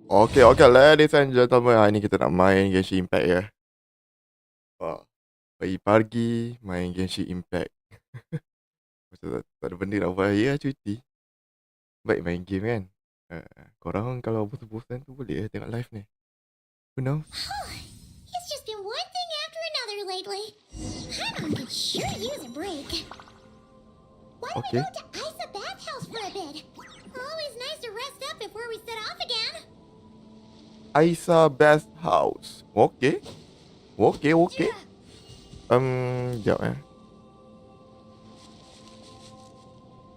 Okay, ladies and gentlemen, hari ni kita nak main Genshin Impact ya. Wah, pagi-pagi main Genshin Impact. Macam tak ada benda nak buat, ya cuti. Baik main game kan. Korang kalau bosan-bosan tu boleh tengok live ni. Who knows? It's just been one thing after another lately. I could sure use a break. Why don't we go to Isa bathhouse for a bit? Always nice to rest up before we set off again. Isa Best House. Okay. Sekejap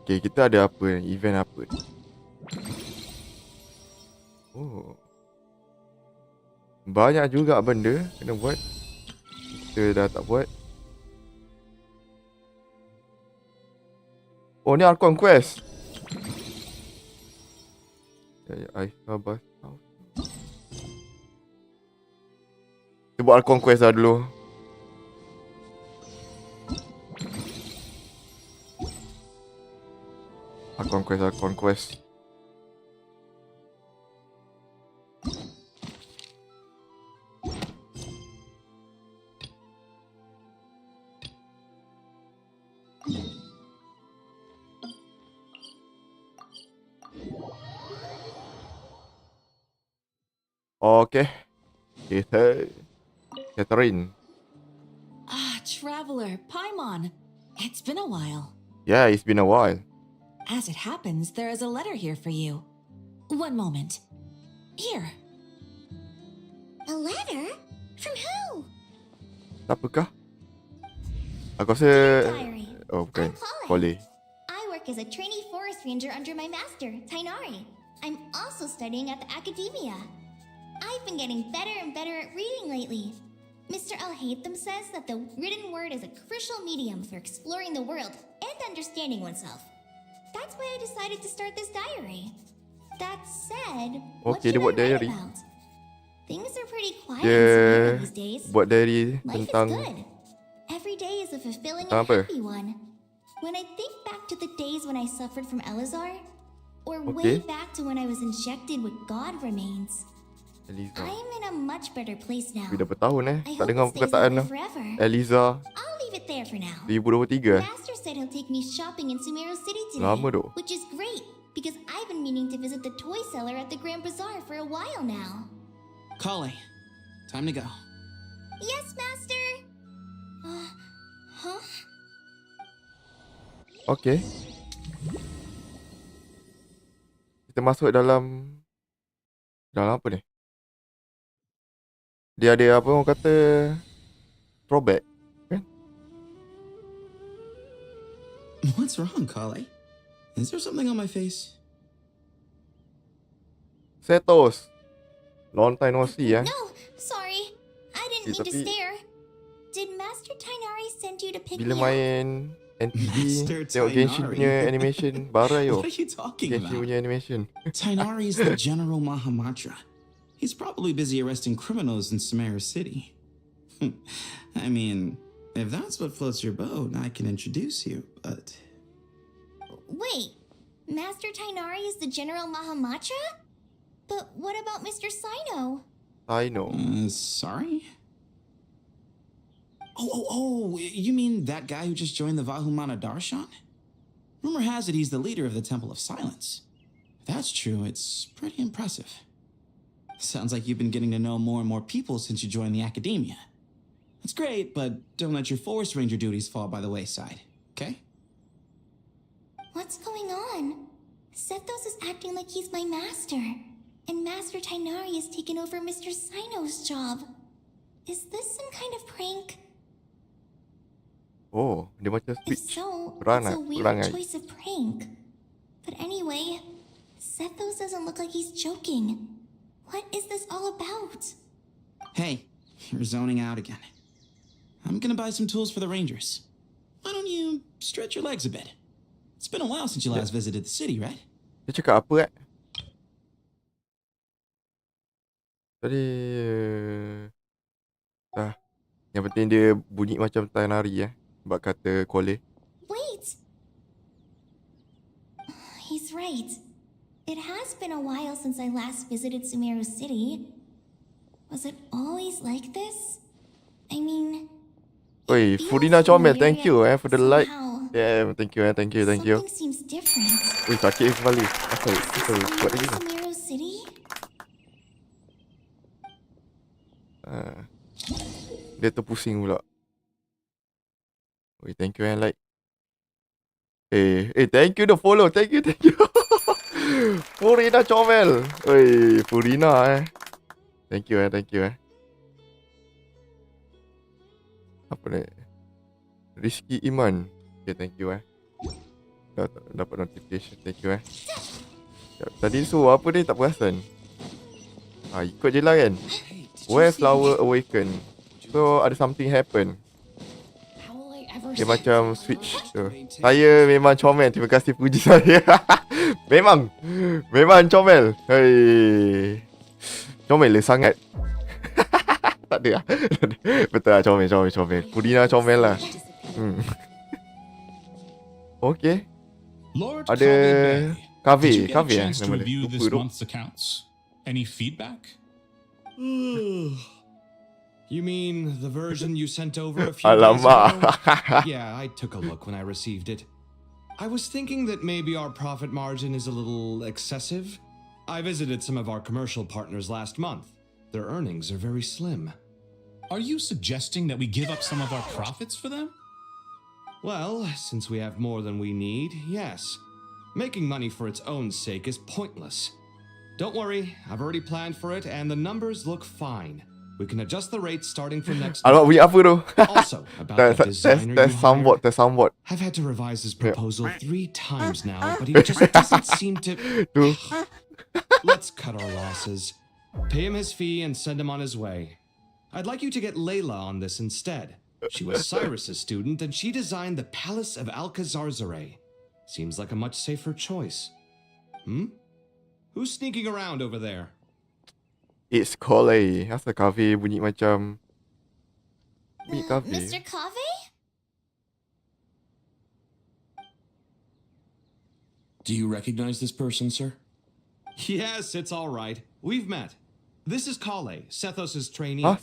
Okay, kita ada apa ni? Event apa ni? Oh. Banyak juga benda kena buat. Kita dah tak buat. Oh, ni Archon Quest. Isa Best House. Kita buat Archon Quest lah dulu. Archon Quest. Okay. Catherine. Traveler, Paimon. It's been a while. Yeah, it's been a while. As it happens, there is a letter here for you. One moment. Here. A letter? From who? Siapakah? Aku rasa... Diary. Oh, bukan. I'm Polly. I work as a trainee forest ranger under my master, Tainari. I'm also studying at the academia. I've been getting better and better at reading lately. Mr. Al-Haytham says that the written word is a crucial medium for exploring the world and understanding oneself. That's why I decided to start this diary. That said, what should I write about? Things are pretty quiet in these days. Buat diary Life tentang... is good. Every day is a fulfilling and happy one. When I think back to the days when I suffered from Elazar, or way back to when I was injected with God remains, Eliza. I'm in a much better place now. Dah bertahun I tak hope dengar it stays perkataan that dah. way forever. Eliza. I'll leave it there for now. 2023 Master said he'll take me shopping in Sumeru City today, Lama tu. which is great because I've been meaning to visit the toy seller at the Grand Bazaar for a while now. Kale, time to go. Yes, Master. Huh? Okay. Kita masuk dalam apa ni? Dia ada apa orang kata throwback, kan? What's wrong, Kale? Is there something on my face? Setos. Long time no see, No, sorry. I didn't mean to stare. Did Master Tainari send you to pick me Bila up? main NTD, Master tengok Genshin Tainari. punya animation, barai yo. What are you talking Genshin about? punya animation. Tainari is the General Mahamatra. He's probably busy arresting criminals in Sumeru City. I mean, if that's what floats your boat, I can introduce you, but... Wait, Master Tainari is the General Mahamatra? But what about Mr. Sino? I know. Sorry? Oh, you mean that guy who just joined the Vahumana Darshan? Rumor has it he's the leader of the Temple of Silence. If that's true, it's pretty impressive. Sounds like you've been getting to know more and more people since you joined the academia. That's great, but don't let your forest ranger duties fall by the wayside, okay? What's going on? Sethos is acting like he's my master, and Master Tainari has taken over Mr. Sino's job. Is this some kind of prank? Oh, dia macam If switch. so, Perangai, it's a weird perangai. choice of prank. But anyway, Sethos doesn't look like he's joking. What is this all about? Hey, you're zoning out again. I'm gonna buy some tools for the rangers. Why don't you stretch your legs a bit? It's been a while since you last visited the city, right? Dia cakap apa Tadi yang penting dia bunyi macam Tainari sebab kata Kole. Wait! He's right. It has been a while since I last visited Sumeru City. Was it always like this? I mean, Oi, it feels Furina Comel, familiar, thank you yet for the like. somehow Damn, thank you. Thank you. something seems different. Ui, sakit kembali. Asal Is this kuat really lagi ni. Sumeru City? Dia terpusing pula. Ui, thank you like. Thank you the follow. Thank you. Furina Comel. Ui, Furina Thank you. Apa ni? Rizky Iman. Okay, thank you dapat notification. Thank you Tadi suruh apa ni tak perasan. Ikut je lah kan. Hey, did you Where see flower him? awaken. So ada something happen. How will I ever Dia say macam this? switch tu. Saya memang comel. Terima kasih puji saya. Memang comel. Hei. Comel lah sangat. Tak ada lah. Betul lah, comel. Pudina comel lah. Okay. Lord Ada Kabe Bay, did you Kabe get a chance to nama dia. review Lupa this tu. month's accounts? Any feedback? You mean the version you sent over a few Alamak. days ago? Yeah, I took a look when I received it. I was thinking that maybe our profit margin is a little excessive. I visited some of our commercial partners last month. Their earnings are very slim. Are you suggesting that we give up some of our profits for them? Well, since we have more than we need, yes. Making money for its own sake is pointless. Don't worry, I've already planned for it and the numbers look fine. We can adjust the rates starting from next Alamak, bunyi apa tu? Also, about the designer you hired, Tersambat. I've had to revise his proposal 3 times now, but he just doesn't seem to... Tu. Let's cut our losses. Pay him his fee and send him on his way. I'd like you to get Layla on this instead. She was Cyrus's student and she designed the Palace of Alcazarzare. Seems like a much safer choice. Who's sneaking around over there? It's Kole. Asal kafe bunyi macam... Bunyi kafe. Mr. Kave? Do you recognize this person, sir? Yes, it's all right. We've met. This is Kale, Sethos' trainee. Huh?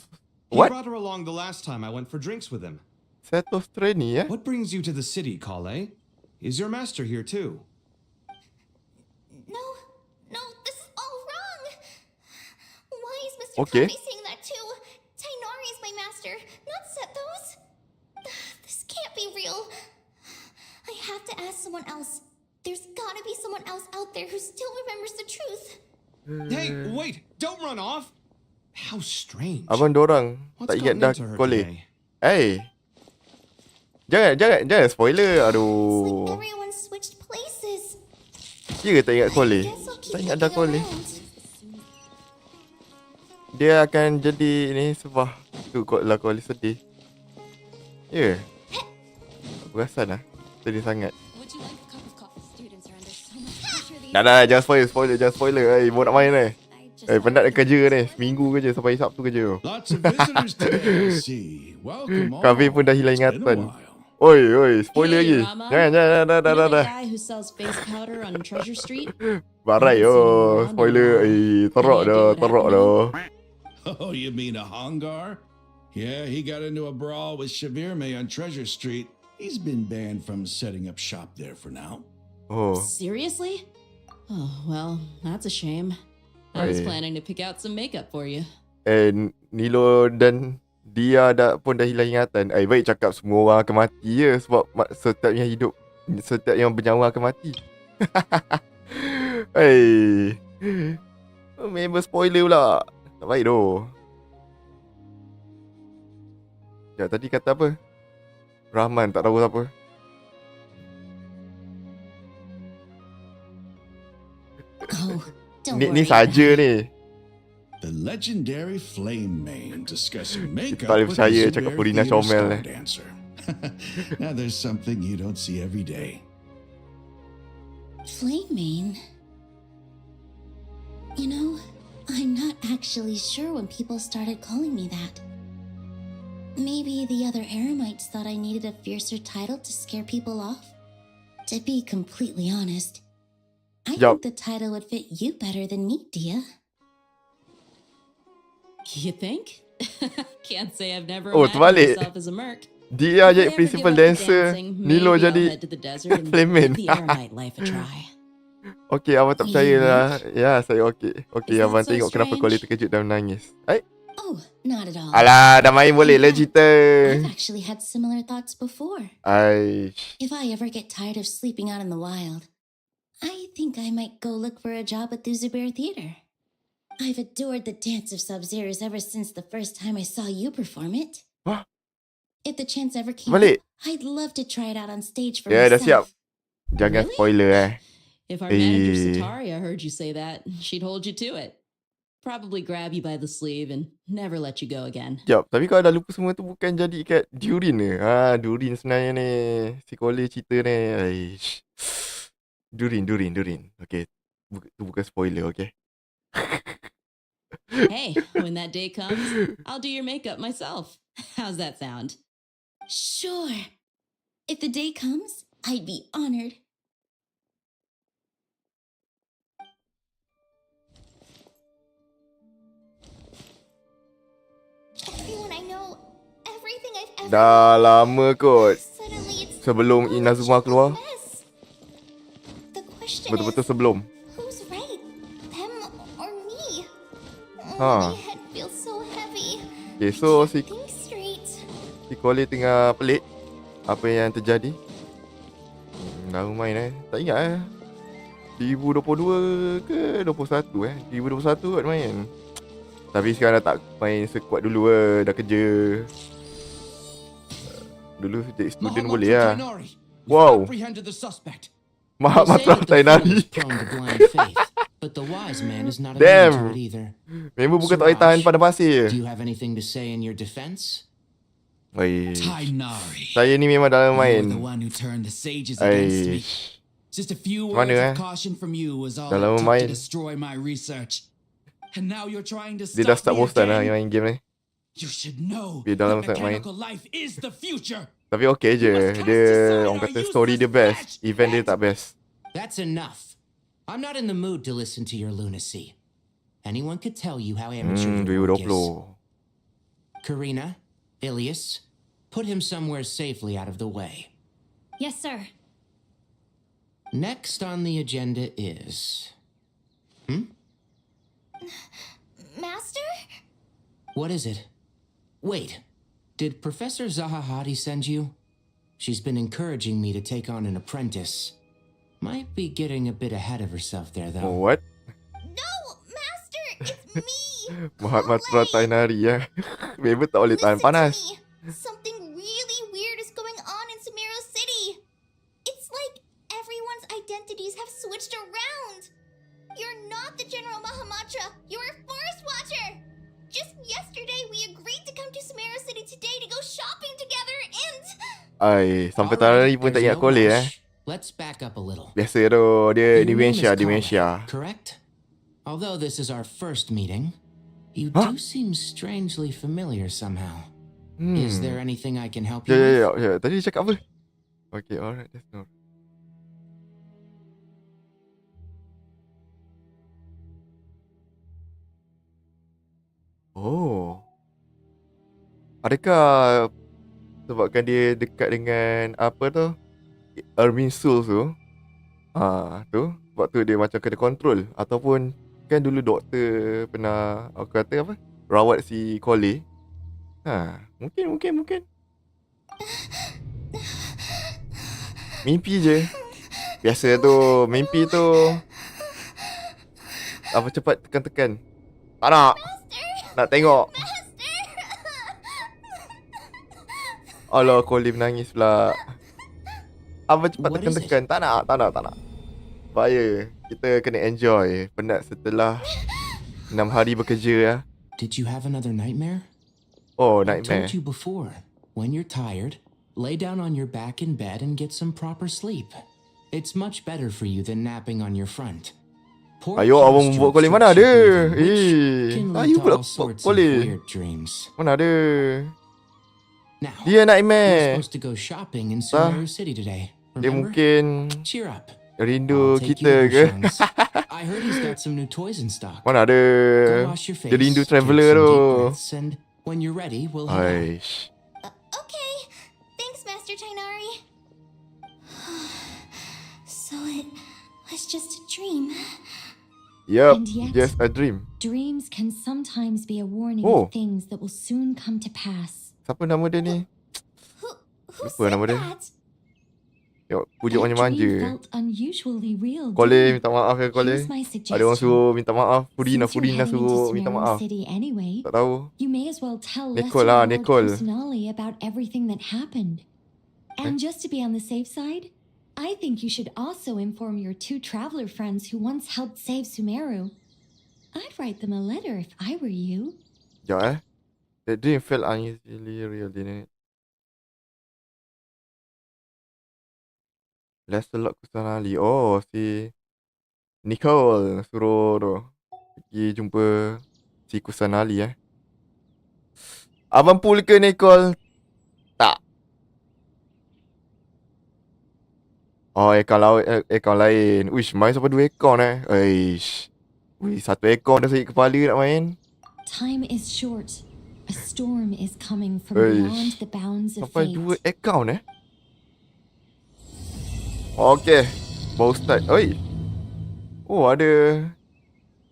He What? brought her along the last time I went for drinks with him. Setos trainee What brings you to the city, Kale? Is your master here too? No, this is all wrong. Why is Mr. Okay. Kave saying that too? Tainari is my master, not Sethos. This can't be real. I have to ask someone else. There's gotta be someone else out there who still remembers the truth. Hey, wait! Don't run off! How strange. Abang dorang What's tak ingat gotten dah into her Kole. today? Jangan spoiler. It's like Aduh. everyone switched places. Ya ke tak ingat Kole? I guess I'll keep Tak ingat dah looking Kole. around. Dia akan jadi ni sebab tu lah Kole sedih. Ya. Tak perasan lah. Sedih sangat. Would you like a cup of coffee? Students are under so much pressure these Dah, jangan spoiler. Mau nak main I just penat nak kerja ni. Seminggu kerja sampai Sabtu kerja. Lots of visitors today, I see. Welcome all. Kafe pun dah hilang It's been a ingatan. while. Oi, spoiler Hey, lagi. Rama. Jangan, You know dah. that guy who sells face powder on Treasure Street? Barai spoiler. Teruk dah. Oh, you mean a Hongar? Yeah, he got into a brawl with Shavirme on Treasure Street. He's been banned from setting up shop there for now. Oh, Seriously? Oh, well, that's a shame. I was Hey. planning to pick out some makeup for you. Nilo dan dia pun dah hilang ingatan. Baik cakap semua orang akan mati je sebab setiap yang hidup, setiap yang bernyawa akan mati. Member spoiler pula. Tak baik doh. Ya, tadi kata apa? Rahman, tak tahu siapa. Oh, don't Ni worry. saja ni. The legendary Flame Mane discussing makeup tak boleh with percaya a cakap Zubair Purina Theater comel star ni. dancer. Now there's something you don't see every day. Flame Mane? You know, I'm not actually sure when people started calling me that. Maybe the other Eremites thought I needed a fiercer title to scare people off? To be completely honest, I Yup. think the title would fit you better than me, Dia. You think? Can't say I've never Oh, imagined terbalik. myself as a merc. Dia If we jadi ever principal give up the dancer. dancing, Nilo maybe I'll jadi head to the desert and flamen. give the eremite life a try. Okey, abang tak percaya lah. Ya, saya okey. Okey, Is that abang so tengok kenapa strange? Colin terkejut dan menangis. Oh, not at all. Alah, dah main boleh lah cerita. I've actually had similar thoughts before. Aish. If I ever get tired of sleeping out in the wild, I think I might go look for a job at the Zubair Theater. I've adored the dance of Sub-Zeros ever since the first time I saw you perform it. Wah. If the chance ever came Balik. up, I'd love to try it out on stage for Ya, dah siap. myself. Jangan Really? spoiler If our manager Eh. Sataria heard you say that, she'd hold you to it. Probably grab you by the sleeve and never let you go again. Sekejap, tapi kalau dah lupa semua tu bukan jadi kat Durin ke? Durin sebenarnya ni. Si Colin cerita ni. Aish. Durin. Okay. Tu bukan spoiler, okay? Hey, when that day comes, I'll do your makeup myself. How's that sound? Sure. If the day comes, I'd be honored. Everyone I know, everything I've ever Dah lama kot. suddenly it's Sebelum Inazuma keluar. mess. The question Betul-betul is, sebelum. who's right? Them or me? Huh. My head feels so heavy. Okay, so I si can't think straight. Colin tengah pelik apa yang terjadi. Dah main tak ingat 2022 ke 21 2021 kot main. Tapi sekarang dah tak main sekuat dulu dah kerja. Dulu jadi student boleh lah. Wow. Apprehended the suspect. Mahat They say Matrah that the fool Tainari. is prone to blind faith, but the wise man is not immune Damn. to it either. Member bukan tak boleh tahan pada pasir. Do you have anything to say in your defense? Oi. Tainari. Saya ni memang dalam You're main. the one who turned the sages against me. Aish. Just a few Mana, words of caution from you was all Dalam it took main. to destroy my research. And now you're trying to Dia dah stop start me bosan lah again. main game ni. You should know Dia that dalam sangat main. mechanical life is the future. Tapi okey je. Dia orang kata story dia best. Event dia tak best. That's enough. I'm not in the mood to listen to your lunacy. Anyone could tell you how amateur your work is. 2020. Karina, Ilias, put him somewhere safely out of the way. Yes, sir. Next on the agenda is... Master? What is it? Wait, did Professor Zahahadi send you? She's been encouraging me to take on an apprentice. Might be getting a bit ahead of herself there, though. What? No, Master, it's me. Mahat Matrah Tainari Member tak boleh tahan Listen to panas. me. Something really weird is going on in Sumeru City. It's like everyone's identities have switched around. You're not the General Mahamatra. You're a forest watcher. Just yesterday, we agreed to come to Sumeru City today to go shopping together and... Sampai All right, Tainari pun tak there's ingat no Colin rush. Let's back up a little. Biasa tu dia Your name is Colin, demensia. correct? Although this is our first meeting, you Huh? do seem strangely familiar somehow. Hmm. Is there anything I can help you Ya. with? Tadi dia cakap apa? Okay, alright. That's no. Oh. Adakah sebabkan dia dekat dengan apa tu? Ermin Souls tu. Tu. Sebab tu dia macam kena control. Ataupun kan dulu doktor pernah aku kata apa? Rawat si Colin. Mungkin. Mimpi je. Biasa tu, mimpi tu. Apa cepat tekan-tekan. Tak nak. Nak tengok. Alah, Colin menangis pula. Apa cepat What is tekan-tekan. Tak nak. Bahaya. Kita kena enjoy. Penat setelah 6 hari bekerja ya. Did you have another nightmare? Oh, I nightmare. told you before, when you're tired, lay down on your back in bed and get some proper sleep. It's much better for you than napping on your front. Poor Ayo, abang posture buat Colin mana obstructs ada? your breathing, which can lead Ayo to pula all sorts of Colin. weird dreams. Mana ada? Now, Dia we're nightmare. supposed to go shopping in Sumeru City today. Dia Remember? mungkin Cheer up. rindu I'll take kita you ke? over, Shines. I heard he's got some new toys in stock. Mana ada. Go wash your face, Dia rindu take traveller some tu. deep breaths, and when you're ready, we'll head out. Aish. Okay. Thanks, Master Tainari. So it was just a dream. Yup, And yet- just a dream. Dreams can sometimes be a warning Oh. of things that will soon come to pass. Siapa nama dia ni? Who Lupa said nama dia. that? Tengok, pujuk That manja-manja. dream felt unusually real. Kole, didn't it? minta maaf ya Kole. Here's my Ada orang suggestion. suruh minta maaf. Since Furina you're heading into suruh minta Sumeru maaf. City anyway, Tak tahu. you may as well tell Nicole Lesser lah, Lord Nicole. Kusanali about everything that happened. And just to be on the safe side, I think you should also inform your 2 traveler friends who once helped save Sumeru. I'd write them a letter if I were you. Sekejap That dream felt unusually real, didn't it? Lesser Lord Kusanali. Oh, si Nicole suruh tu pergi jumpa si Kusanali Abang pool ke Nicole? Tak. Oh, akaun lain. Uish, main sampai 2 akaun Uish. Ui, 1 akaun dah sakit kepala nak main. Time is short. A storm is coming from Eish. beyond the bounds of Sampai fate. 2 akaun Okay, baru start. Oi. Oh, ada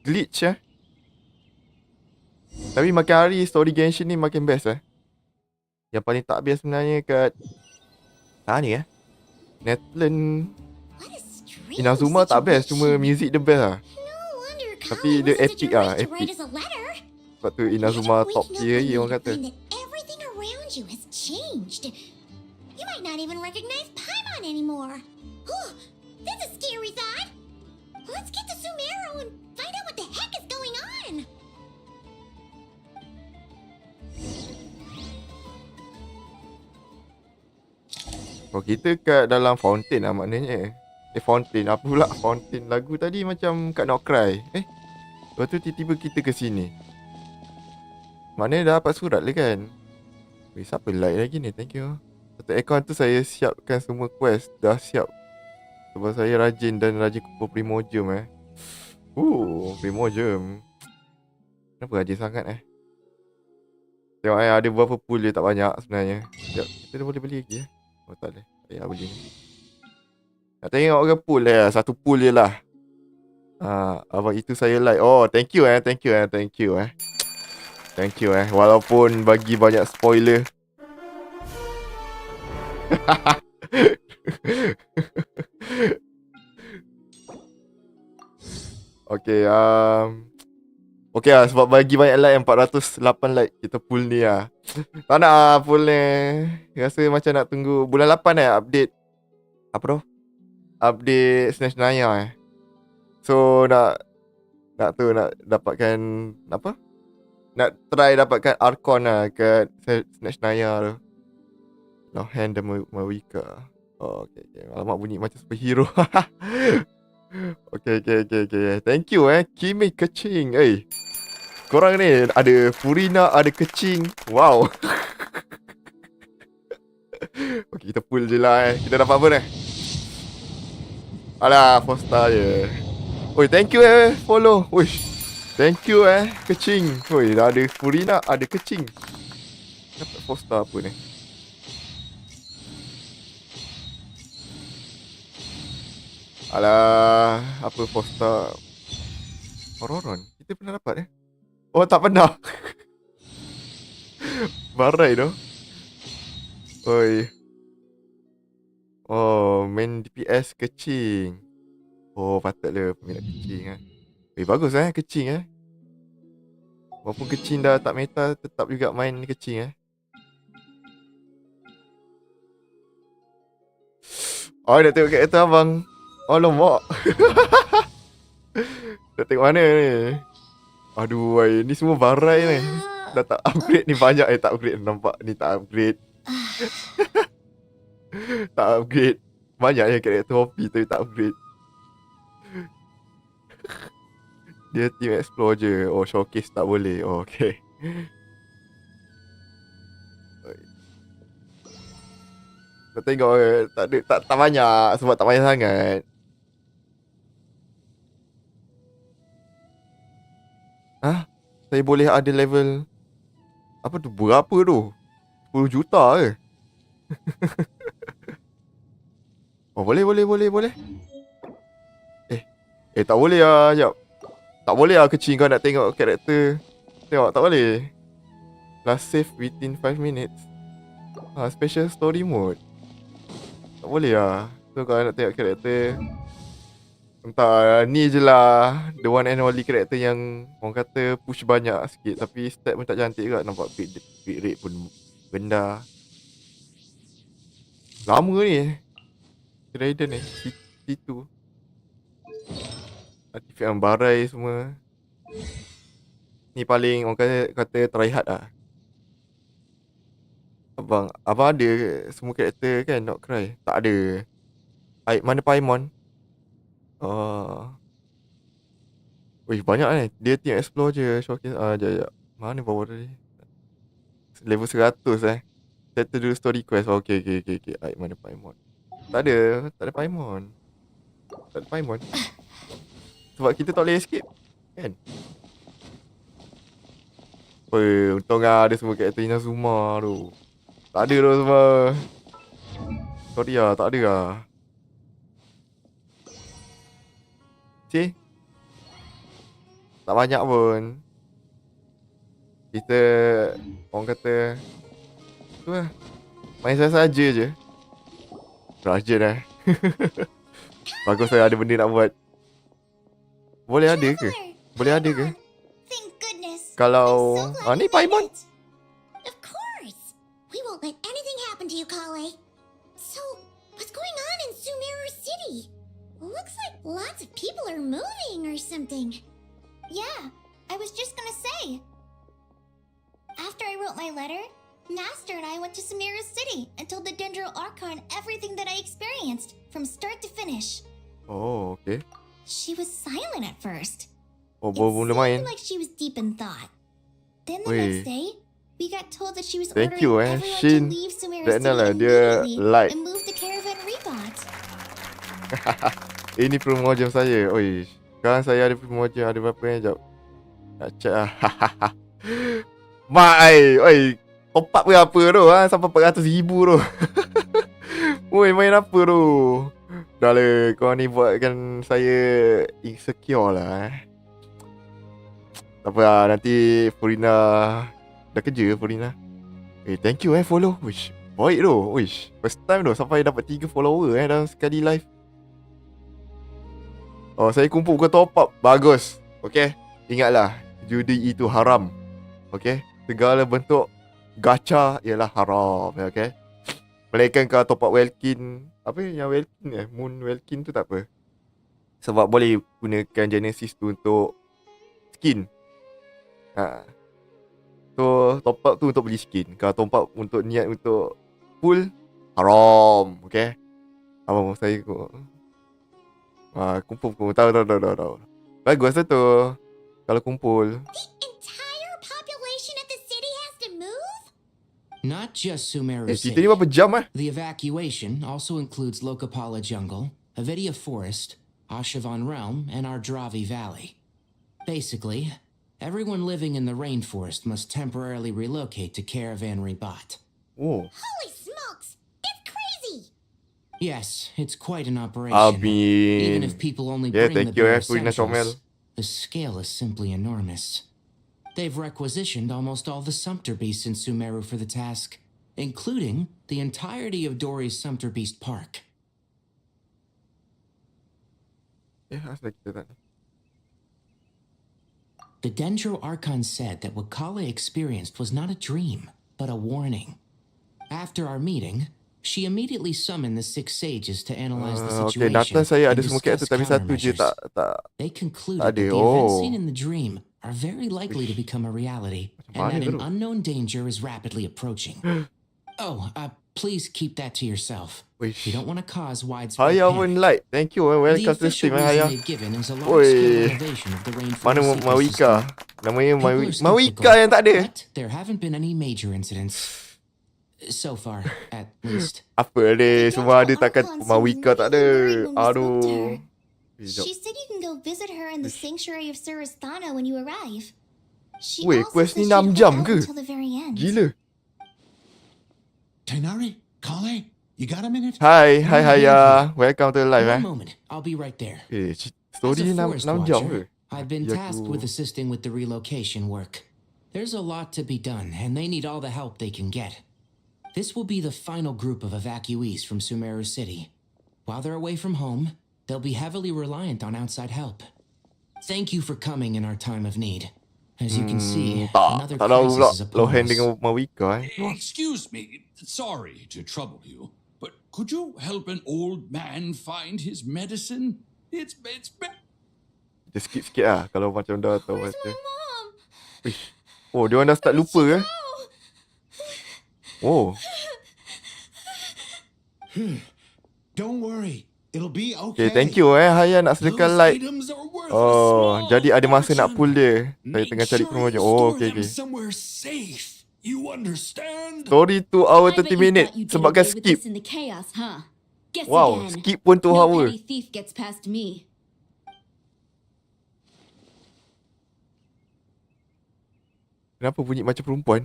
glitch Tapi makin hari story Genshin ni makin best Yang paling tak best sebenarnya kat mana ni Netland. What a strange Inazuma tak best, cuma situation. music the best No wonder Tapi Kali dia wasn't epic such a rush to epic. write us a letter. Sebab tu Inazuma Imagine top waking up tier one lagi day orang to kata. find that everything around you has changed. You might not even recognize Paimon anymore. That's a scary thought. Let's get to Sumeru and find out what the heck is going on. Kalau kita kat dalam fountain maknanya. Fountain apa pula? Fountain lagu tadi macam kat Nod-Krai. Lepas tu tiba-tiba kita ke sini. Maknanya dah dapat surat lah kan? Siapa like lagi ni? Thank you. Satu akaun tu saya siapkan semua quest. Dah siap. Sebab saya rajin dan rajin kumpul Primogem Primogem. Kenapa rajin sangat Tengok ada berapa pool je, tak banyak sebenarnya. Sekejap, kita dah boleh beli lagi Oh tak boleh. Tak payah beli ni. Nak tengok ke pool satu pool je lah. Abang itu saya like. Oh, thank you Thank you Thank you Thank you Walaupun bagi banyak spoiler. Okay, okay sebab bagi banyak like 408 like kita pool ni Tak nak pool ni. Rasa macam nak tunggu bulan 8 update. Apa tu? Update Snatch Naya So nak dapatkan apa? Nak try dapatkan Archon kat Snatch Naya tu. Lohan dan Mawika. Oh, okay. Alamak bunyi macam superhero. Okay. Thank you Kimi Kecing. Korang ni ada Furina, ada Kecing. Wow. Okay, kita pull je lah Kita dapat apa ni? Alah, 4 star je. Oi, thank you follow. Wish. Thank you Kecing. Oi, dah ada Furina, ada Kecing. Dapat 4 star apa ni? Alah, apa 4 star? Ororon. Kita pernah dapat Oh, tak pernah. Barai tu. Oi. Oh, main DPS Kecing. Oh, patutlah peminat Kecing bagus Kecing Walaupun Kecing dah tak meta, tetap juga main Kecing Oh, nak tengok karakter abang. Oh, lombok. Nak tengok mana ni? Aduh, ni semua barai ni. Dah tak upgrade ni banyak tak upgrade. Nampak ni tak upgrade. Tak upgrade. Banyak yang karakter OP tapi tak upgrade. Dia team explore je. Oh, showcase tak boleh. Oh, okay. Nak tengok tak banyak sebab tak banyak sangat. Saya boleh ada level apa tu? Berapa tu? 10 juta ke? Oh, boleh. Tak boleh lah. Sekejap. Tak boleh lah kecil kau nak tengok karakter. Tengok, tak boleh. Last save within 5 minutes. Special story mode. Tak boleh lah. So kalau nak tengok karakter, entah, ni je lah the one and only karakter yang orang kata push banyak sikit. Tapi stat pun tak cantik juga. Nampak pick rate pun benda. Lama ni Raiden ni situ artifact barai semua. Ni paling orang kata try hard lah. Abang ada ke semua karakter kan Nod-Krai? Tak ada. Mana Paimon? Wih, banyak ni. Dia tengok explore je. Showcase. Sekejap. Mana bawah tadi? Level 100 Settle dulu story quest. Okay. Mana Paimon? Tak ada Paimon. Tak ada Paimon. Sebab kita tak boleh escape kan? Untung lah ada semua karakter Inazuma tu. Tak ada tu semua. Sorry lah, tak ada lah. Cik, tak banyak pun. Kita orang kata tu lah, main saja je. Rajin Bagus saya ada benda nak buat. Boleh ada ke? Thank goodness. Kalau I'm so glad ni you made Paimon. it. Of course. We won't let anything happen to you, Kale. So, what's going on in Sumeru City? Looks like lots of people are moving or something. Yeah, I was just gonna say. After I wrote my letter, Master and I went to Sumeru City and told the Dendro Archon everything that I experienced, from start to finish. Oh, okay. She was silent at first. Oh, It baru mula main. seemed like she was deep in thought. Then the Weh. next day, we got told that she was Thank ordering you, everyone Shin. to leave Sumeru That City lah, dia immediately like. and move to Caravan Rebot. Ini promo jam saya. Oi, sekarang saya ada promo jam. Ada berapa ni? Sekejap. Nak check lah. Oi, top up berapa tu? Sampai 400,000 tu. Oi, main apa tu? Dah lah, kau ni buatkan saya insecure lah. Tak apa lah, nanti Furina dah kerja Furina. Thank you follow. Wish, baik tu. Wish, first time tu sampai dapat 3 follower dalam sekali live. Oh, saya kumpul bukan top up. Bagus. Okay, ingatlah, judi itu haram. Okay, segala bentuk gacha ialah haram. Okay, melainkan kau top up Welkin. Apa yang Welkin Moon Welkin tu tak apa. Sebab boleh gunakan Genesis tu untuk skin. So top up tu untuk beli skin. Kalau top up untuk niat untuk full, haram. Okay, abang saya kumpul. Tahu. Bagus lah tu. Kalau kumpul. The entire population of the city has to move? Not just Sumeru Kita City. ni berapa jam The evacuation also includes Lokapala Jungle, Avidia Forest, Ashavan Realm, and Ardravi Valley. Basically, everyone living in the rainforest must temporarily relocate to Caravan Rebot. Oh, Holy smokes! It's crazy! Yes, it's quite an operation. Even if people only bring the thank you bare Furina Chomel. essentials, the scale is simply enormous. They've requisitioned almost all the Sumpter Beasts in Sumeru for the task, including the entirety of Dory's Sumpter Beast Park. Asal kita tak. The Dendro Archon said that what Kale experienced was not a dream, but a warning. After our meeting, she immediately summoned the 6 sages to analyze the Okay, situation data saya and ada semua karakter discuss tapi satu je countermeasures. tak. They concluded ada. that the events Oh. seen in the dream are very likely to become a reality, and mana that an tu? unknown danger is rapidly approaching. Please keep that to yourself. Wish. You don't want to cause widespread Haya panic. pun like. Thank you. The Welcome to the official stream reason Haya. they've given is a Oi. large-scale renovation of the rainforest Mana Mawika? ecosystem. Namanya People are Mawika skeptical, yang tak ada. but there haven't been any major incidents. So far, at least. Apa dia semua ada Dendro takkan Archon seemed Mawika tak ada. really worried when we spoke to Aduh. her. She said you can go visit her in the sanctuary of Surasthana when you arrive. She Wait, also quest said ni she'd 6 hold jam out ke? until the very end. Gila. Tainari, Kale, you got a minute? Hi I need a hand Haya. here. Welcome to the live One moment. I'll be right there. Story As a 6 forest 6 jam ke? watcher, I've been Mati tasked aku. with assisting with the relocation work. There's a lot to be done, and they need all the help they can get. This will be the final group of evacuees from Sumeru City. While they're away from home, they'll be heavily reliant on outside help. Thank you for coming in our time of need. As you can see, another Tak tahu pula crisis is low upon hand us. dengan Mawika Excuse me, sorry to trouble you, but could you help an old man find his medicine? It's Kita skip sikit lah kalau macam dah tahu Where's baca. my mom? Ish. Oh, dia orang dah start lupa ke? Oh, Don't worry. It'll be okay, okay. thank you Haya nak sedekah Those like. items are worth a Oh, small jadi ada masa nak fortune. pull dia. Saya Make tengah cari sure promo je. you Oh, store okay, them okay. somewhere safe. You understand? Story 2 hour I bet 30 you minit thought you'd get sebabkan away with skip. this in the chaos, huh? Guess Wow, again. skip pun 2 No hour. petty thief gets past me. Kenapa bunyi macam perempuan?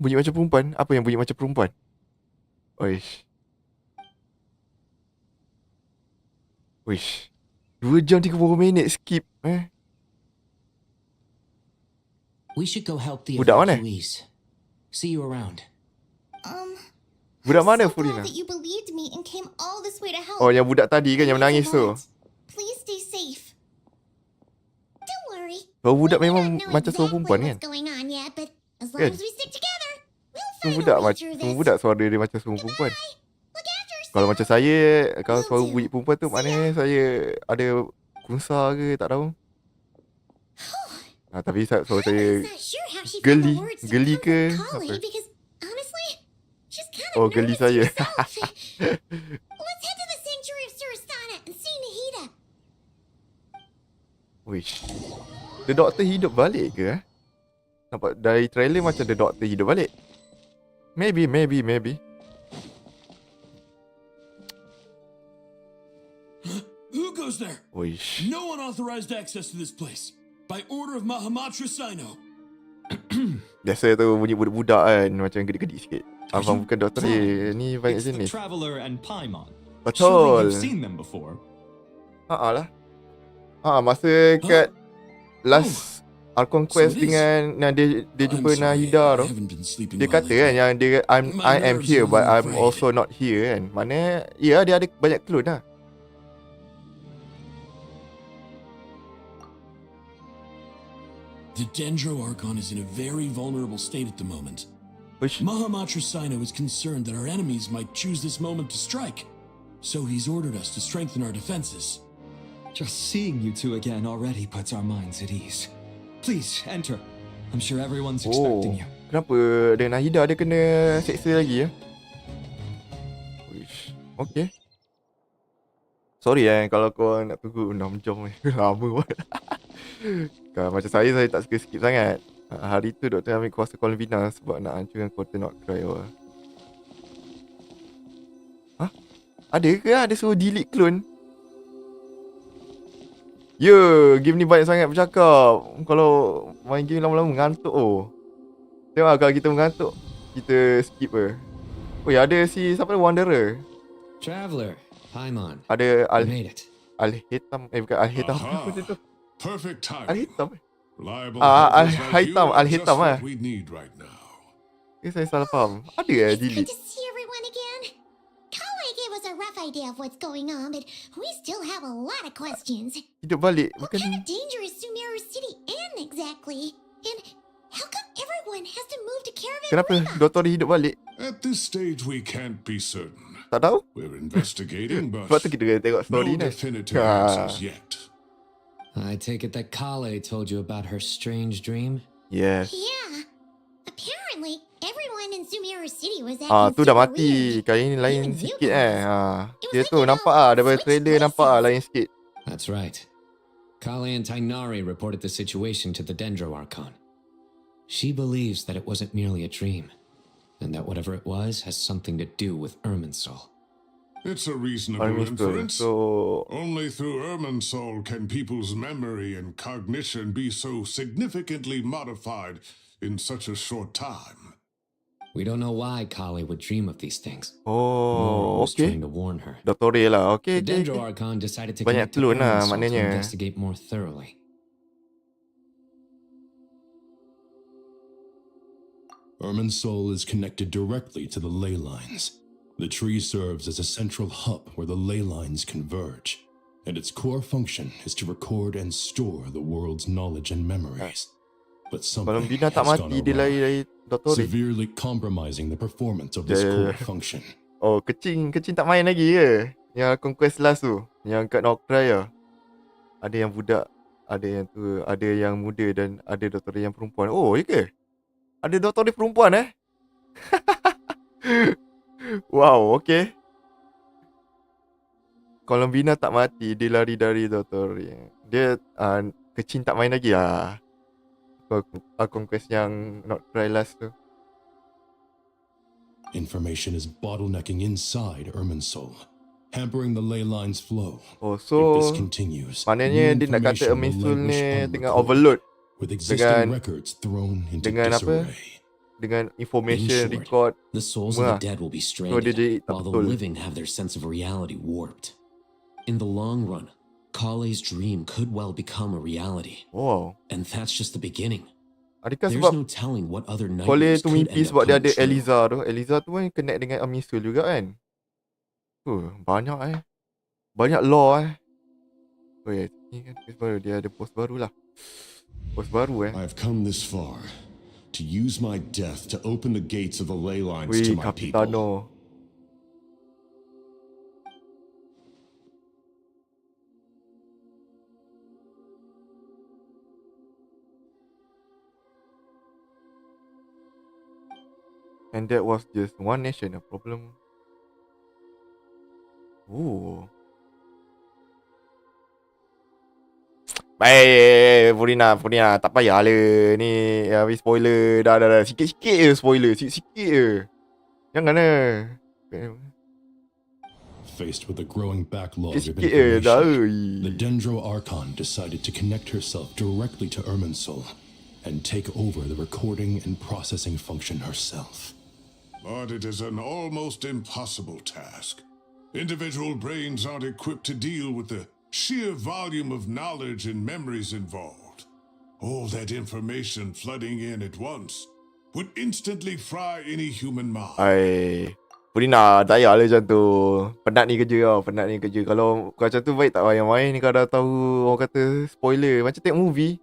Bunyi macam perempuan? Apa yang bunyi macam perempuan? Oish. Wish. 2 jam 30 minit skip We should go help the Budak mana? evacuees. See you around. Budak I'm mana so Furina? glad that you believed me and came all this way to help. Oh, yang budak tadi kan It yang means menangis a tu. lot. Please stay safe. Don't worry. Oh, budak We may memang not know macam suara exactly perempuan kan? what's going on yet, but as long Kan? as we stick together, we'll Semua find budak a way macam through semua this. budak suara dia macam semua perempuan. Look after yourself. Kalau macam saya, kalau Will suara do. bunyi perempuan tu maknanya saya ada kunsa ke tak tahu. Tapi suara I was saya not sure how she found geli, the words to geli comfort ke Kali apa? because honestly, she's kind Oh, of geli nervous saya. herself. Let's head to the sanctuary of Surasana and see Nahida. Wish. The Doctor hidup balik ke? Nampak dari trailer macam The Doctor hidup balik. Maybe. Who goes there? Wish. No unauthorized access to this place. By order of Mahamatra Sino. Biasa tu bunyi budak-budak kan, macam gedik-gedik sikit. Abang bukan doktor ni banyak It's the jenis. Traveler and Paimon. Surely Betul. you've seen them before. Lah. Masa kat last Archon Quest So it is. dengan dia jumpa I'm sorry, Nahida I tu. haven't been sleeping Dia well kata kan lately. yang dia I My am nerves here are but I'm frayed. also not here kan. Mana ya dia ada banyak clue lah. The Dendro Archon is in a very vulnerable state at the moment. Wish. Mahamatra Sino is concerned that our enemies might choose this moment to strike. So he's ordered us to strengthen our defenses. Just seeing you two again already puts our minds at ease. Please, enter. I'm sure everyone's Oh, expecting you. kenapa dengan Nahida dia kena seksa lagi ya? Wish. Okay. Sorry kalau kau nak tunggu 6 jam ni. Lama banget. Kalau macam saya tak suka skip sangat. Hari tu doktor ambil kuasa Colvina sebab nak hancurkan kota Nod-Krai. Ada ke? Ada suruh delete clone? Game ni banyak sangat bercakap. Kalau main game lama-lama mengantuk Tengok kalau kita mengantuk, kita skip ada si siapa ni Wanderer. Traveler, Paimon, Ada you made it. Al-Hitam. Bukan Al-Hitam. Aha. Apa tu? Perfect timing. Al-Hitam. Reliable Al-Hitam, helpers like you are Al-Hitam, just what we need right now. Saya salah faham. Ada It's good delete? to see everyone again. Kawaii gave us a rough idea of what's going on, but we still have a lot of questions. Hidup balik. What Bukan. kind of danger is Sumeru City in exactly? And how come everyone has to move to Caravan Kenapa River? doktor dia hidup balik? At this stage, we can't be certain. Tak tahu. We're investigating, but Sebab tu kita kena tengok no story ni. definitive answers yet. I take it that Kale told you about her strange dream? Yes. Yeah. Apparently, everyone in Sumeru City was Tu acting dah super mati. weird. Kali ni lain Even sikit Zuko was. Dia tu nampak daripada trailer nampak lain sikit. That's right. Kale and Tainari reported the situation to the Dendro Archon. She believes that it wasn't merely a dream, and that whatever it was has something to do with Irminsul. It's a reasonable Army Soul. inference. So Only through Irminsul can people's memory and cognition be so significantly modified in such a short time. We don't know why Kali would dream of these things. oh, Moro was trying okay. to warn her. Doctor lah. Okay, The okay, Dendro okay. Archon decided to Banyak connect to clue lah Irminsul to maknanya. investigate more thoroughly. Irminsul is connected directly to the ley lines. The tree serves as a central hub where the ley lines converge, and its core function is to record and store the world's knowledge and memories. But Kalau something Bina tak has gone mati, dia lari awry, dari Doctor. severely compromising the performance of this core function. Oh, kecing tak main lagi ke? Yang Conquest Last tu, yang kat Nod-Krai lah. Ada yang budak, ada yang tua, ada yang muda dan ada doktor yang perempuan. Oh, ya ke? Ada doktor dia perempuan Wow, okay. Kalau Bina tak mati, dia lari dari doktor. Dia kecing tak main lagi lah. Conquest yang Nod-Krai Last tu. Information is bottlenecking inside Irminsul, hampering the ley lines flow. Oh, If so this continues, maknanya new dia nak kata information will Irminsul languish ni tengah unrecorded, overload with existing dengan records thrown into dengan apa? disarray. Dengan In information short, record the souls semua of the dead will be So dia stranded, jadi tak while the betul. living have their sense of reality warped. In the long run, Kale's dream could well become a reality. Wow. And that's just the beginning. Adakah There's sebab no telling what other Kole nightmares tu could mimpi end sebab up dia coming ada true. Eliza tu. Eliza tu kan connect dengan Amisul juga kan. Banyak banyak law Oh ya, ni kan post baru. Dia ada post baru lah. Post baru I've come this far to use my death to open the gates of the ley lines Wih, to my people. Capitano. And that was just one nation, a problem. Oh. Furina, tak payah lah ni. Habis spoiler. Dah. Sikit-sikit je spoiler. Sikit-sikit je. Jangan lah. Faced with a growing backlog of Sikit-sikit je. Dah. information, the Dendro Archon decided to connect herself directly to Irminsul and take over the recording and processing function herself. But it is an almost impossible task. Individual brains aren't equipped to deal with the sheer volume of knowledge and memories involved. All that information flooding in at once would instantly fry any human mind. Furina, tak payah lah macam tu. Penat ni kerja. Kalau kau macam tu baik tak payah main ni. Kau dah tahu orang kata spoiler. Macam tengok movie.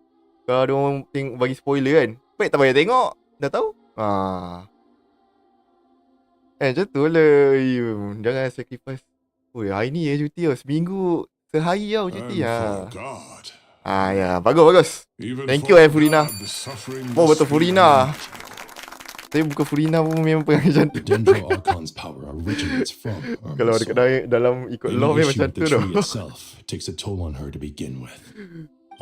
Kalau ada orang bagi spoiler kan, baik tak payah tengok. Dah tahu? Macam tu lah. Jangan sacrifice. Hari ni cuti tau. Seminggu sehari tau cuti. Ya, bagus. Thank you Furina. Oh, betul Furina. Tapi bukan Furina pun memang pegang macam tu. Dendro Archon's power originates from Kalau dekat dalam ikut law memang macam tu the tau. tree itself takes a toll on her to begin with.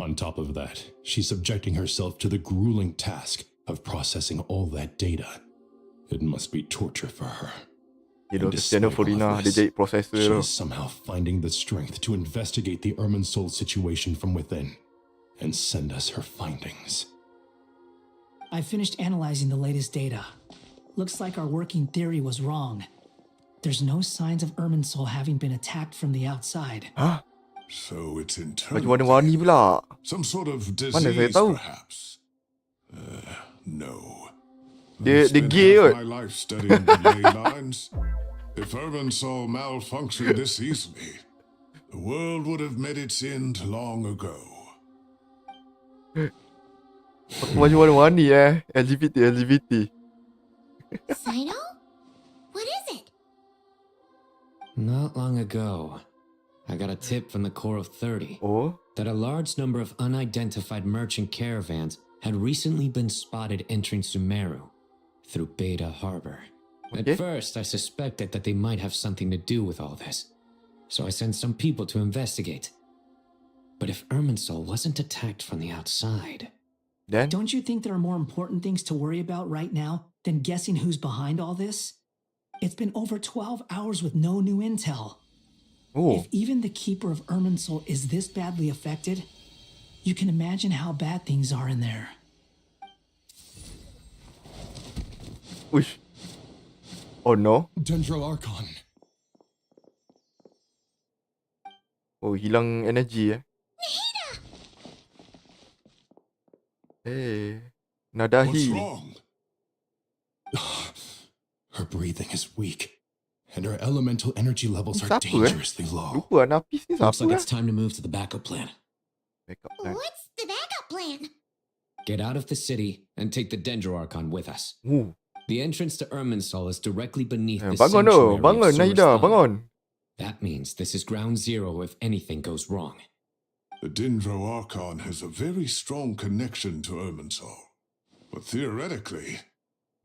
On top of that, she's subjecting herself to the grueling task of processing all that data. It must be torture for her. You know, kesian Furina, dia jadi processor she tu. is somehow finding the strength to investigate the Irminsul situation from within and send us her findings. I finished analyzing the latest data. Looks like our working theory was wrong. There's no signs of Irminsul having been attacked from the outside. Huh? So it's Baju internal. warna-warni pula. Some sort of Mana saya disease, tahu? perhaps. No. Dia I've spent gay half kot. my life studying the ley lines. If Irminsul malfunctioned this easily, the world would have met its end long ago. Baju warna-warni LGBT. Sino? What is it? Not long ago, I got a tip from the Corps of 30 that a large number of unidentified merchant caravans had recently been spotted entering Sumeru through Beta Harbor. Okay. At first, I suspected that they might have something to do with all this, so I sent some people to investigate. But if Irminsul wasn't attacked from the outside... Then? Don't you think there are more important things to worry about right now than guessing who's behind all this? It's been over 12 hours with no new intel. Oh. If even the keeper of Irminsul is this badly affected, you can imagine how bad things are in there. Uish. Oh no. Dendro Archon. Oh, hilang energi Nadahi. What's wrong? Her breathing is weak, and her elemental energy levels are Siapa, dangerously low. Lupa Napis ni Looks siapa like it's time to move to the backup plan. Backup plan. What's the backup plan? Get out of the city and take the Dendro Archon with us. Ooh. The entrance to Irminsul is directly beneath the Bangun sanctuary tu, of bangun Surus Nahida, Thal. bangun. That means this is ground zero if anything goes wrong. The Dendro Archon has a very strong connection to Irminsul. But theoretically,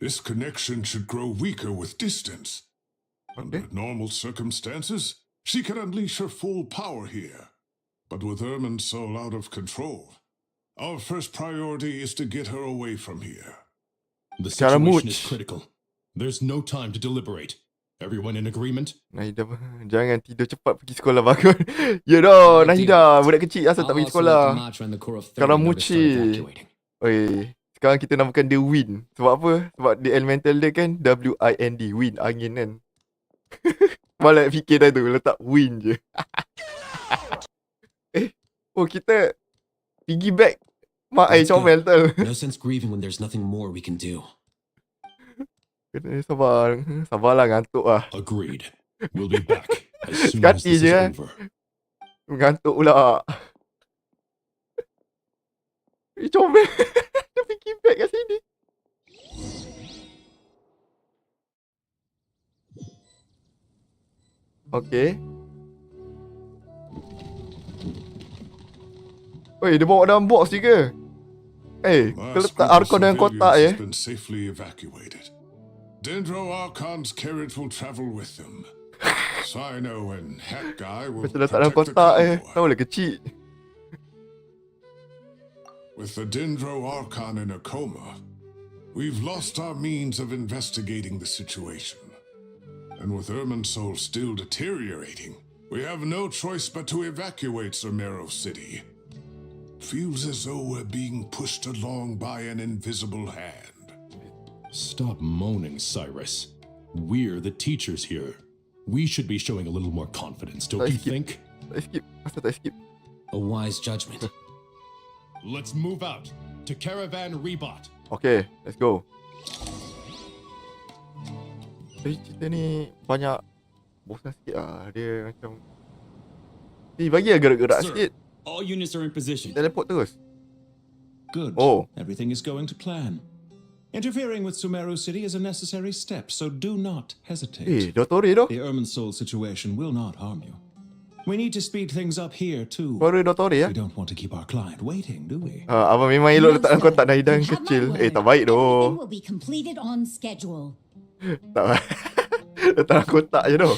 this connection should grow weaker with distance. Under normal circumstances, she can unleash her full power here. But with Irminsul out of control, our first priority is to get her away from here. The situation is critical. There's no time to deliberate. Everyone in agreement? Nahida, jangan tidur cepat pergi sekolah, bangun. Ya dah, Nahida, budak kecil asal tak pergi sekolah. Sekarang Muci. Oi, sekarang kita namakan dia Wind. Sebab apa? Sebab dia elemental dia kan W-I-N-D, Wind, angin kan. Malah fikir dah tu, letak Wind je. Oh kita piggyback mak air comel tu. No sense grieving when there's nothing more we can do. Kena sabarlah ngantuk lah. Agreed. We'll be back as soon as this is over. Ngantuk pula. Comel. Dia piggyback kat sini. Okay. Oi, dia bawa dalam box je ke? Kau letak Archon dalam kotak je. Been safely evacuated. Dendro Archon's carriage will travel with them. Sino and Hat Guy will Macam letak dalam protect the kotak convoy. Tahu lah kecil. With the Dendro Archon in a coma, we've lost our means of investigating the situation. And with Irminsul still deteriorating, we have no choice but to evacuate Sumeru City. Feels as though we're being pushed along by an invisible hand. Stop moaning, Cyrus. We're the teachers here. We should be showing a little more confidence, don't you think? A wise judgment. Let's move out to Caravan Rebot. Okay, let's go. Cerita ni banyak bosan sikit lah. Dia macam bagi lah gerak-gerak sikit. All units are in position. Teleport terus. Good. Everything is going to plan. Interfering with Sumeru City is a necessary step, so do not hesitate. Dottore tu? The Irminsul situation will not harm you. We need to speed things up here too. Baru Dottore ya? We don't want to keep our client waiting, do we? Abang memang elok letak dalam kotak Nahida yang kecil. Tak baik doh. Will be completed on schedule. Tak. Letak dalam kotak je doh.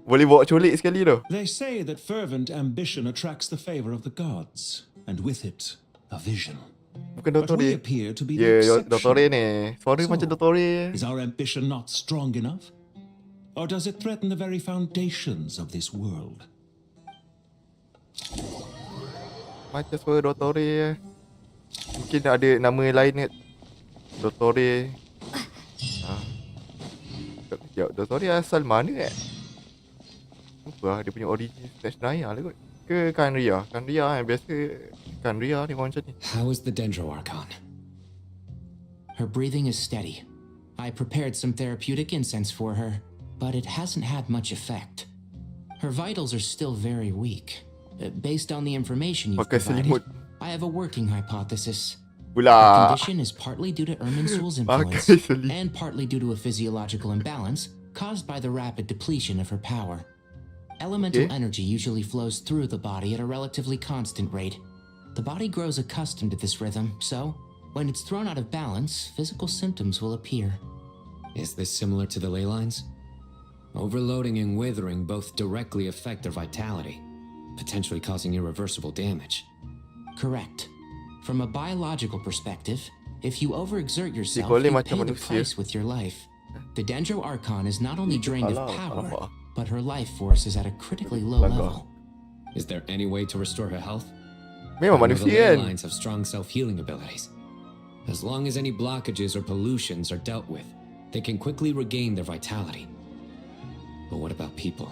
Boleh bawa colik sekali doh. They say that fervent ambition attracts the favor of the gods, and with it, a vision. Bukan But we Dottore. appear to be the exception. Dottore ni. Suara macam Dottore. Is our ambition not strong enough? Or does it threaten the very foundations of this world? Macam suara Dottore. Mungkin ada nama lain ni. Dottore. Dottore asal mana lupa lah dia punya origin Snatch Naya lah kot. Ke Kanria? Kanria kan biasa. Kanria ni macam ni. How is the Dendro Archon? Her breathing is steady. I prepared some therapeutic incense for her, but it hasn't had much effect. Her vitals are still very weak. Based on the information you've provided, I have a working hypothesis. Her condition is partly due to Irminsul's influence and partly due to a physiological imbalance caused by the rapid depletion of her power. Elemental energy usually flows through the body at a relatively constant rate. The body grows accustomed to this rhythm, so when it's thrown out of balance, physical symptoms will appear. Is this similar to the ley lines? Overloading and withering both directly affect their vitality, potentially causing irreversible damage. Correct. From a biological perspective, if you overexert yourself, you pay the price with your life. The Dendro Archon is not only drained of power, Alamak. but her life force is at a critically low level. Is there any way to restore her health? Memang I know the manusia ley kan. lines have strong self-healing abilities. As long as any blockages or pollutions are dealt with, they can quickly regain their vitality. But what about people?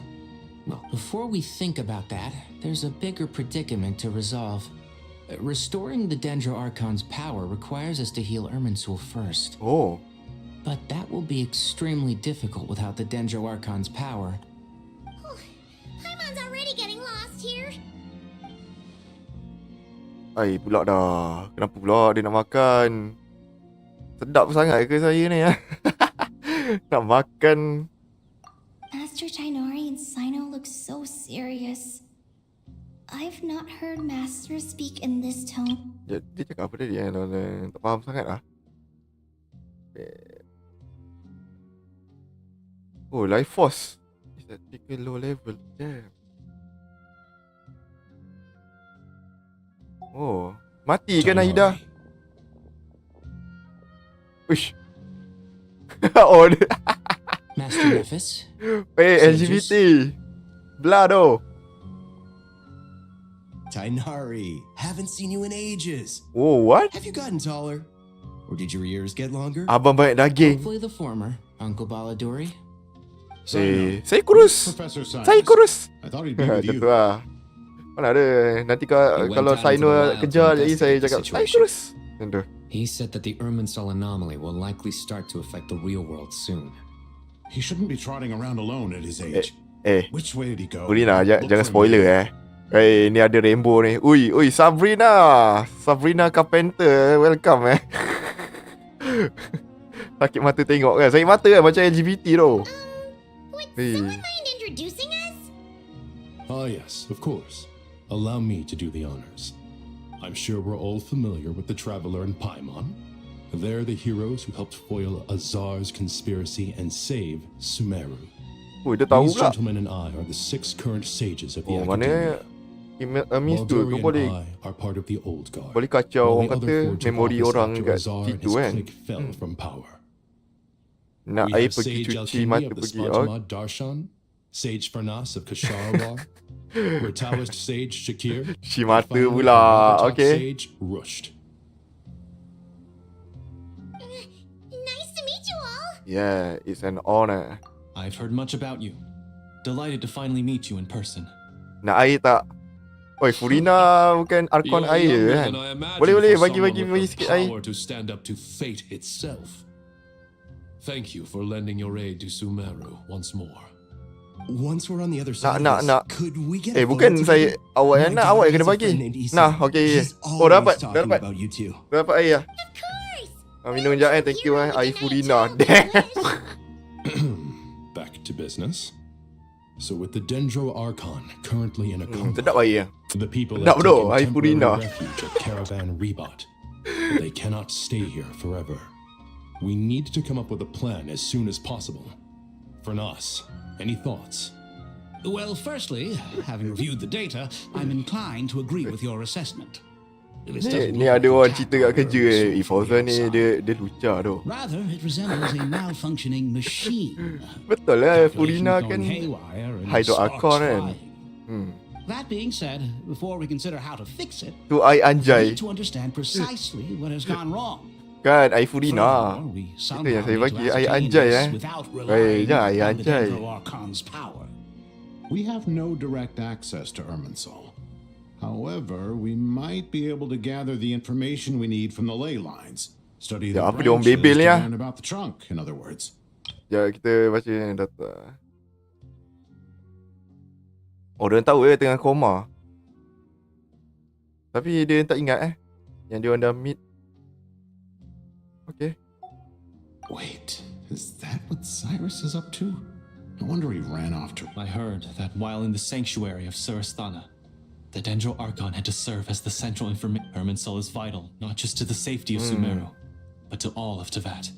Well, before we think about that, there's a bigger predicament to resolve. Restoring the Dendro Archon's power requires us to heal Irminsul first. Oh. But that will be extremely difficult without the Dendro Archon's power. Paimon's already getting lost here. Ai pula dah. Kenapa pula dia nak makan? Sedap sangat ke saya ni ya? Nak makan. Master Tainari and Sino look so serious. I've not heard Master speak in this tone. Dia cakap apa tadi ya? Tak faham sangat lah. Oh, life force. Is at a low level. Damn. Oh, mati kan Aida? Uish. Oh, Master Nephis? LGBT. Blood oh. Tainari, haven't seen you in ages. Oh, what? Have you gotten taller? Or did your ears get longer? Abang banyak daging. Hopefully the former, Uncle Baladuri. Saya kurus. Professor Science. Saya kurus. I thought he'd be with you. Itu lah. Mana ada. Nanti kalau Sino kejar jadi saya cakap saya kurus. Macam tu. He said that the Irminsul anomaly will likely start to affect the real world soon. He shouldn't be trotting around alone at his age. Which way did he go? Ulina, jangan spoiler ni ada rainbow ni. Ui, Sabrina. Sabrina Carpenter, welcome Sakit mata tengok kan. Sakit mata kan macam LGBT tu. Someone mind introducing us? Ah yes, of course. Allow me to do the honors. I'm sure we're all familiar with the Traveler and Paimon. They're the heroes who helped foil Azar's conspiracy and save Sumeru. Dia tahu These pula. gentlemen and I are the 6 current sages of the Mana Academia. Miss tu Balduri boleh and I are part of the old guard. boleh kacau while orang the kata other 4 took memori office orang after kat Azar and situ his kan. clique fell from power. Nak We air have pergi Sage cuci Alchemy mata of the pergi. Spontamod Darshan, Sage Farnas of Kasharawar, Taoist Sage Shakir, Cuci mata and finally, pula. Rabatok Okay. Sage Rusht. Nice to meet you all. Yeah, it's an honor. I've heard much about you. Delighted to finally meet you in person. Nak air tak? Oi, Furina bukan Arkon You're air younger kan? than I imagined Boleh for bagi someone with sikit the air. power to stand up to fate itself. Thank you for lending your aid to Sumeru once more. Once we're on the other side Nak. could we get a Bukan photo saya together? awak yang My nak, awak daughter yang kena has a bagi. friend named Issa. Nah, okey. She's Oh, always dapat. talking about you two. Dapat air. Minum sekejap thank you air Furina. Back to business. So with the Dendro Archon currently in a coma, sedap air. the people Sedap have bro, taken air temporary Furina. refuge at Caravan Rebot. But they cannot stay here forever. We need to come up with a plan as soon as possible. Farnas, any thoughts? Well, firstly, having reviewed the data, I'm inclined to agree with your assessment. This doesn't Ni look ada like orang an cerita attack kat kerja on Fauzan ni dia lucah tu. Rather, it resembles a malfunctioning machine. Betul lah Calculations Furina kan going haywire and Hydro sparks Archon kan. flying. That being said, before we consider how to fix it, Tu air we anjay. need to understand precisely what has gone wrong. Kan air Furina. Furthermore, we Itu somehow yang saya need to bagi air ascertain anjay this without relying jangan air on the anjay. Dendro Archon's power. We have no direct access to Irminsul. However, we might be able to gather the information we need from the ley lines. Study the apa dia orang branches bebel to ni learn about the trunk, in other words. Kita baca data. Oh, dia tahu tengah koma. Tapi dia tak ingat yang dia orang dah meet. Okay. Wait, is that what Cyrus is up to? No wonder he ran off to... I heard that while in the sanctuary of Surasthana, the Dendro Archon had to serve as the central information. Irminsul is vital, not just to the safety of Sumeru, but to all of Teyvat.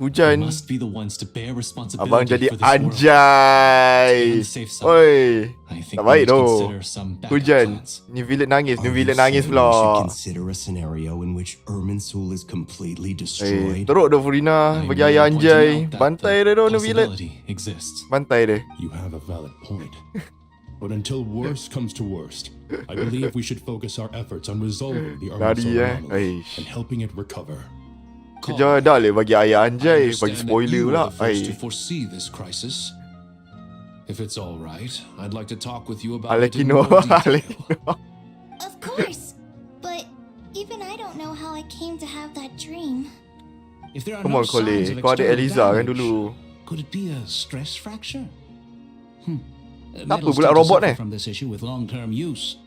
Hujan. must be the ones to bear responsibility Abang jadi for this world. anjay. Oi. I think Tak we baik need to tu. consider some backup Hujan. plans. Ni villain nangis. Ni Are villain you nangis saying we should pula. consider a scenario in which Irminsul is completely destroyed? Teruk dah Furina. Bagi ayah anjay. Bantai dia tu ni villain. Exists. Bantai dia. You have a valid point. But until worst comes to worst, I believe we should focus our efforts on resolving the Irminsul anomaly and helping it recover. Kejar dah le bagi ayah anjay. Bagi spoiler pula. To foresee this crisis. If it's all right, I'd like to talk with you about it in Alekino. more detail. Of course. But even I don't know how I came to have that dream. If there are Come no on, Kole. signs of Kau ada external Eliza kan damage, dulu. could it be a stress fracture? Apa Metals pula tend to robot suffer ni? from this issue with long-term use.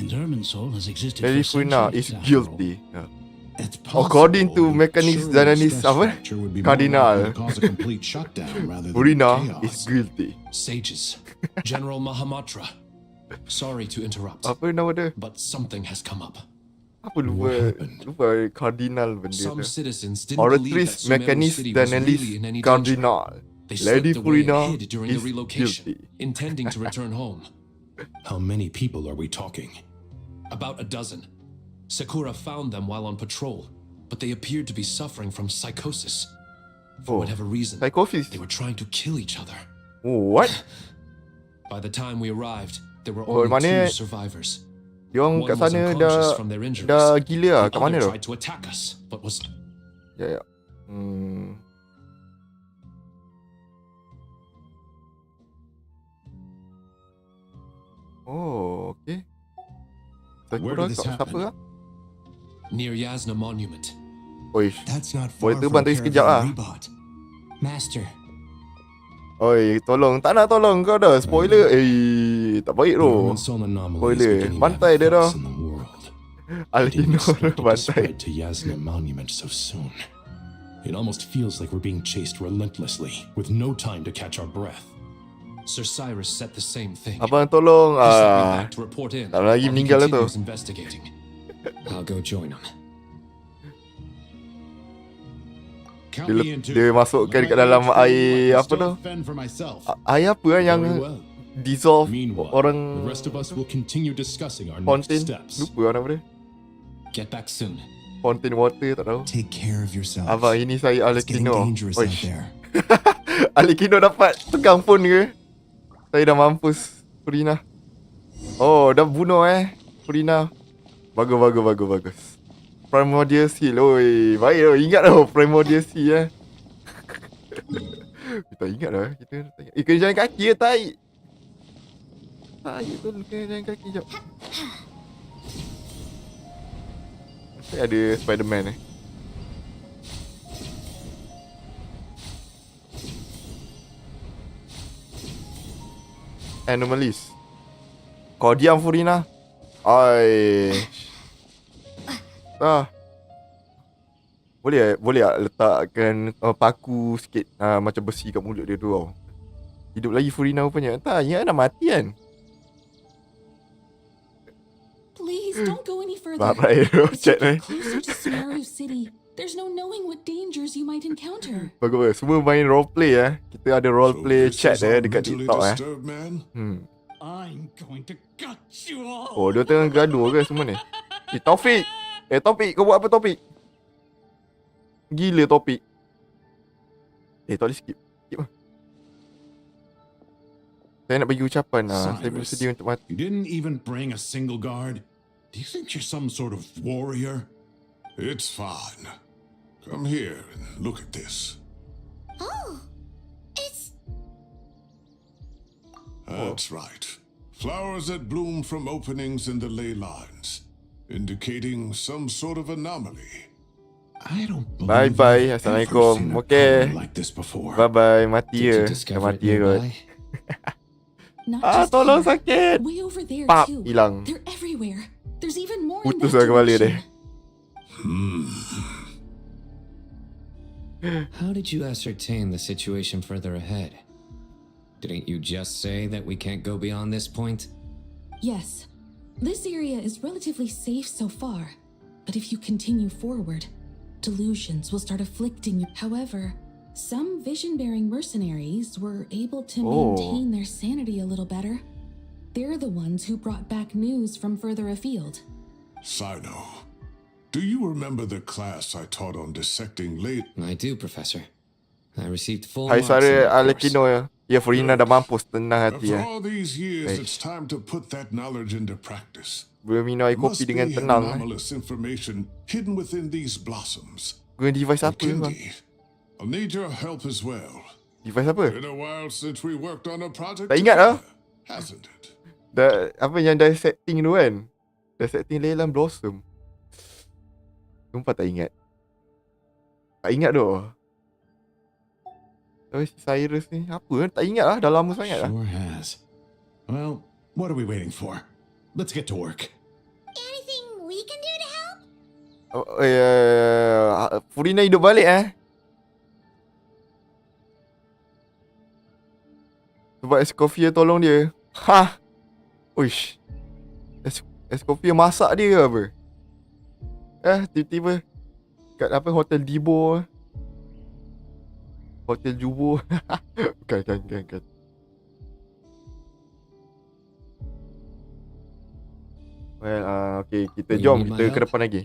And Irminsul has existed Jadi for Furina centuries is after guilty. According to mechanics Zananis apa? Cardinal. Furina is guilty. Sages, General Mahamatra. Sorry to interrupt. Apa nama dia? But something has come up. Apa lupa cardinal benda Some tu. citizens didn't believe that Oratrice Sumeru Mechanis City was Danalis really in any danger. Cardinal. They Lady slipped away Furina and hid during the is relocation, guilty. intending to return home. How many people are we talking? About a dozen. Sakura found them while on patrol, but they appeared to be suffering from psychosis. For whatever reason, psychosis. They were trying to kill each other. What? By the time we arrived, there were Oh, only mana 2 survivors. Diorang One kat was sana unconscious from their injuries. dah gila lah. The Kat mana other tu? tried to attack us, but was Ya. Oh, okay. Where Sakura did this kat siapa happen? lah? near Yasna Monument. Oi. That's not Boleh far terbang from tadi sekejap lah. Caravan Rebot. Master, Oi, tolong. Tak nak tolong kau dah. Spoiler. Tak baik tu. Spoiler. Bantai dia dah. Alekino bantai. To Yasna Monument so soon. It almost feels like we're being chased relentlessly, with no time to catch our breath. Sir Cyrus said the same thing. Abang tolong. He sent me back to report in. Tak lagi while he meninggal lah tu. continues investigating. I'll go join him. Dia masukkan kat dalam air apa tu? Air apa kan yang dissolve orang The rest of us will continue discussing our next fountain. steps. Lupa lah nama dia. Get back soon. Fountain water tak tahu. Take care of yourself. Abang ini saya It's getting Alekino. dangerous out Oish. there. Alekino dapat pegang phone ke? Saya dah mampus Furina. Oh, dah bunuh Furina. Bagus. Primordial Seal. Oi, baik tu. Ingat tu Primordial Seal Kita ingat dah. Kita tak ingat. Kena jalan kaki ke tai? Tai tu kena jalan kaki jap. Mesti ada Spiderman Anomalies. Kau diam Furina. Boleh tak letakkan paku sikit macam besi kat mulut dia tu tau. Hidup lagi Furina rupanya. Tak, dia dah mati kan. Please don't go any further. Barai tu As chat you ni. get closer to Sumeru City, there's no knowing what dangers you might encounter. Bagus. Semua main roleplay Kita ada roleplay chat dekat TikTok I'm going to gut you all. Oh, dia tengah gaduh ke semua ni? Taufik. Taufik, kau buat apa Taufik? Gila Taufik. Tak boleh skip. Skip lah. Saya nak bagi ucapan saya bersedia untuk mati. You didn't even bring a single guard? Do you think you're some sort of warrior? It's fine. Come here and look at this. Oh, it's... That's right. Flowers that bloom from openings in the ley lines, indicating some sort of anomaly. I don't Bye bye. Assalamualaikum. Okay. Like this before. Bye bye. Mati ya. Mati ya kot. Tolong sakit. Way over there Pap, too. hilang. They're everywhere. There's even more in Putus that lah kepala dia. How did you ascertain the situation further ahead? Didn't you just say that we can't go beyond this point? Yes. This area is relatively safe so far, but if you continue forward, delusions will start afflicting you. However, Some vision-bearing mercenaries were able to Oh. maintain their sanity a little better. They're the ones who brought back news from further afield. Sino, do you remember the class I taught on dissecting late? I do, Professor. I received full Hai marks in suara that course. Alekino ya. Ya, Furina dah mampus. Tenang hati After ya. all these years, Eish. it's time to put that knowledge into practice. Boleh minum air Must kopi be dengan tenang. anomalous information hidden within these blossoms. Guna device apa bang? Kendi, I'll need your help as well. Device apa? Been a while since we worked on a project Tak ingat lah. together, hasn't it? Dah, apa yang dah setting tu kan? Dah setting Leland Blossom. Sumpah tak ingat. Tak ingat tu. Tapi si Cyrus ni, apa? Tak ingat lah. Dah lama sangat lah. Sure has. Well, what are we waiting for? Let's get to work. Anything we can do to help? Furina hidup balik Sebab Escoffier tolong dia. Ha! Uish. Escoffier masak dia ke apa? Tiba-tiba kat apa Hotel Dibo, Hotel Jubo. Bukan. Well, okay, kita jom kita ke depan lagi.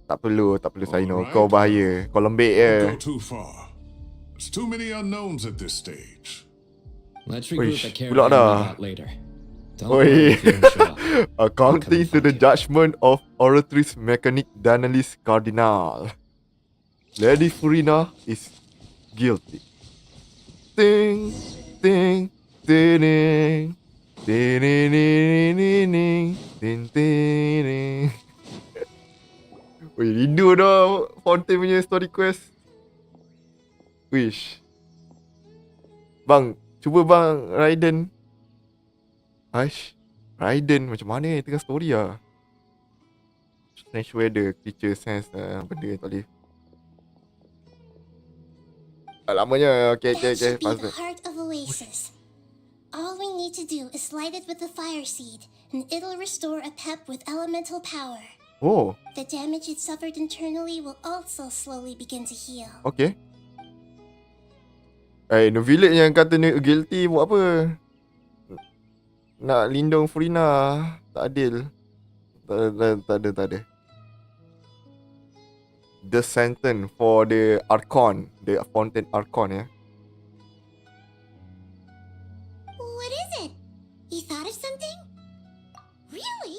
Tak perlu Sino. Kau bahaya. Kau lembik Don't go too far. There's too many unknowns at this stage. Let's regroup Uish, the pula caravan dah. and talk later. Don't worry if you don't show up. Accounting to the judgment of Oratrice Mechanic Danalis Cardinal. Lady Furina is guilty. Ting, ting, ting, ting, ting, ting, ting. Wih, rindu dah Fontaine punya story quest. Wish. Bang, cuba bang Raiden. Aish, Raiden macam mana tengah story lah. Strange weather, creature sense benda tak boleh. Lamanya, okay. That should be Fast. the heart of Oasis. All we need to do is light it with the fire seed, and it'll restore a pep with elemental power. Oh, The damage it suffered internally will also slowly begin to heal. okay. No village yang kata ni guilty buat apa? Nak lindung Furina. Tak adil. Tak ada. The sentence for the Archon. The Fountain Archon ya. What is it? You thought of something? Really?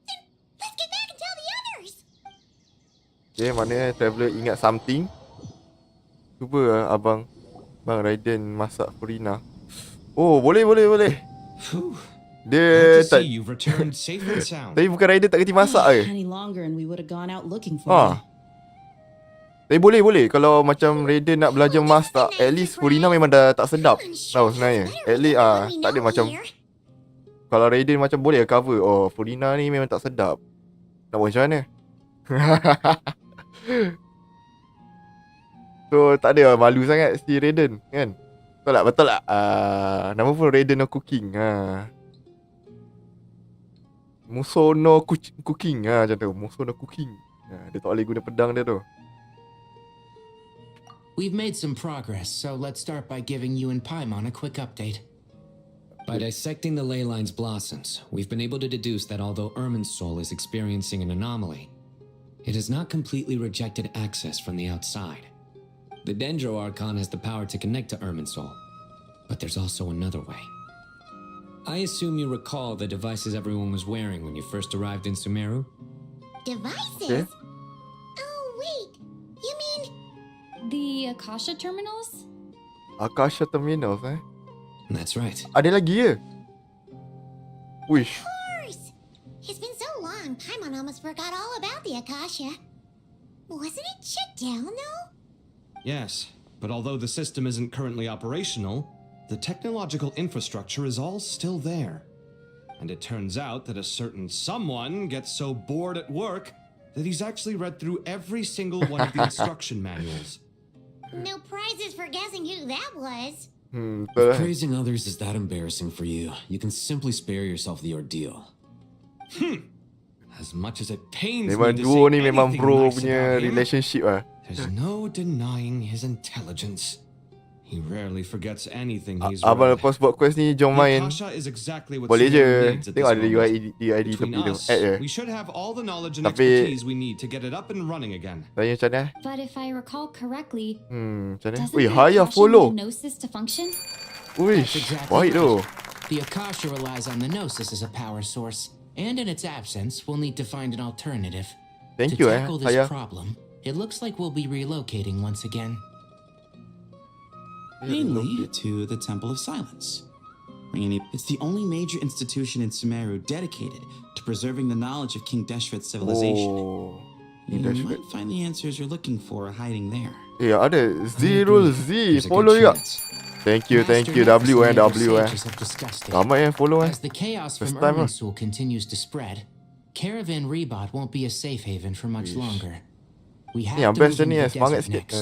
Then let's get back and tell the others. Okay, mana Traveller ingat something. Cuba abang Raiden masak Furina. Oh, boleh. Dia Glad to tak. see you've returned safe and sound. Tapi bukan Raiden tak kerti masak ke? Any longer and we would have gone out looking for you. Tapi boleh. Kalau macam Raiden nak belajar masak, at least Furina memang dah tak sedap. Tahu sebenarnya. At least tak ada macam. Kalau Raiden macam boleh cover. Oh, Furina ni memang tak sedap. Nak buat macam mana? So tak ada malu sangat si Raiden kan? Betul tak? Nama pun Raiden no Cooking. Musuh no cooking macam tu. Musuh no cooking. Dia tak boleh guna pedang dia tu. We've made some progress, so let's start by giving you and Paimon a quick update. By dissecting the ley line's blossoms, we've been able to deduce that although Irmin's soul is experiencing an anomaly, it has not completely rejected access from the outside. The Dendro Archon has the power to connect to Irmin's soul, but there's also another way. I assume you recall the devices everyone was wearing when you first arrived in Sumeru? Devices? Oh, wait. You mean... The Akasha terminals? Akasha Terminals That's right. Ada lagi ya? Wish. Of course. It's been so long, Paimon almost forgot all about the Akasha. Wasn't it shut down, though? Yes, but although the system isn't currently operational, the technological infrastructure is all still there. And it turns out that a certain someone gets so bored at work that he's actually read through every single one of the instruction manuals. No prizes for guessing who that was. If praising others is that embarrassing for you, you can simply spare yourself the ordeal. As much as it pains Memang me to duo say ni memang anything bro nice punya about him, relationship there's no denying his intelligence. He rarely forgets anything he's Abang read. lepas buat quest ni, jom The main. Akasha is exactly what Boleh je. Sumeru needs at Tengok this ada moment. UID Between tepi tu. us, Add je. we should have all the knowledge and Tapi- expertise we need to get it up and running again. Saya macam mana? But if I recall correctly, Macam mana? doesn't Ui, the Haya Akasha follow. need a Gnosis to function? Uish, baik tu. The Akasha relies on the Gnosis as a power source, and in its absence, we'll need to find an alternative. Thank to you, tackle this Haya. problem, it looks like we'll be relocating once again. Mainly to the Temple of Silence. I mean, it's the only major institution in Sumeru dedicated to preserving the knowledge of King Deshret's civilization. You might find the answers you're looking for hiding there. Ada Zero Z. Follow juga. Thank you, W. Ramai yang follow As the chaos from First time lah. Irminsul continues to spread, Caravan Rebot won't be a safe haven for much longer. We have yang to best move ni into the semangat desert sikit. next.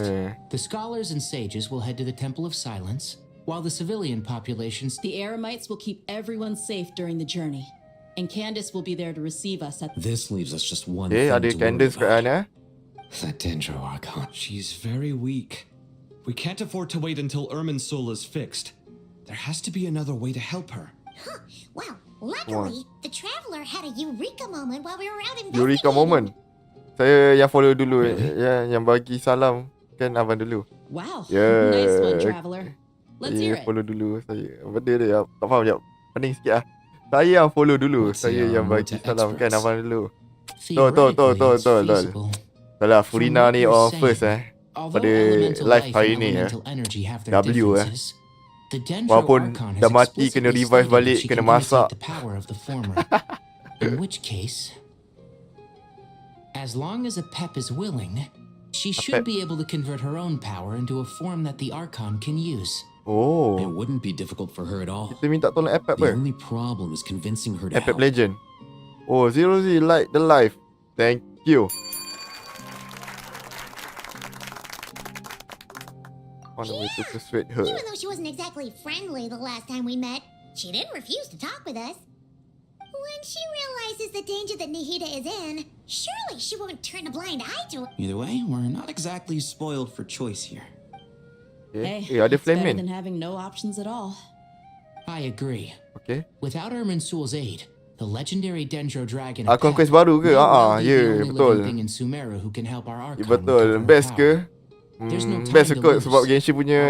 The scholars and sages will head to the Temple of Silence, while the civilian populations... The Eremites will keep everyone safe during the journey, and Candace will be there to receive us at. This leaves us just one Okay, thing ada to worry Candace kat about. sana. That Dendro Archon. She's very weak. We can't afford to wait until Irminsul is fixed. There has to be another way to help her. Well, luckily, the traveler had a eureka moment while we were out investigating. Eureka moment. Saya yang follow dulu. Yang bagi salam kan abang dulu. Wow, Yeah. nice one, traveler. Let's hear it. Follow dulu saya. Benda dia tak faham jap. Pening sikit lah. Saya yang follow dulu. Saya yang bagi salam kan abang dulu. Betul. Salah, Furina ni on first pada live hari ni W walaupun dah mati kena revive balik, kena masak. In which case, as long as a Pep is willing, she should be able to convert her own power into a form that the Archon can use. It wouldn't be difficult for her at all. Kita minta tolong Epep The only problem is convincing her to Epep help. Legend. Oh, Zero Z like the live. Thank you. On the way to persuade her. Even though she wasn't exactly friendly the last time we met, she didn't refuse to talk with us. When she realizes the danger that Nihida is in, surely she won't turn a blind eye to it. Either way, we're not exactly spoiled for choice here. Hey, ada it's better than having no options at all. I agree. Okay. Without Irminsul's aid, the legendary Dendro Dragon Conquest baru ke? Betul. in Sumeru who can help our Archon Betul. Best ke? Best kot sebab Genshin punya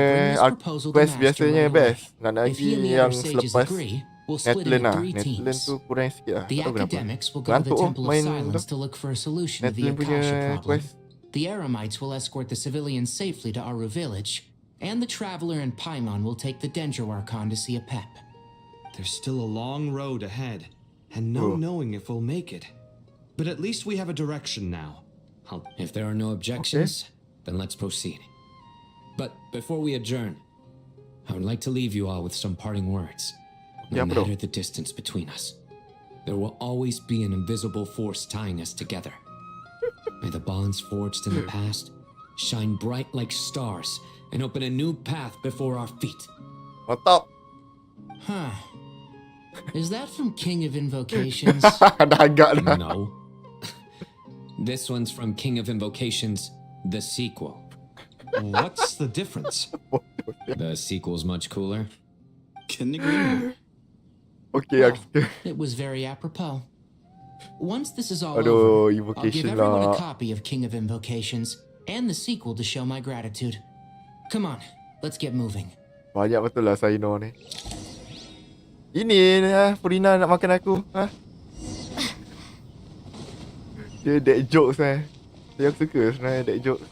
quest biasanya best. Nak lagi yang selepas Netland lah. Netland tu kurang sikit lah. The Tak tahu kenapa. academics will go to the Temple of Silence to look for a solution to the Netland punya Akasha problem. quest. The Eremites will escort the civilians safely to Aru village, and the Traveler and Paimon will take the Dendro Archon to see a Pep. There's still a long road ahead, and no knowing if we'll make it. But at least we have a direction now. If there are no objections, then let's proceed. But before we adjourn, I would like to leave you all with some parting words. No matter the distance between us, there will always be an invisible force tying us together. May the bonds forged in the past shine bright like stars and open a new path before our feet. Mantap. Huh. Is that from King of Invocations? No. This one's from King of Invocations, the sequel. What's the difference? The sequel's much cooler. Couldn't agree more. Okay, It was very apropos. Once this is all Aduh, over, I'll give Invocation everyone lah. a copy of King of Invocations and the sequel to show my gratitude. Come on, let's get moving. Banyak betul lah Saino ni. Ini Purina nak makan aku. Dia dead jokes Saya suka sebenarnya dead jokes.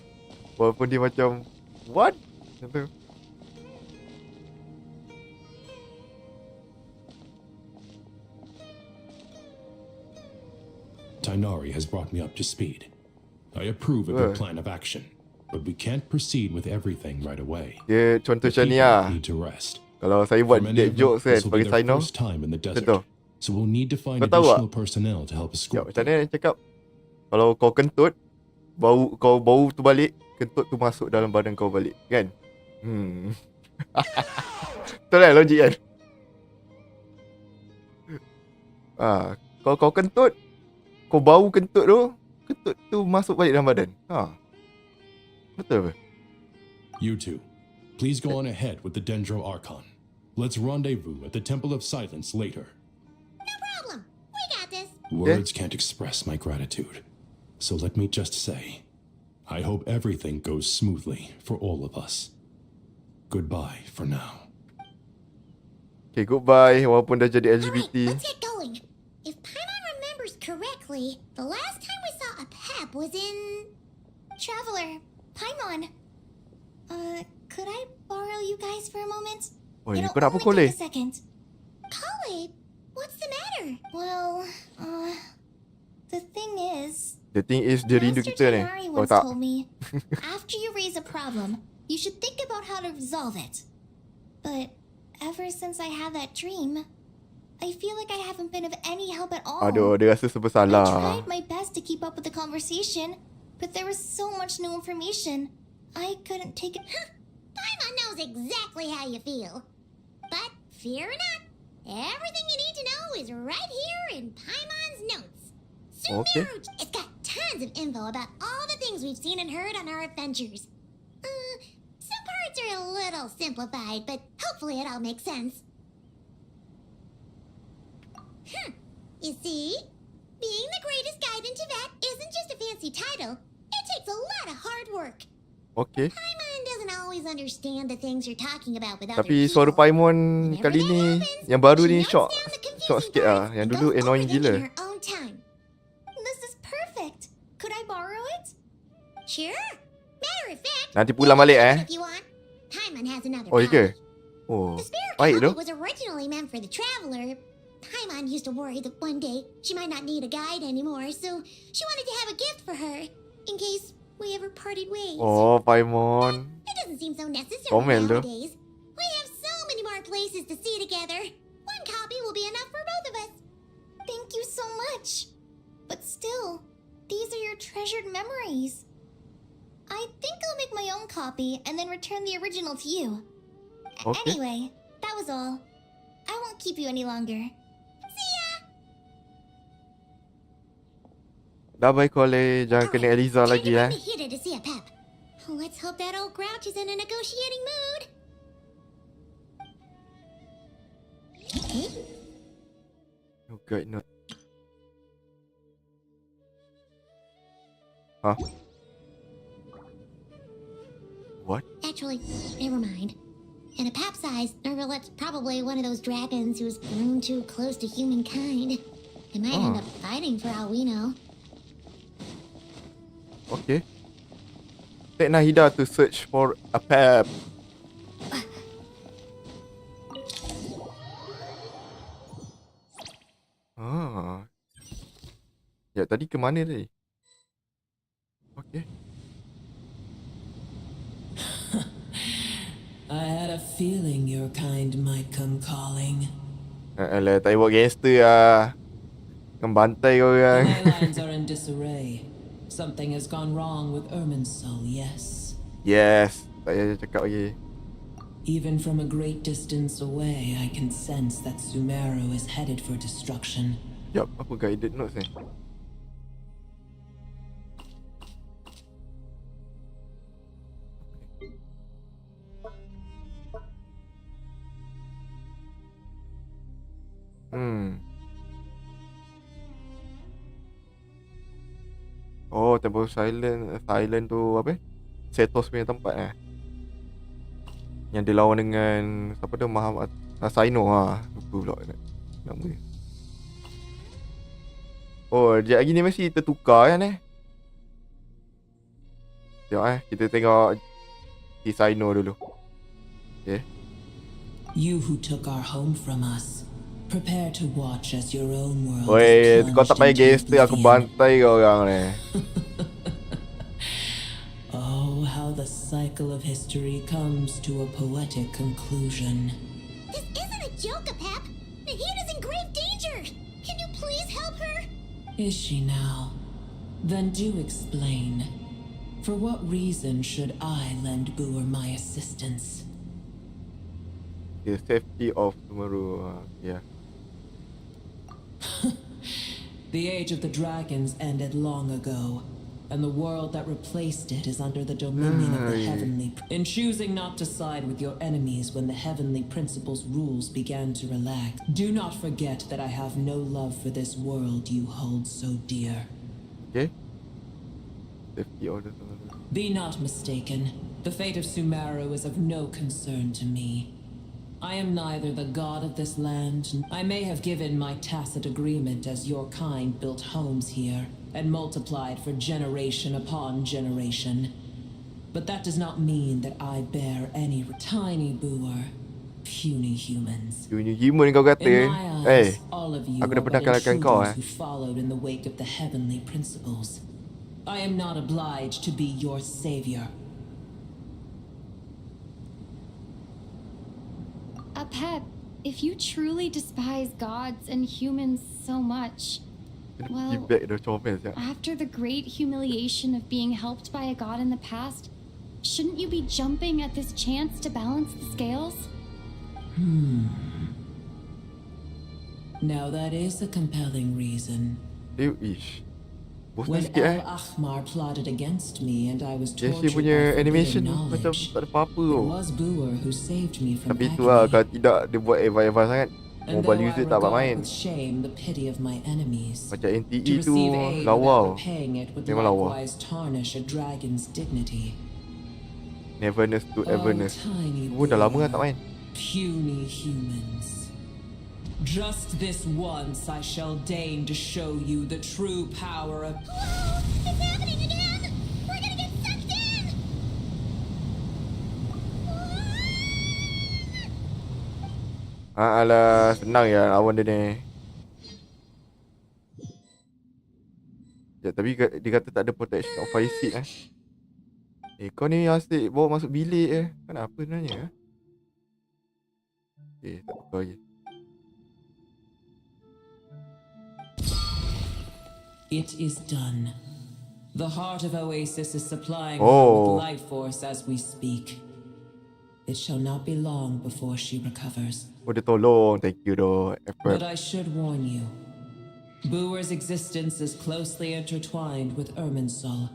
Walaupun dia macam what? Macam tu. Tainari has brought me up to speed. I approve of your plan of action, but we can't proceed with everything right away. Dia contoh The macam ni people lah. need to rest. Kalau saya buat For many dead of them, jokes this will be bagi their Saino. first time in the desert, Betul. so we'll need to find Kau tahu additional tak? personnel to help escort. Macam mana nak cakap? Kalau kau kentut, bau tu balik, kentut tu masuk dalam badan kau balik, kan? Betul kan logik kan? Kalau kau kentut, kau bau kentut tu masuk balik dalam badan. Betul apa? You two, Please go on ahead with the Dendro Archon. Let's rendezvous at the Temple of Silence later. No problem. We got this. Words can't express my gratitude. So let me just say, I hope everything goes smoothly for all of us. Goodbye for now. Okay, goodbye. Walaupun dah jadi LGBT. Let's get going. If Paimon remembers correctly, the last time we saw a pep was in... Traveler, Paimon. Could I borrow you guys for a moment? Oh, It'll kau nak apa, only Kole? take a second. Kole, what's the matter? Well, the thing is... The thing is, dia rindu Master kita ni. Tainari Kau once tak? told me, after you raise a problem, you should think about how to resolve it. But ever since I had that dream, I feel like I haven't been of any help at all. Aduh, dia rasa serba salah. I tried my best to keep up with the conversation, but there was so much new information. I couldn't take it. Paimon knows exactly how you feel. But fear not, everything you need to know is right here in Paimon's notes. Okay. It's got tons of info about all the things we've seen and heard on our adventures. Some parts are a little simplified, but hopefully it all makes sense. You see? Being the greatest guide in Tibet isn't just a fancy title. It takes a lot of hard work. Okay. Paimon doesn't always understand the things you're talking about with other Tapi people. suara Paimon kali ni, yang baru ni shock sikit lah. Yang dulu annoying gila. Her own time. This is perfect. Could I borrow it? Sure. Matter of fact, Nanti pulang balik if you want, Paimon has another Oh, copy. ke? Oh, The spare baik copy tu. was originally meant for the traveler. Paimon used to worry that one day she might not need a guide anymore, so she wanted to have a gift for her in case we ever parted ways. Oh, Paimon. It doesn't seem so necessary Komel tu. nowadays. We have so many more places to see together. One copy will be enough for both of us. Thank you so much. But still, these are your treasured memories. I think I'll make my own copy and then return the original to you. Okay. Anyway, that was all. I won't keep you any longer. Dah baik Kole, jangan kena Eliza lagi Time to hit it to see a pep. Let's hope that old grouch is in a negotiating mood. Oh god, no. Huh? What? Actually, never mind. In a pap size, Nervalet's probably one of those dragons who's grown too close to humankind. They might end up fighting for all we know. Okay. Take Nahida to search for a pep. Ya, tadi ke mana tadi? Okay. I had a feeling your kind might come calling. Alah, tak buat gangster lah. Kan bantai kau orang. My lines are in disarray. Something has gone wrong with Irminsul, yes. Yes. Tak payah cakap lagi. Even from a great distance away, I can sense that Sumeru is headed for destruction. Yup, apa guided notes ni? Oh, Temple Silent tu apa? Setos punya tempat Yang dia lawan dengan siapa tu? Muhammad Saino lupa pula nama dia. Oh, sekejap lagi ni mesti tertukar kan Sekejap kita tengok si Saino dulu. Okay. You who took our home from us, prepare to watch as your own world. Weh, kau tak payah gangster, aku bantai kau orang ni. Oh, how the cycle of history comes to a poetic conclusion. This isn't a joke, Pep. Nahida's in grave danger. Can you please help her? Is she now? Then do explain. For what reason should I lend Boer my assistance? The safety of Sumeru, yeah. The age of the dragons ended long ago. and the world that replaced it is under the dominion of the heavenly. In choosing not to side with your enemies when the heavenly principles' rules began to relax, do not forget that I have no love for this world you hold so dear. Okay. Safety order. Be not mistaken. The fate of Sumeru is of no concern to me. I am neither the god of this land. I may have given my tacit agreement as your kind built homes here and multiplied for generation upon generation. But that does not mean that I bear any tiny boor, puny humans. Puny human kau kata. In my eyes, all of you aku are dah pernah but kalahkan kau intruders who followed in the wake of the heavenly principles. I am not obliged to be your savior. Pep, if you truly despise gods and humans so much, well, after the great humiliation of being helped by a god in the past, shouldn't you be jumping at this chance to balance the scales? Now that is a compelling reason. When Al-Ahmar plotted against me and I was tortured punya by animation forbidden macam knowledge, tak ada apa-apa it tu. was Boer who saved me from Tapi agony. tu lah, kalau tidak dia buat advance sangat, And mobile though I user tak dapat main. regard with shame the pity of my enemies, Macam to NTE tu receive aid lawa. without repaying it would Memang lawa. likewise tarnish a dragon's dignity. Neverness to Everness. Tiny Dah lama lah tak main. puny humans. Just this once I shall deign to show you the true power of... It's happening again! We're gonna get sucked in! Alah, senang ya lawan dia ni. Ya, tapi dia kata tak ada protection of fire seat kau ni asyik bawa masuk bilik Kenapa sebenarnya tak apa lagi. It is done. The heart of Oasis is supplying her with life force as we speak. It shall not be long before she recovers. Dia tolong, thank you doh. But I should warn you. Boer's existence is closely intertwined with Irminsul.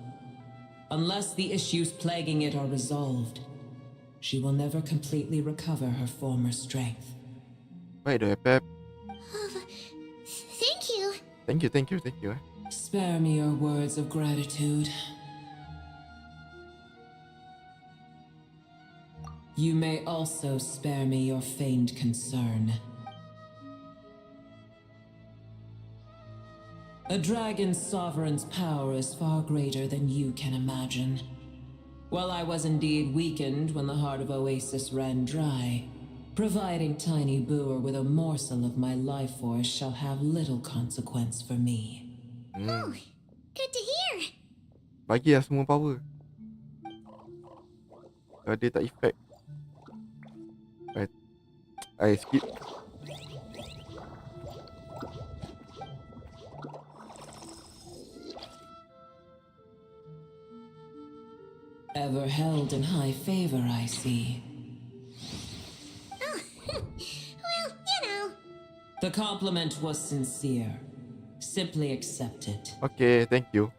Unless the issues plaguing it are resolved, she will never completely recover her former strength. Baik doh, Pep. Thank you. Thank you. Spare me your words of gratitude. You may also spare me your feigned concern. A dragon's sovereign's power is far greater than you can imagine. While I was indeed weakened when the heart of Oasis ran dry, providing Tiny Boer with a morsel of my life force shall have little consequence for me. Oh, good to hear. Bagilah semua power. Kalau dia tak effect. I skip. Ever held in high favor, I see. Oh, well, you know. The compliment was sincere. Simply accept it. Okay, thank you.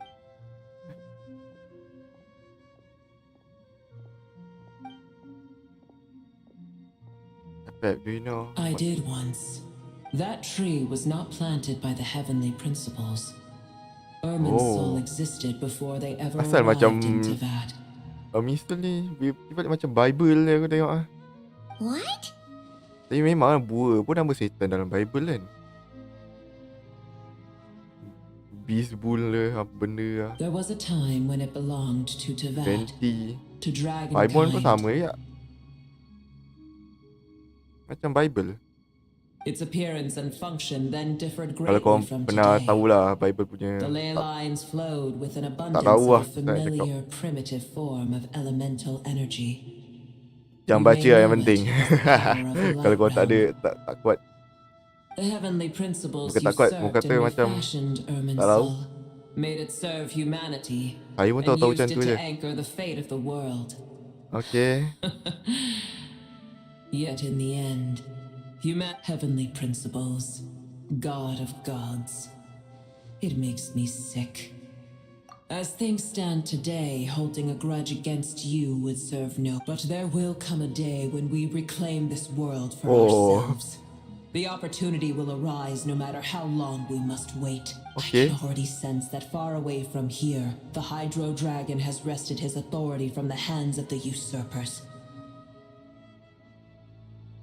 Pep, do you know? I did once. That tree was not planted by the heavenly principles. Irminsul existed before they ever Asal arrived macam into that. Mr. ni macam Bible aku tengok What? Tapi memang Bua pun nama setan dalam Bible kan. Beast Bull apa benda There was a time when it belonged to Tevat, Fenty. to Dragonkind. Bible pun sama ya. Macam Bible. Its appearance and function then differed Kalau greatly kau from pernah today. tahulah Bible punya The ley lines flowed with an abundance tahu lah of familiar primitive form of elemental energy. Jangan You baca may lah yang know penting. it as the power of the Kalau kau light tak ada realm. tak kuat. The heavenly principles Bukan tak kuat, usurped mu kata and macam refashioned tak tahu. Irminsul, made it serve humanity, Saya pun and tahu used macam it tu to je. anchor the fate of the world. Okay. Yet in the end, heavenly principles, God of gods. It makes me sick. As things stand today, holding a grudge against you would serve no. But there will come a day when we reclaim this world for ourselves. The opportunity will arise no matter how long we must wait. Okay. I can already sense that far away from here, the Hydro Dragon has wrested his authority from the hands of the usurpers.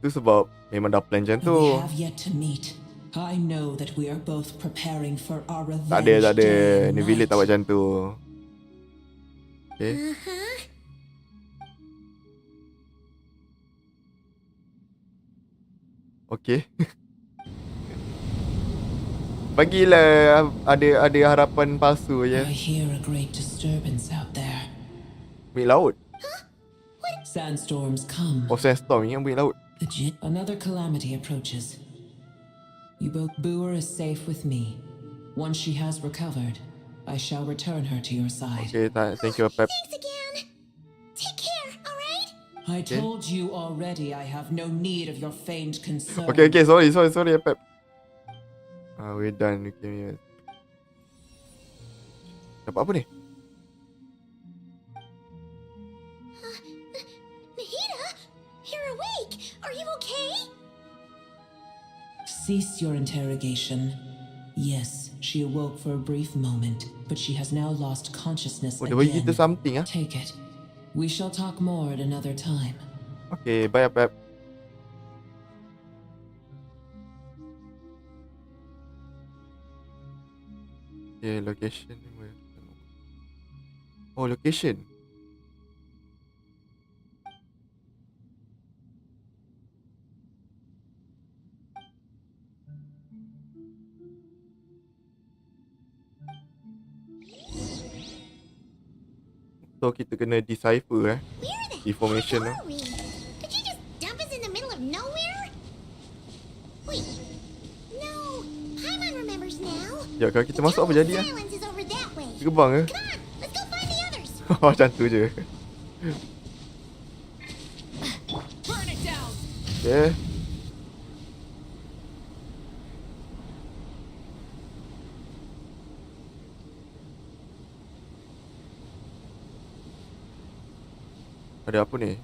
Itu sebab memang dah plan macam tu. We have yet to meet. I know that we are both preparing for our revenge. Tak ada. Ni village tak buat macam tu. Okay. Okay. Bagilah ada harapan palsu je. I hear a great disturbance out there. Bunyi laut. Sandstorms come. Oh, sandstorm ingat bunyi laut. Another calamity approaches. You both Boer is safe with me. Once she has recovered, I shall return her to your side. Okay, thank you, Pep. Thanks again. Take care, alright? I told you already I have no need of your feigned concern. Okay, sorry, Pep. We're done. Okay. Dapat apa ni? Nahida, you're awake. Are you okay? Cease your interrogation. Yes, she awoke for a brief moment, but she has now lost consciousness Dia bagi kita again. something Take it. We shall talk more at another time. Okay, bye Pep. Okay, location. Oh, location. So kita kena decipher information Where are we? Did you just dump us in the middle of nowhere? Wait. No. Paimon remembers now. Ya, kalau kita masuk apa jadi Silence is over that way. Gerbang ke? Come on, let's go find the others. Macam tu je. Burn it down. Okay. Ada apa ni?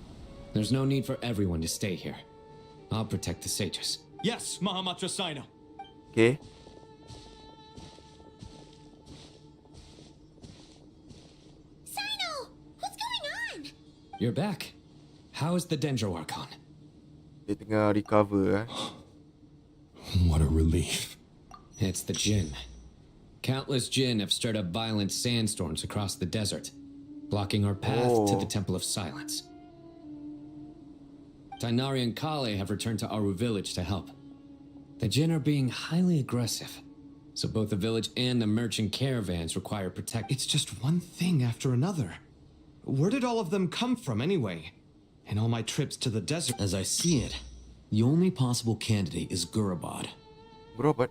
There's no need for everyone to stay here. I'll protect the sages. Yes, Mahamatra Sino. Okay. Sino, what's going on? You're back. How is the Dendro Archon? Dia tengah recover. What a relief. It's the Jinn. Countless Jinn have stirred up violent sandstorms across the desert, blocking our path to the Temple of Silence. Tainari and Kale have returned to Aru village to help. The Jinn are being highly aggressive, so both the village and the merchant caravans require protection. It's just one thing after another. Where did all of them come from anyway? In all my trips to the desert. As I see it, the only possible candidate is Gurabad. Gurabad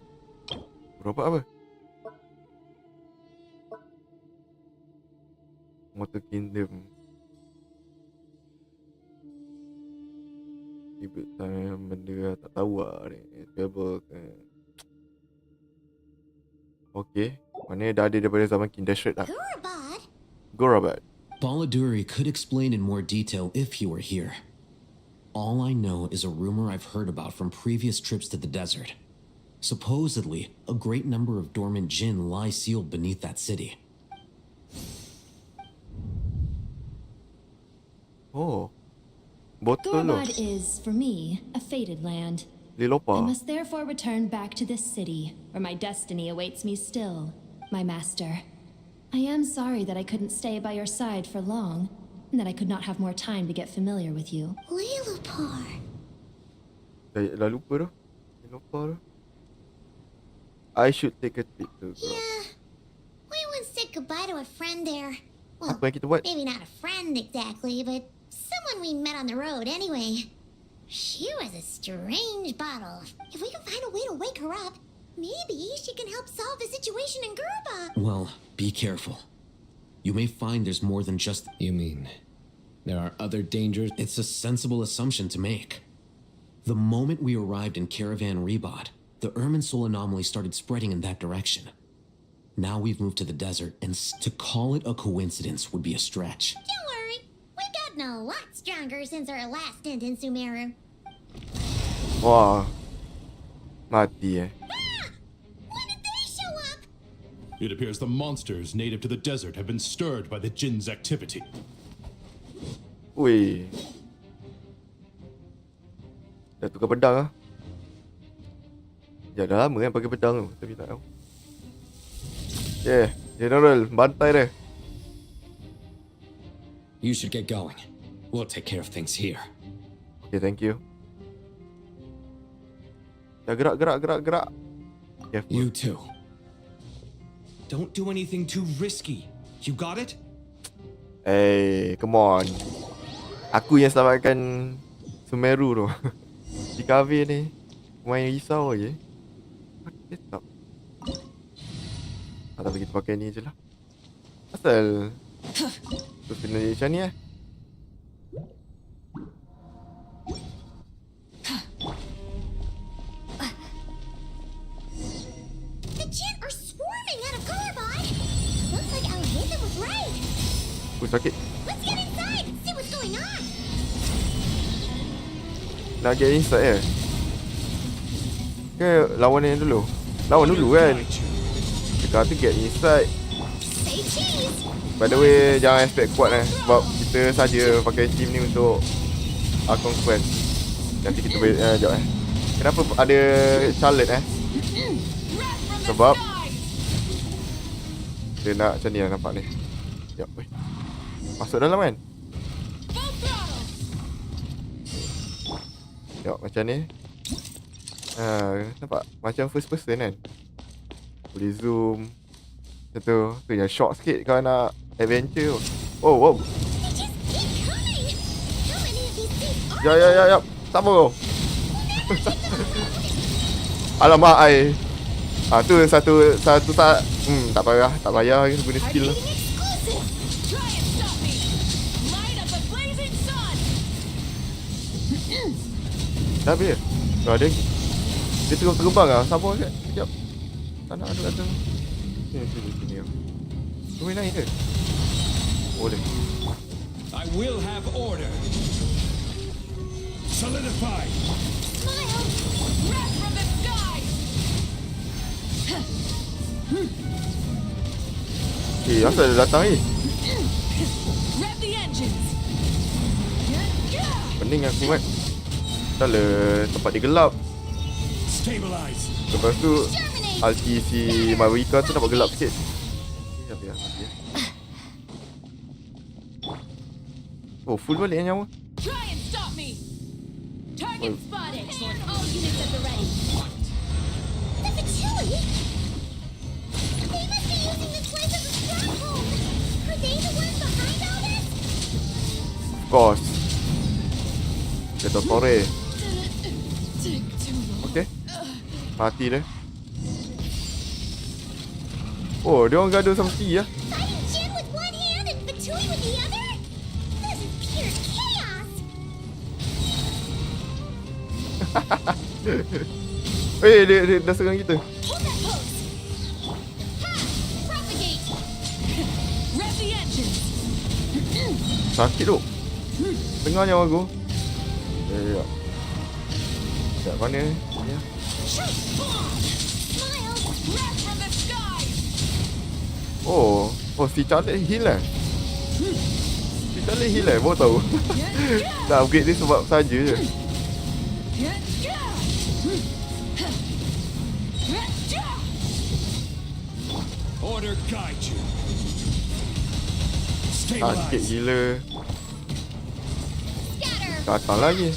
apa? Water Kingdom. Ibu saya benda tak tahu lah ni. Travel ke. Okay. Mana dah ada daripada zaman King Dashred lah. Gurabad. Baladuri could explain in more detail if he were here. All I know is a rumor I've heard about from previous trips to the desert. Supposedly, a great number of dormant Jinn lie sealed beneath that city. Oh. Botol Gurabad is, for me, a fated land. Lilopa. I must therefore return back to this city, where my destiny awaits me still, my master. I am sorry that I couldn't stay by your side for long, and that I could not have more time to get familiar with you. Lilupar. Dah lupa dah. Lilopa dah. I should take a trip to Gurabad. Yeah. We once said goodbye to a friend there. Well, Apa yang kita buat? maybe not a friend exactly, but someone we met on the road anyway. She was a strange bottle. If we can find a way to wake her up, maybe she can help solve the situation in Gurabad. Well, be careful. You may find there's more than just... You mean there are other dangers? It's a sensible assumption to make. The moment we arrived in Caravan Rebod, the Irminsul anomaly started spreading in that direction. Now we've moved to the desert, and to call it a coincidence would be a stretch. Don't worry. We've gotten a lot stronger since our last stint in Sumeru. Wah. Mati When did they show up? It appears the monsters native to the desert have been stirred by the Jinn's activity. Weh. Dah tukar pedang lah. Ya dah lama kan pakai pedang tu. Tapi tak tahu. Okay, General, bantai dia. You should get going. We'll take care of things here. Okay, thank you. Dah gerak. Careful. You too. Don't do anything too risky. You got it? Hey, come on. Aku yang selamatkan Sumeru tu. Di kafe ni main risau je. Okay, stop. Tak apa, kita pakai ni je lah. Asal terus kena macam ni The Jinn are swarming out of Carbon. Looks like Alhazen was right. Sakit. Let's get inside and see what's going on. Nak get inside ke lawan yang dulu? Lawan dulu kan. Kita tu get inside. Say cheese. By the way, jangan expect kuat sebab kita saja pakai team ni untuk conquest. Nanti kita boleh jap Kenapa ada Charlotte Sebab dia nak macam ni lah nampak ni. Jap weh. Masuk dalam kan? Jap macam ni. Nampak macam first person kan? Boleh zoom. Macam tu. Tu yang short sikit kalau nak adventure. Oh, wow. Ya. Sabar. Alamak ai. Tu satu tak payah guna skill. Dah habis. Ada. Dia terbang lah. Sabar sekejap. Sekejap. Tak nak ada kata. Sini. Boleh naik ke? Boleh. I will have order. Solidify. Smile. Wrath from the sky. Asal dia datang ni? Rev the engines. Pening aku mat. Dah lah tempat dia gelap. Stabilize. Lepas tu ulti si Marika tu nampak gelap sikit. Biar. Oh, full balik nyawa. Try and stop me. Target spotted. All units at the ready. The Patchouli? They must be using this place as a stronghold. Are they the ones behind all this? Of course. Kita sore. Okay. Mati dia. Oh, dia orang gaduh sama sekali ya. Fighting Jin with one hand and Patchouli with the other? This is pure chaos. Dia dah serang kita. Hold that pose. Ha! Propagate. Rev the engines. Sakit tu. Tengah nyawa aku. Ya. Kat mana ni? Ya. Oh, si Charlotte heal lah. Si Charlotte heal lah, baru tahu. Nak upgrade dia sebab saja je. Order guide you. Sakit gila. Datang lagi.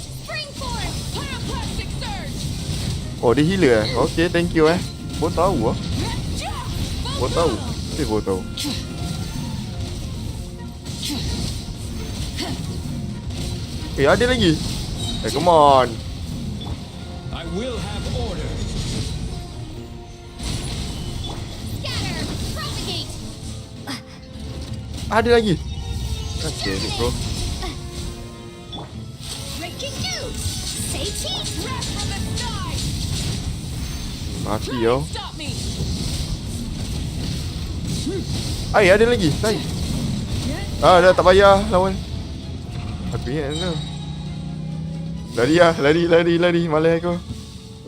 Oh, dia healer Okay, thank you Baru tahu Baru tahu. Baru tahu. Ada lagi. Come on. I will have order. Ada lagi. Okay, ni bro. Mati yo. Ada lagi. Nice. Dah tak payah lawan. Aku ingat tu. Lari. Malas aku.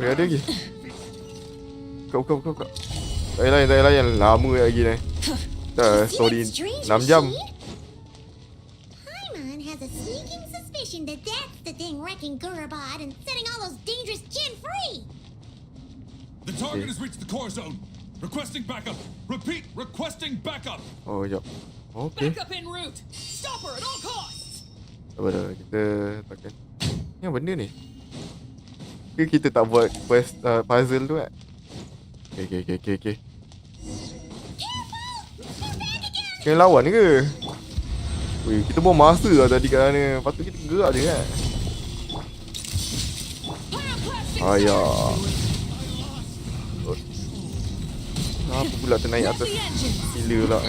Ada lagi. Kau. Tak payah layan. Lama lagi ni. Dah story 6 jam. Paimon has a sneaking suspicion that that's the thing wrecking Gurabad and setting all those dangerous Jin free. The target has reached the core zone. Requesting backup. Repeat, requesting backup. Oh, jap. Okay. Backup en route. Stop her at all costs. Apa dah kita takkan. Ni apa benda ni? Ke kita tak buat quest puzzle tu kan? Okay. Kena lawan ke? Weh, kita buang masa lah tadi kat sana. Patut kita gerak je kan? Ayah. Kenapa pula ternaik atas gila pula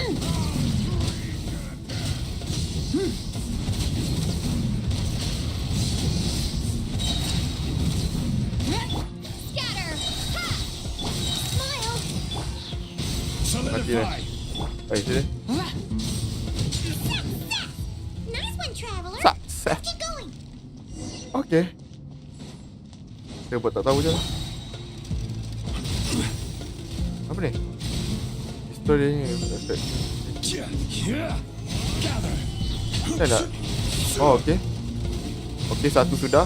mati dah. Sini. Nice one, traveler. Success. Keep going. Okay. Kita buat tak tahu je lah. Apa ni? Histori ni. Nak? Oh, okay. Okay, satu sudah.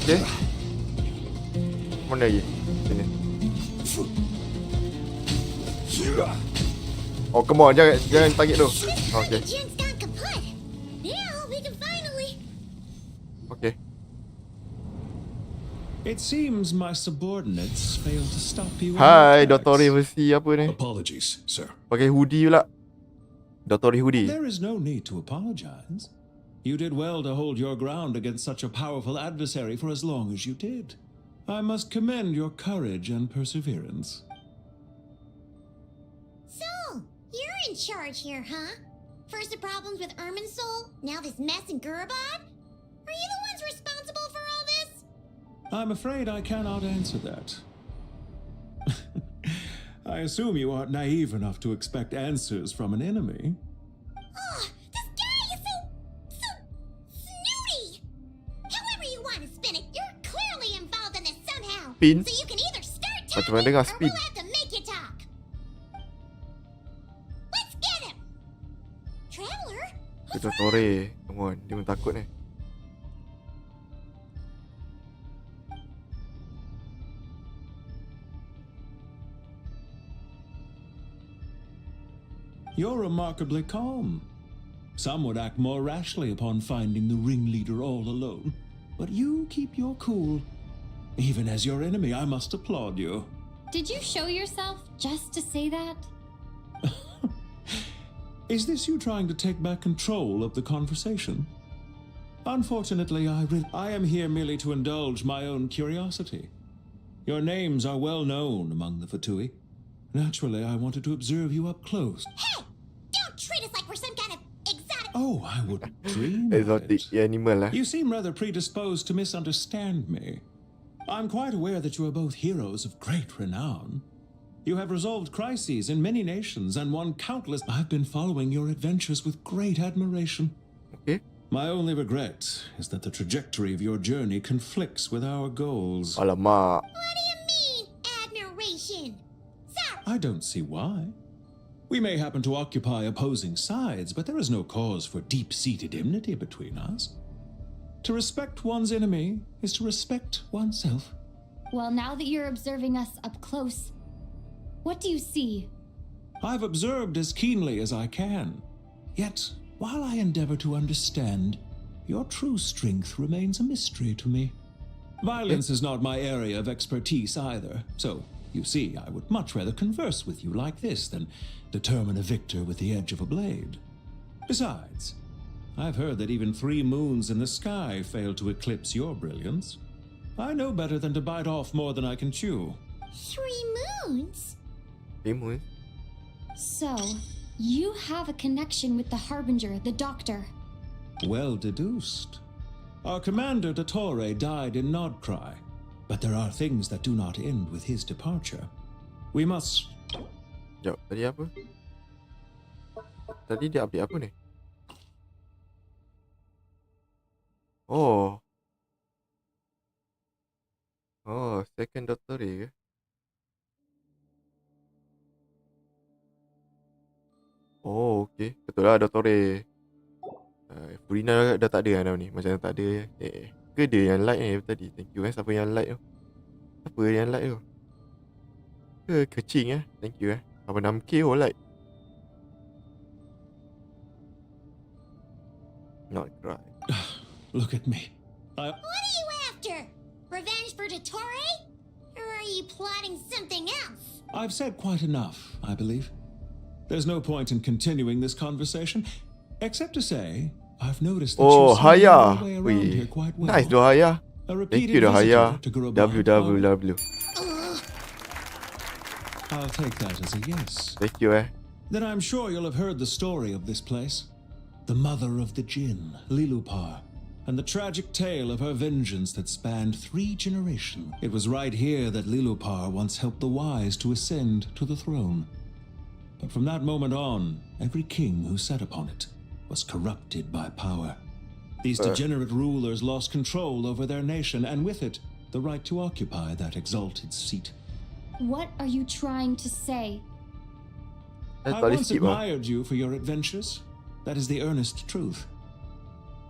Okay. Mana lagi? Sini. Oh, come on. Jangan target tu. Okay. Okay. It seems my subordinates failed to stop you. Hai, Dottori versi apa ni? Apologies, sir. Pakai hoodie pula. Dottori hoodie. There is no need to apologize. You did well to hold your ground against such a powerful adversary for as long as you did. I must commend your courage and perseverance. So, you're in charge here, huh? First the problems with Irminsul, now this mess in Gurabad? Are you the ones responsible for all this? I'm afraid I cannot answer that. I assume you aren't naive enough to expect answers from an enemy. Oh, this guy is so snooty! However you want to spin it, you're clearly involved in this somehow. Spin? So you can either start Macam talking mana dengar or spin? we'll have to make you talk. Let's get him! Traveler? Dottori. Come on, dia pun takut ni. You're remarkably calm. Some would act more rashly upon finding the ringleader all alone. But you keep your cool. Even as your enemy, I must applaud you. Did you show yourself just to say that? Is this you trying to take back control of the conversation? Unfortunately, I am here merely to indulge my own curiosity. Your names are well known among the Fatui. Naturally, I wanted to observe you up close. Hey! Don't treat us like we're some kind of exotic... Oh, I wouldn't dream of Exotic animal lah. You seem rather predisposed to misunderstand me. I'm quite aware that you are both heroes of great renown. You have resolved crises in many nations and won countless... I've been following your adventures with great admiration. Okay. My only regret is that the trajectory of your journey conflicts with our goals. Alamak. What do you mean, admiration? I don't see why. We may happen to occupy opposing sides, but there is no cause for deep-seated enmity between us. To respect one's enemy is to respect oneself. Well, now that you're observing us up close, what do you see? I've observed as keenly as I can. Yet, while I endeavor to understand, your true strength remains a mystery to me. Violence is not my area of expertise either, so you see, I would much rather converse with you like this than determine a victor with the edge of a blade. Besides, I've heard that even 3 moons in the sky fail to eclipse your brilliance. I know better than to bite off more than I can chew. 3 moons? 3 moons? So, you have a connection with the Harbinger, the Doctor. Well deduced. Our commander, Dottore, died in Nod-Krai. But there are things that do not end with his departure. We must... Sekejap, tadi apa? Tadi dia update apa ni? Oh. Oh, second doctorate ke? Oh, okey. Betul lah doctorate. Furina dah tak ada kan ni? Macam tak ada. Ke dia yang like ni tadi? Thank you siapa yang like tu? Siapa yang like tu? Kecing Thank you Apa 6k like. Nod-Krai. Look at me. What are you after? Revenge for Dottore? Or are you plotting something else? I've said quite enough, I believe. There's no point in continuing this conversation, except to say I've noticed that you seem to know your way around here quite well. Nice Haya. Thank you Haya. WWW. I'll take that as a yes. Thank you Then I'm sure you'll have heard the story of this place. The mother of the Jinn, Lilupar, and the tragic tale of her vengeance that spanned 3 generations. It was right here that Lilupar once helped the wise to ascend to the throne. But from that moment on, every king who sat upon it was corrupted by power. These degenerate rulers lost control over their nation, and with it, the right to occupy that exalted seat. What are you trying to say? I once admired you for your adventures. That is the earnest truth.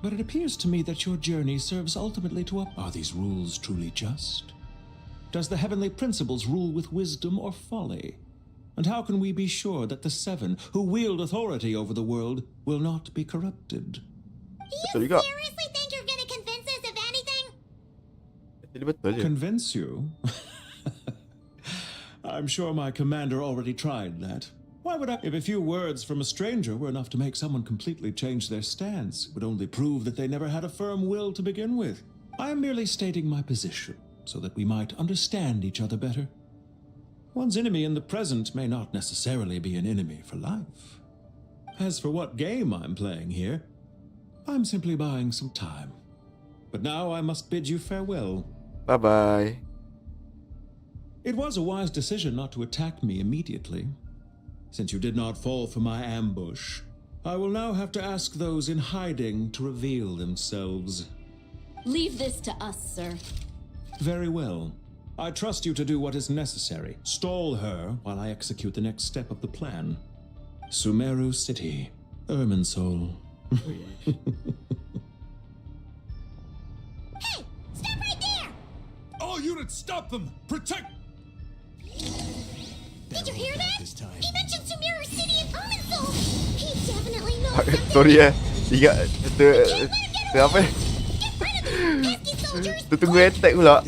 But it appears to me that your journey serves ultimately to Are these rules truly just? Does the heavenly principles rule with wisdom or folly? And how can we be sure that the 7 who wield authority over the world will not be corrupted? Do you seriously think you're gonna convince us of anything? Convince you? I'm sure my commander already tried that. Why would I? If a few words from a stranger were enough to make someone completely change their stance, it would only prove that they never had a firm will to begin with. I am merely stating my position, so that we might understand each other better. One's enemy in the present may not necessarily be an enemy for life. As for what game I'm playing here, I'm simply buying some time. But now I must bid you farewell. Bye-bye. It was a wise decision not to attack me immediately. Since you did not fall for my ambush, I will now have to ask those in hiding to reveal themselves. Leave this to us, sir. Very well. I trust you to do what is necessary. Stall her while I execute the next step of the plan. Sumeru City, Irminsul. Hey! Stop right there! All units, stop them! Protect! Did you hear that? He mentioned Sumeru City and Irminsul! He definitely knows something! Sorry ingat apa tunggu attack pula.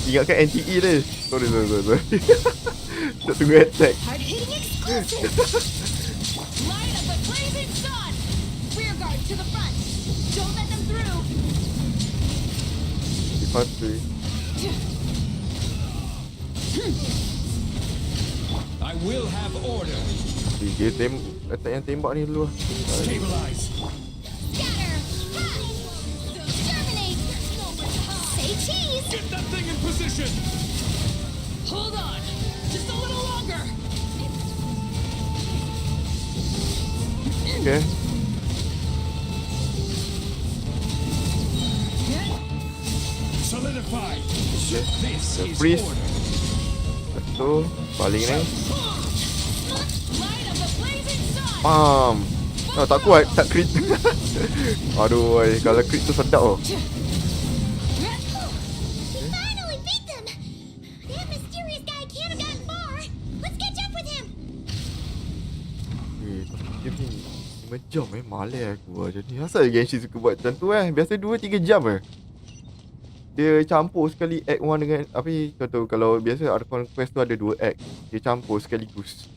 Ingatkan NTE tu. Sorry. Tak tunggu attack. Hard-hitting exclusive! Light up the blazing sun! Rear guard to the front! Don't let them through! Pasti. I will have order. Dia attack yang tembak ni dulu lah. Stabilize. Scatter! Terminate! Say cheese! Get that thing in position! Hold on! Just a little longer! Okay. Solidify! This is Freeze. order! Betul. Paling ni. Pam. Oh, tak kuat, tak crit. Aduh, kalau crit tu sedap oh. He finally beat them! That mysterious guy can't have gotten far! Let's catch up with him! Game ni 5 jam malas aku macam ni. Asal Genshin suka buat macam tu biasa 2-3 jam Dia campur sekali act 1 dengan contoh kalau biasa Archon Quest tu ada 2 act. Dia campur sekaligus.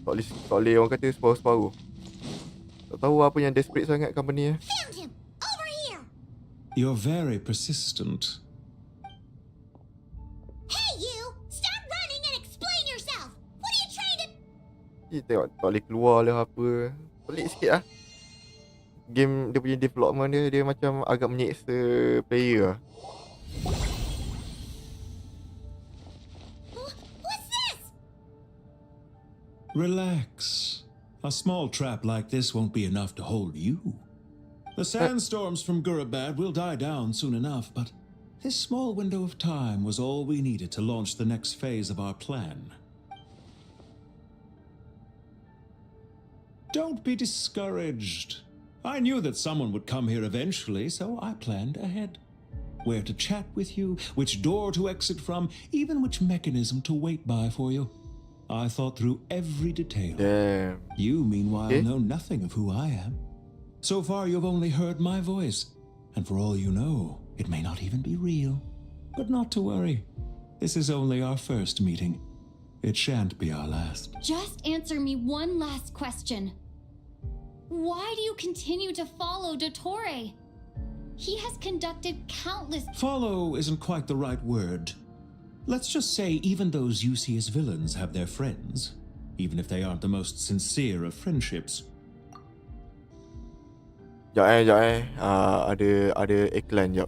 Tak boleh orang kata separuh-separuh. Tak tahu apa yang desperate sangat company Found him! Over here! You're very persistent. Hey you! Stop running and explain yourself! What are you trying to... Tengok tak boleh keluar lah apa. Pelik sikit Game dia punya development dia macam agak menyeksa player What's this? Relax. A small trap like this won't be enough to hold you. The sandstorms from Gurabad will die down soon enough, but this small window of time was all we needed to launch the next phase of our plan. Don't be discouraged. I knew that someone would come here eventually, so I planned ahead. Where to chat with you, which door to exit from, even which mechanism to wait by for you. I thought through every detail. Damn. You, meanwhile, know nothing of who I am. So far, you've only heard my voice, and for all you know, it may not even be real. But not to worry. This is only our first meeting. It shan't be our last. Just answer me one last question. Why do you continue to follow Dottore? He has conducted countless... Follow isn't quite the right word. Let's just say even those you see as villains have their friends, even if they aren't the most sincere of friendships. Sekejap ada iklan jap.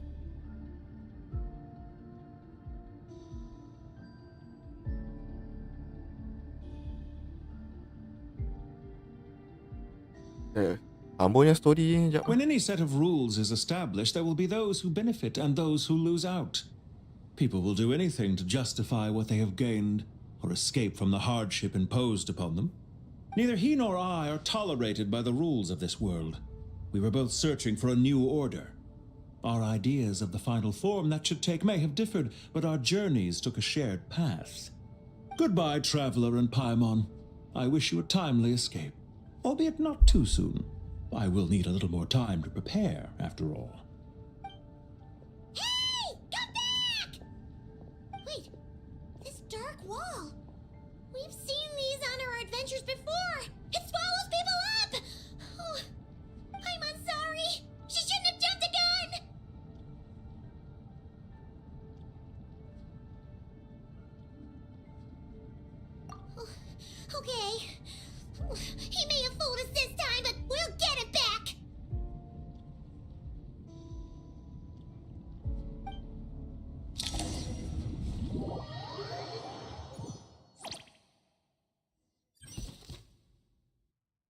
Sambungnya story ni jap. When any set of rules is established, there will be those who benefit and those who lose out. People will do anything to justify what they have gained or escape from the hardship imposed upon them. Neither he nor I are tolerated by the rules of this world. We were both searching for a new order. Our ideas of the final form that should take may have differed, but our journeys took a shared path. Goodbye, Traveler and Paimon. I wish you a timely escape, albeit not too soon. I will need a little more time to prepare, after all. Hey! Come back! Wait, this dark wall. We've seen these on our adventures before. It swallows people up! Oh, I'm sorry. She shouldn't have jumped the gun! Oh, okay. He may have fooled us this time, but we'll get it back!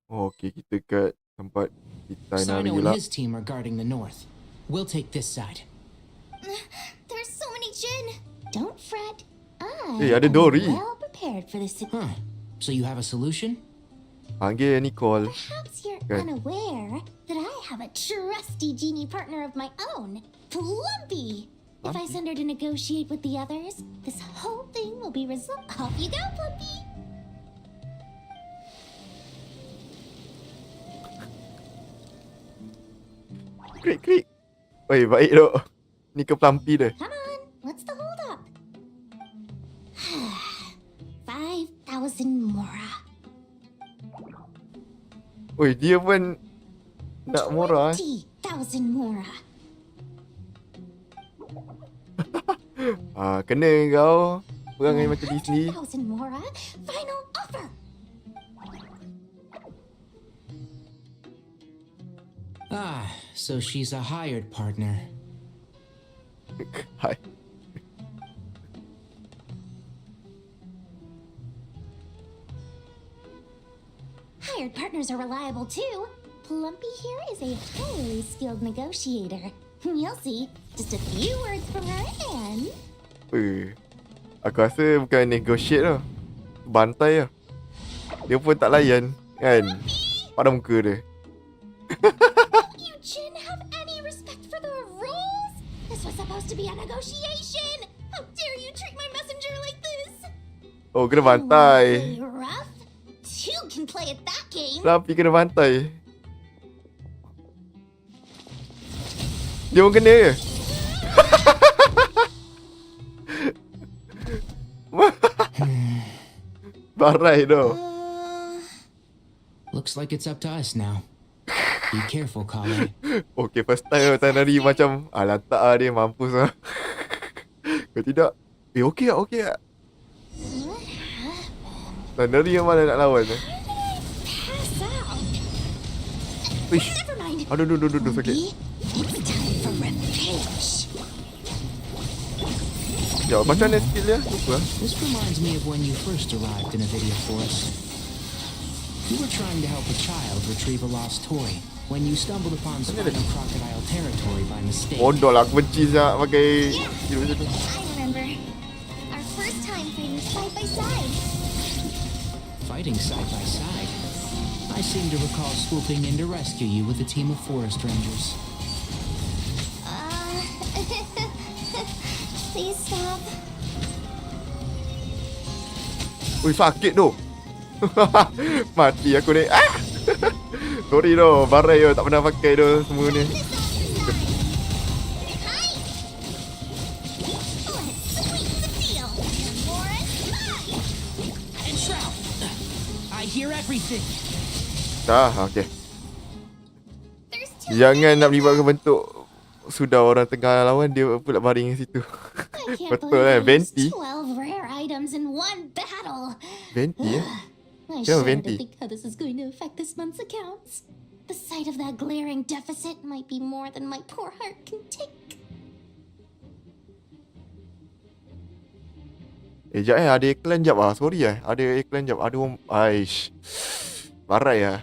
Oh, okay, kita kat tempat kita Sino nari and lah. his team are guarding the north. We'll take this side. There's so many Jin. Don't fret. Ada Dory. Well prepared for this. So you have a solution? Panggil Nicole. Perhaps you're unaware that I have a trusty genie partner of my own, Plumpy. If I send her to negotiate with the others, this whole thing will be resolved. Off you go, Plumpy. Krik. Oi, baik tu. Ni ke Plumpy dia. Come on, what's the hold up? 5,000 mora. Oi, dia pun nak murah. 20,000 mora. Kena kau. Perangai macam Disney. 100,000 mora. Final offer. So she's a hired partner. Hi. Hired partners are reliable too. Plumpy here is a highly skilled negotiator. You'll see. Just a few words from her and... Aku rasa bukan negotiate tau. Bantai lah. Dia pun tak layan. Kan? Pada muka dia. You Jin have any respect for the rules? This was supposed to be a negotiation. How dare you treat my messenger like this? Oh, kena bantai. Really rough? Two can play at that game. Tapi kena bantai. Dia pun kena ke? Barai tu. Looks like it's up to us now. Be careful, Kale. Okay, first time Tanari macam lantak lah dia, mampus lah. Kalau tidak, okay tak? Tanari yang mana nak lawan eh? Wish. Aduh, sakit. Ya, macam mana skill dia? Lupa. This reminds me of when you first arrived in a video forest. You were trying to help a child retrieve a lost toy when you stumbled upon Spino Crocodile territory by mistake. Bodoh lah, aku benci sangat pakai skill macam tu. I remember. Our first time fighting side by side. Fighting side by side? I seem to recall swooping in to rescue you with a team of forest rangers. Please stop. Ui, sakit tu. Mati aku ni. Sorry tu, barai tu, tak pernah pakai tu semua ni. I hear everything. Dah, okey. Jangan nak melibatkan bentuk sudah orang tengah lawan dia pula baring kat situ. Betul kan, venti. 12 rare items in one battle. Venti eh? I Kenapa shudder venti? to think how this is going to affect this month's accounts. The sight of that glaring deficit might be more than my poor heart can take. Jap ada iklan jap ah. Sorry ada iklan jap. Ada orang aish. Barai ah.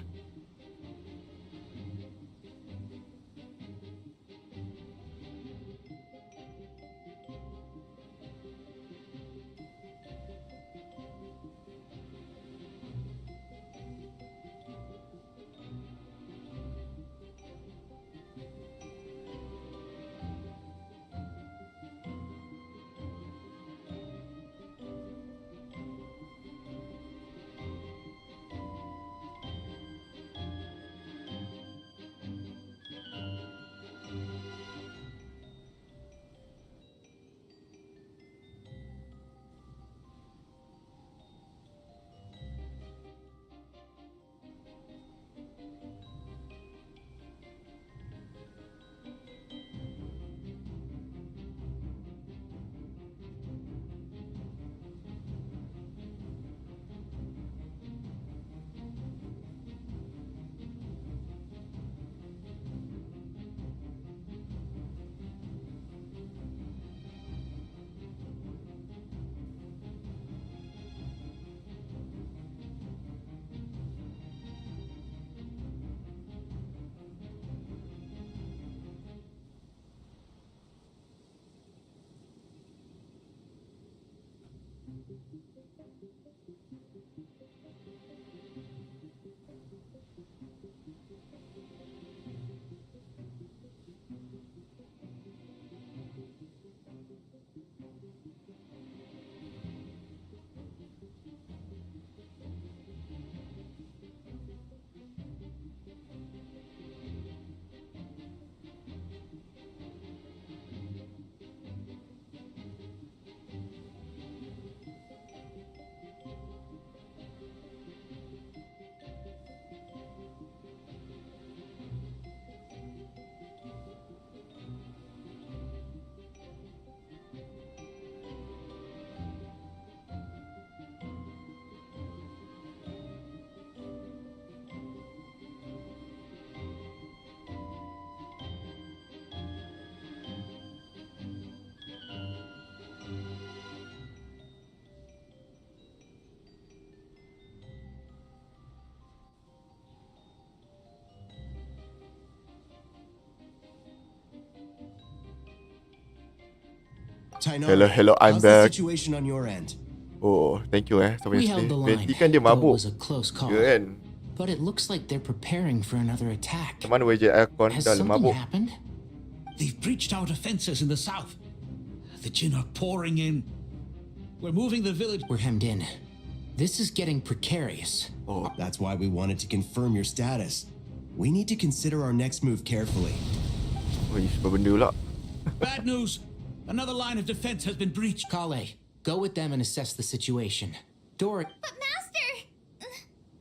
Hello, I'm back. Situation on your end? Oh, thank you We held the line. Venti kan dia though it mabuk. was a close call. Ya kan? But it looks like they're preparing for another attack. Mana wajah aircon Has dah something mabuk. happened? They've breached our defenses in the south. The Jinn are pouring in. We're moving the village. We're hemmed in. This is getting precarious. Oh, that's why we wanted to confirm your status. We need to consider our next move carefully. Oh, apa benda pula? Bad news. Another line of defense has been breached. Kale, go with them and assess the situation. Doric. But Master,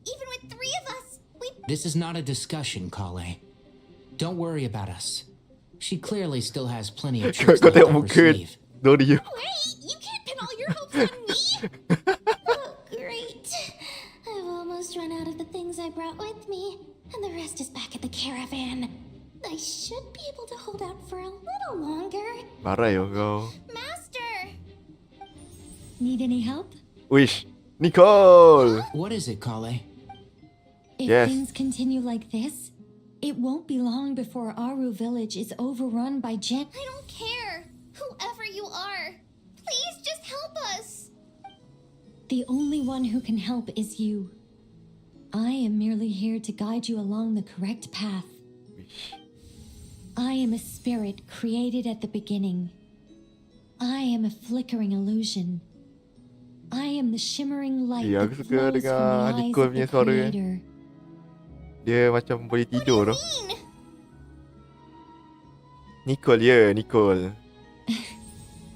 even with 3 of us, we... This is not a discussion, Kale. Don't worry about us. She clearly still has plenty of tricks left up her sleeve. Don't you? Wait, you can't pin all your hopes on me. Oh, great. I've almost run out of the things I brought with me, and the rest is back at the caravan. I should be able to hold out for a little longer. Barai kau. Master! Need any help? Wish, Nicole. What is it, Kale? If things continue like this, it won't be long before Aru village is overrun by Gen. I don't care. Whoever you are, please just help us. The only one who can help is you. I am merely here to guide you along the correct path. I am a spirit created at the beginning. I am a flickering illusion. I am the shimmering light that aku suka flows dengar from the eyes Nicole of punya the suara. creator. Dia macam boleh tidur tu. Nicole, Nicole.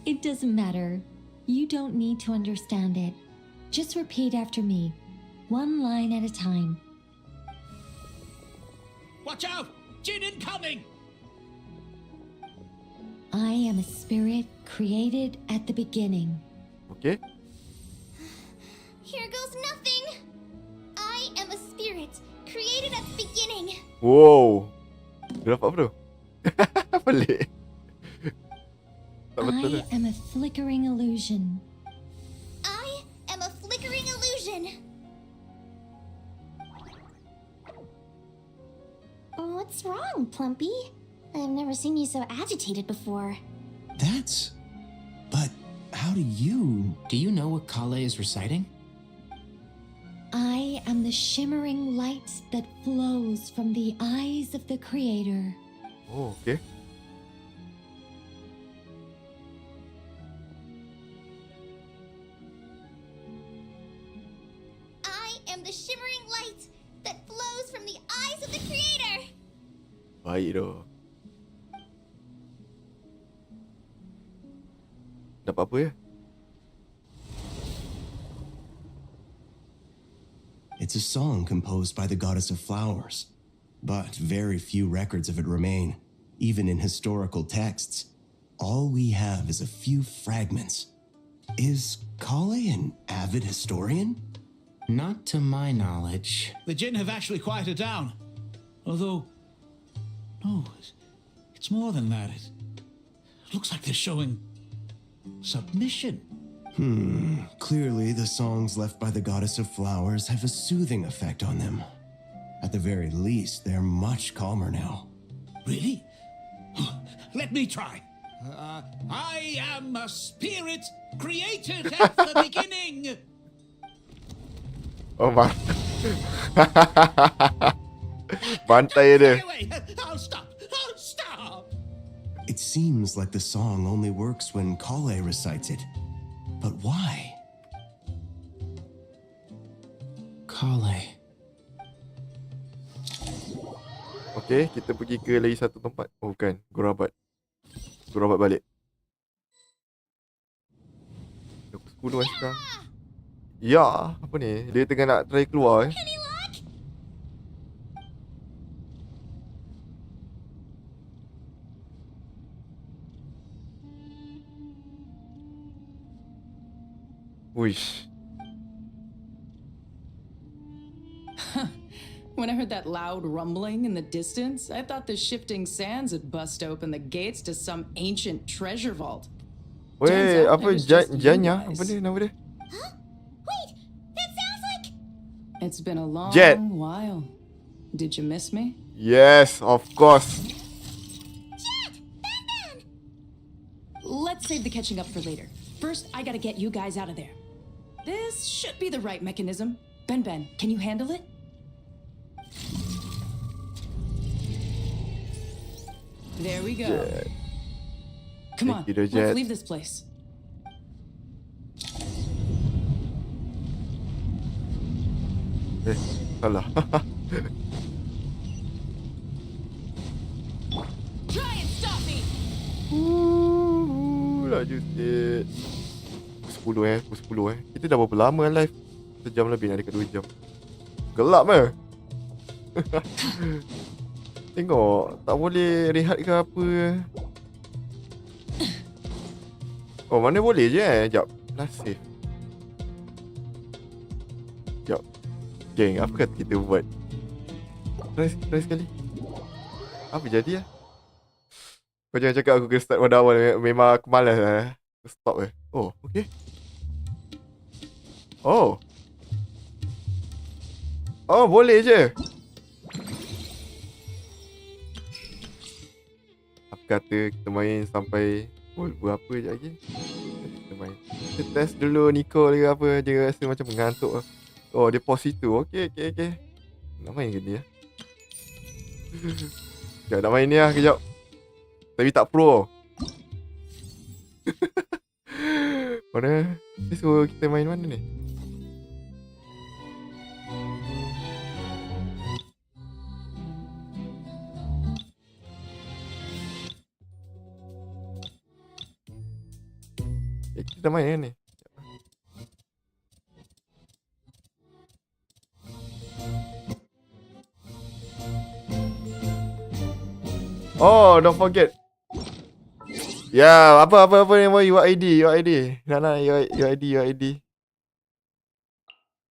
It doesn't matter. You don't need to understand it. Just repeat after me, one line at a time. Watch out! Jin incoming! I am a spirit created at the beginning. Okay. Here goes nothing. I am a spirit created at the beginning. Wow. Dia dapat apa tu? Pelik. Tak betul I lah. am a flickering illusion. I am a flickering illusion. What's wrong, Plumpy? I've never seen you so agitated before. But how do you... Do you know what Kale is reciting? I am the shimmering light that flows from the eyes of the creator. Oh, okay. I am the shimmering light that flows from the eyes of the creator. Baik tu. Dapat apa ya? It's a song composed by the goddess of flowers, but very few records of it remain, even in historical texts. All we have is a few fragments. Is Kale an avid historian? Not to my knowledge. The Jin have actually quieted down. Although, no, it's more than that. It looks like they're showing submission. Clearly the songs left by the goddess of flowers have a soothing effect on them. At the very least, they're much calmer now. Really? Let me try. I am a spirit created at the beginning. Oh my. Bantai dia. Wait, I'll stop. I'll stop. It seems like the song only works when Kale recites it. But why? Kale. Okay, kita pergi ke lagi satu tempat. Oh bukan, Gorabat. Gorabat balik. Pukul 10 sekarang. Ya, apa ni? Dia tengah nak try keluar Wish. When I heard that loud rumbling in the distance, I thought the shifting sands had bust open the gates to some ancient treasure vault. Weh, apa Janya? Apa dia nama dia? Wait, that sounds like... It's been a long Jet. while. Did you miss me? Yes, of course. Let's save the catching up for later. First, I gotta get you guys out of there. This should be the right mechanism. Ben, can you handle it? There we go. Jet. Come on, Thank you, let's Jet. leave this place. Salah. Try and stop me. Laju sikit. Pukul 10 Kita dah berapa lama live? Sejam lebih, nak dekat 2 jam. Gelap Tengok, tak boleh rehat ke apa. Oh, mana boleh je Sekejap, last save. Sekejap. Geng, apa kata kita buat? Try sekali. Apa jadi Kau jangan cakap aku kena start pada awal. Memang aku malas stop Oh, okay. Oh, Oh, boleh je. Apa kata kita main sampai berapa je lagi? Kita main. Kita test dulu Nico ke apa. Dia rasa macam mengantuk. Oh, dia pause situ. Okey. Nak main ke ni lah? Sekejap, nak main ni lah. Kejap. Tapi tak pro. Mana? Dia suruh kita main mana ni? Kita main kan ni? Oh, don't forget. Ya, apa ni boy, your ID. Nak your ID.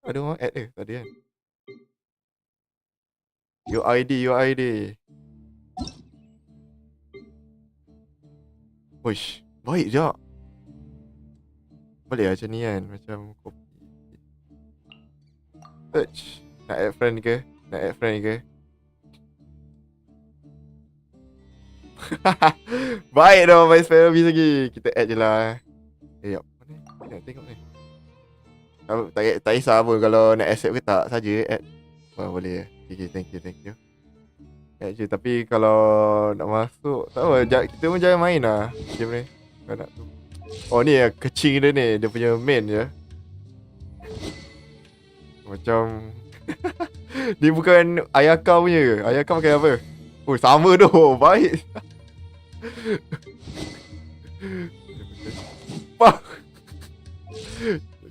Ada orang add tak ada kan? Your ID. Wish, baik je. Boleh lah macam ni kan, macam copy. Search. Nak add friend ke? Baik dah main spare habis lagi. Kita add je lah. Yap. Mana? Nak tengok ni. Tak kisah pun kalau nak accept ke tak saja add. Boleh. Okay, thank you. Add je. Tapi kalau nak masuk, tak apa, kita pun jangan main lah game ni. Kalau nak tu. Oh ni kecing dia ni. Dia punya main je. Macam dia bukan Ayaka punya ke? Ayaka pakai apa? Oh, sama tu. Baik.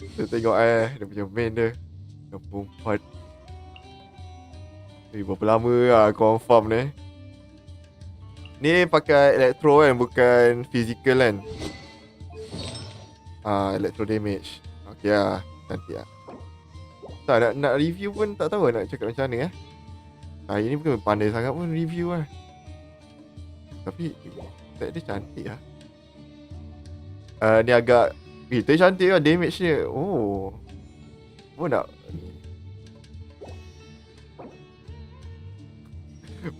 Kita tengok dia punya main dia. 64. Berapa lama lah confirm ni. Ni pakai electro kan, bukan physical kan. Electro damage. Okay lah, cantik lah. Tak nak review pun tak tahu nak cakap macam mana Hari ni bukan pandai sangat pun review lah. Tapi set dia cantik lah. Ni agak dia cantik lah damage dia. Oh nak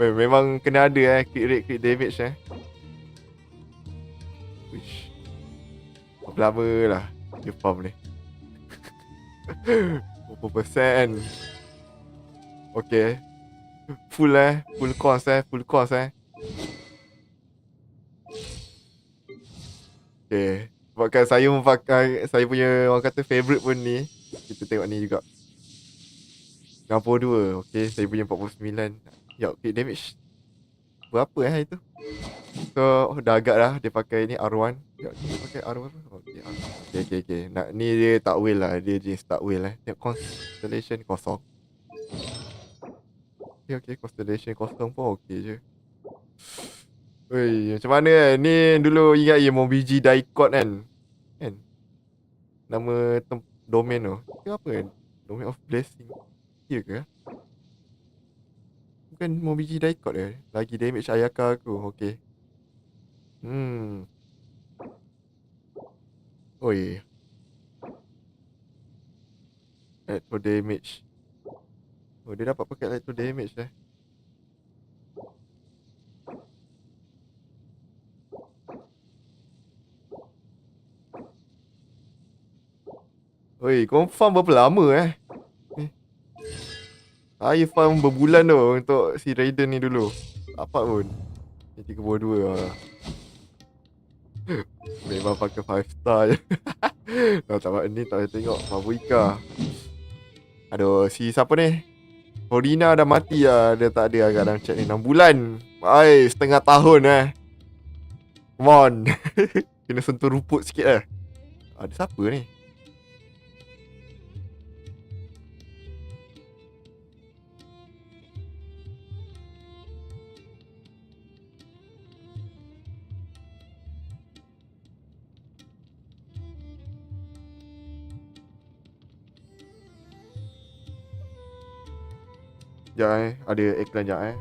memang kena ada crit rate, crit damage Wish. Berapa lama lah dia farm ni. Berapa persen. Okay. Full cost Okay. Sebabkan saya pakai saya punya orang kata favourite pun ni. Kita tengok ni juga. 62. Okay, saya punya 49. Ya, crit damage berapa itu? So dah agak dah dia pakai ni R1. Ya, dia pakai R1. Okay. Nak ni dia tak will lah. Dia jenis tak will Tengok constellation kosong. Okay, constellation kosong pun okay je. Oi, macam mana ni dulu ingat MobiG Daikot kan? Nama domain tu. Ke apa kan? Domain of Blessing. Ya ke? Bukan MobiG Daikot ke? Lagi damage Ayaka aku. Okay. Oi. Electro damage. Oh, dia dapat pakai electro damage Oi, confirm berapa lama Saya farm berbulan tu untuk si Raiden ni dulu. Dapat pun. Ni 32 lah. Memang pakai 5 star je. Tak ni tak boleh tengok. Mabuika. Aduh, si siapa ni? Horina dah mati lah. Dia tak ada agak dalam chat ni. 6 bulan. Setengah tahun Come on. Kena sentuh rumput sikit Ada siapa ni? Sekejap ada iklan sekejap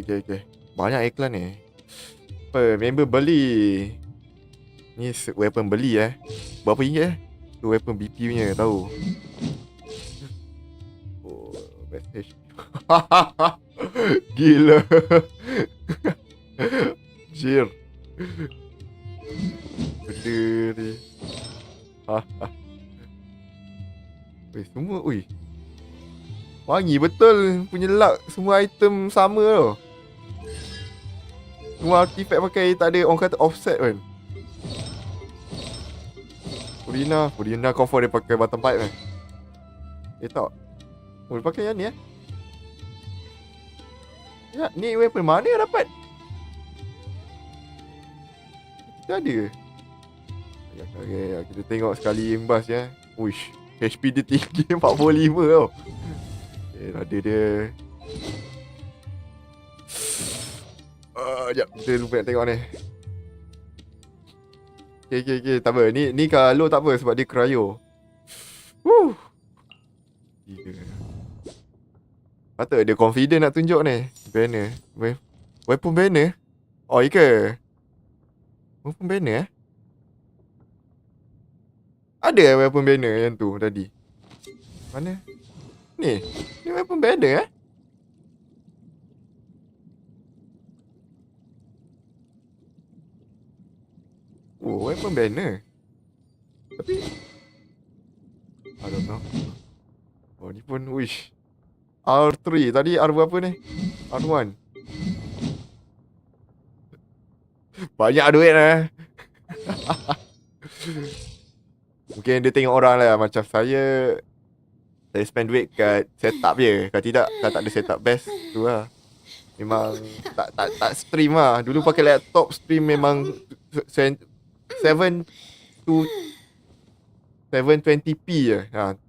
Okay. Banyak iklan ni. Apa, member beli. Ni weapon beli Berapa ringgit tu weapon BP punya, tahu. Oh, message. Gila. Jir. Benda ni. Semua, wangi betul punya luck. Semua item sama tau. Semua artifact pakai tak ada orang kata offset kan. Purina confirm dia pakai bottom pipe kan. Tak. Dia pakai yang ni Ya, ni weapon mana yang dapat? Kita ada ke? Okay, kita tengok sekali imbas Uish, HP dia tinggi 45 tau. Ada dia. Sekejap, kita lupa nak tengok ni. Okay, tak apa. Ni kalau tak apa sebab dia cryo. Gila. Patut dia confident nak tunjuk ni. Banner. Weapon banner? Oh, ke? Weapon banner Ada weapon banner yang tu tadi. Mana? Ni weapon banner Oh, weapon banner. Tapi I don't know. Oh, ni pun wish. R3. Tadi R berapa ni? R1. Banyak duit Mungkin dia tengok orang lah. Macam saya spend duit kat setup je. Kalau tidak, kalau tak ada setup best, tu lah. Memang tak stream lah. Dulu pakai laptop stream memang 720p je.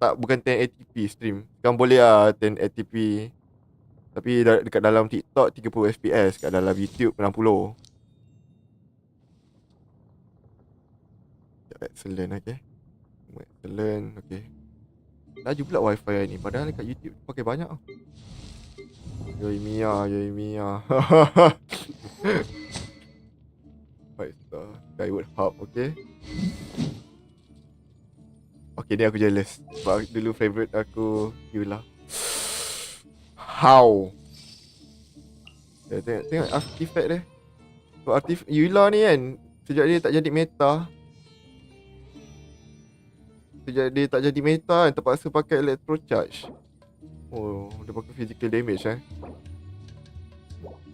Tak, bukan 1080p stream. Sekarang boleh lah 1080p. Tapi dekat dalam TikTok 30 fps. Kat dalam YouTube 60. Excellent, okay. Excellent, okay. Laju pula wifi ni. Padahal dekat YouTube pakai banyak. Yoi Mia. Right, Skyward Hub, okay. Okay, ni aku jealous. Sebab dulu favourite aku Yula. How? Tengok artifact dia. Artifact Yula ni kan, sejak dia tak jadi meta. Terpaksa pakai electro charge. Oh, dia pakai physical damage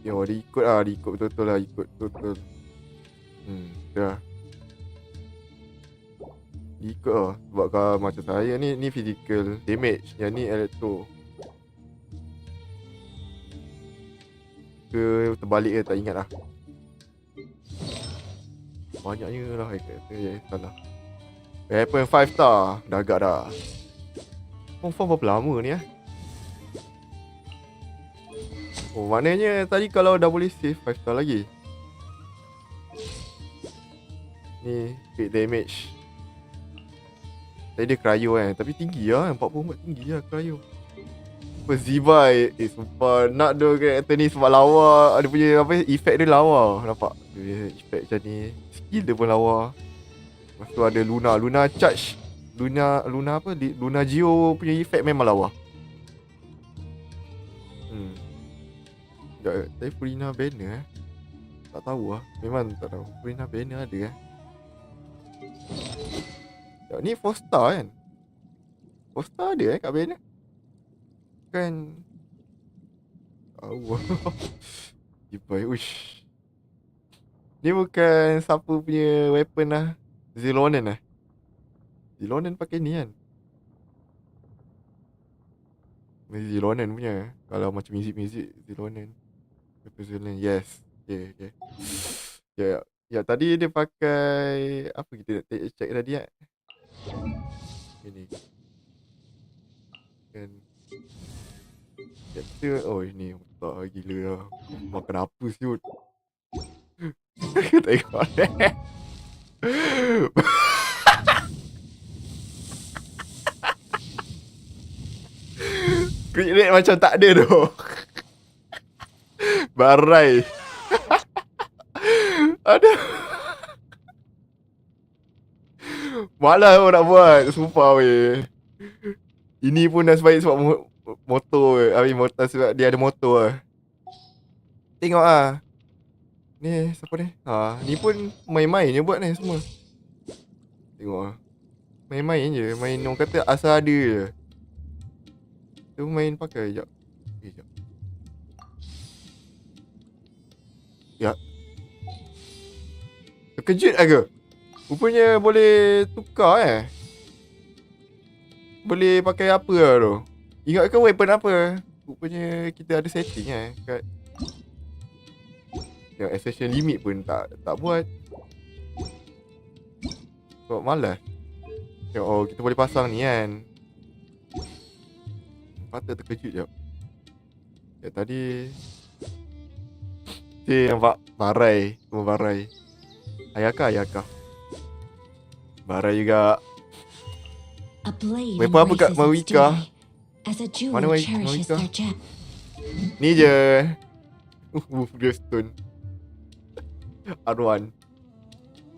Dia ikut betul-betul lah. Dah. Ikut lah. Sebab kalau macam saya ni physical damage. Yang ni electro. Ke terbalik ke tak ingat lah. Banyaknya lah kata salah. Weapon 5 star. Dah agak dah. Confirm berapa lama ni Oh, maknanya tadi kalau dah boleh save 5 star lagi. Ni crit damage. Tadi dia cryo tapi tinggi lah. 44 tinggi lah cryo. Apa Zibai. Sumpah nak dia karakter ni sebab lawa. Ada punya effect dia lawa. Nampak dia effect macam ni. Skill dia pun lawa. Lepas tu ada Luna charge. Luna Geo punya effect memang lawa. Tapi Purina banner tak tahu lah. Memang tak tahu. Purina banner ada Ni 4 star kan? 4 star ada kat banner? Kan tahu Ibai, uish. Ni bukan siapa punya weapon lah. Zilonen Zilonen pakai ni kan? Zilonen punya. Kalau macam muzik Zilonen. Zilonen, yes. Okay. Ya, tadi dia pakai apa kita nak check tadi Ini kan kita, ini otak gila lah. Makan apa siut. Tengok crit rate macam tak ada tu. Barai. Aduh. Malas aku nak buat. Sumpah weh. Ini pun dah sebaik sebab motor. Habis motor sebab dia ada motor lah. Tengok lah. Ni siapa ni? Ni pun main-main je buat ni semua. Tengok lah. Main-main je. Main orang kata asal ada je. Tu main pakai. Sekejap. Sekejap. Ya. Terkejut lah ke? Rupanya boleh tukar Boleh pakai apa lah tu. Ingatkan weapon apa. Rupanya kita ada setting kat yang accession limit pun tak buat. Sebab malas. Oh, kita boleh pasang ni kan. Patut terkejut jap. Tadi nampak barai. Semua barai. Ayakah. Barai juga. Weapon apa kat Mawika? Mana Mawika? Ni je. Gravestone. R1.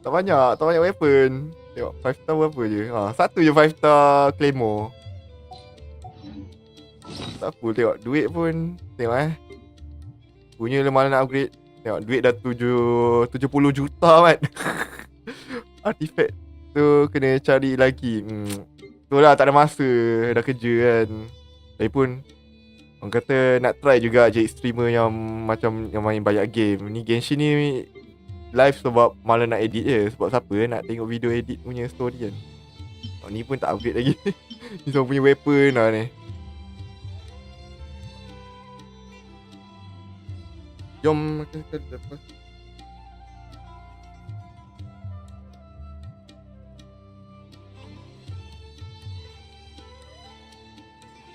Tak banyak weapon. Tengok 5 star berapa je. Satu je 5 star Claymore. Tak full tengok duit pun. Tengok punya lemah nak upgrade. Tengok duit dah 70 juta kan. Artifact tu kena cari lagi. Tu lah tak ada masa. Dah kerja kan. Lagipun orang kata nak try juga jadi streamer yang macam yang main banyak game. Ni Genshin ni live sebab malah nak edit je. Sebab siapa nak tengok video edit punya story kan. Ni pun tak upgrade lagi. Ni semua punya weapon lah ni. Jom kita lepas.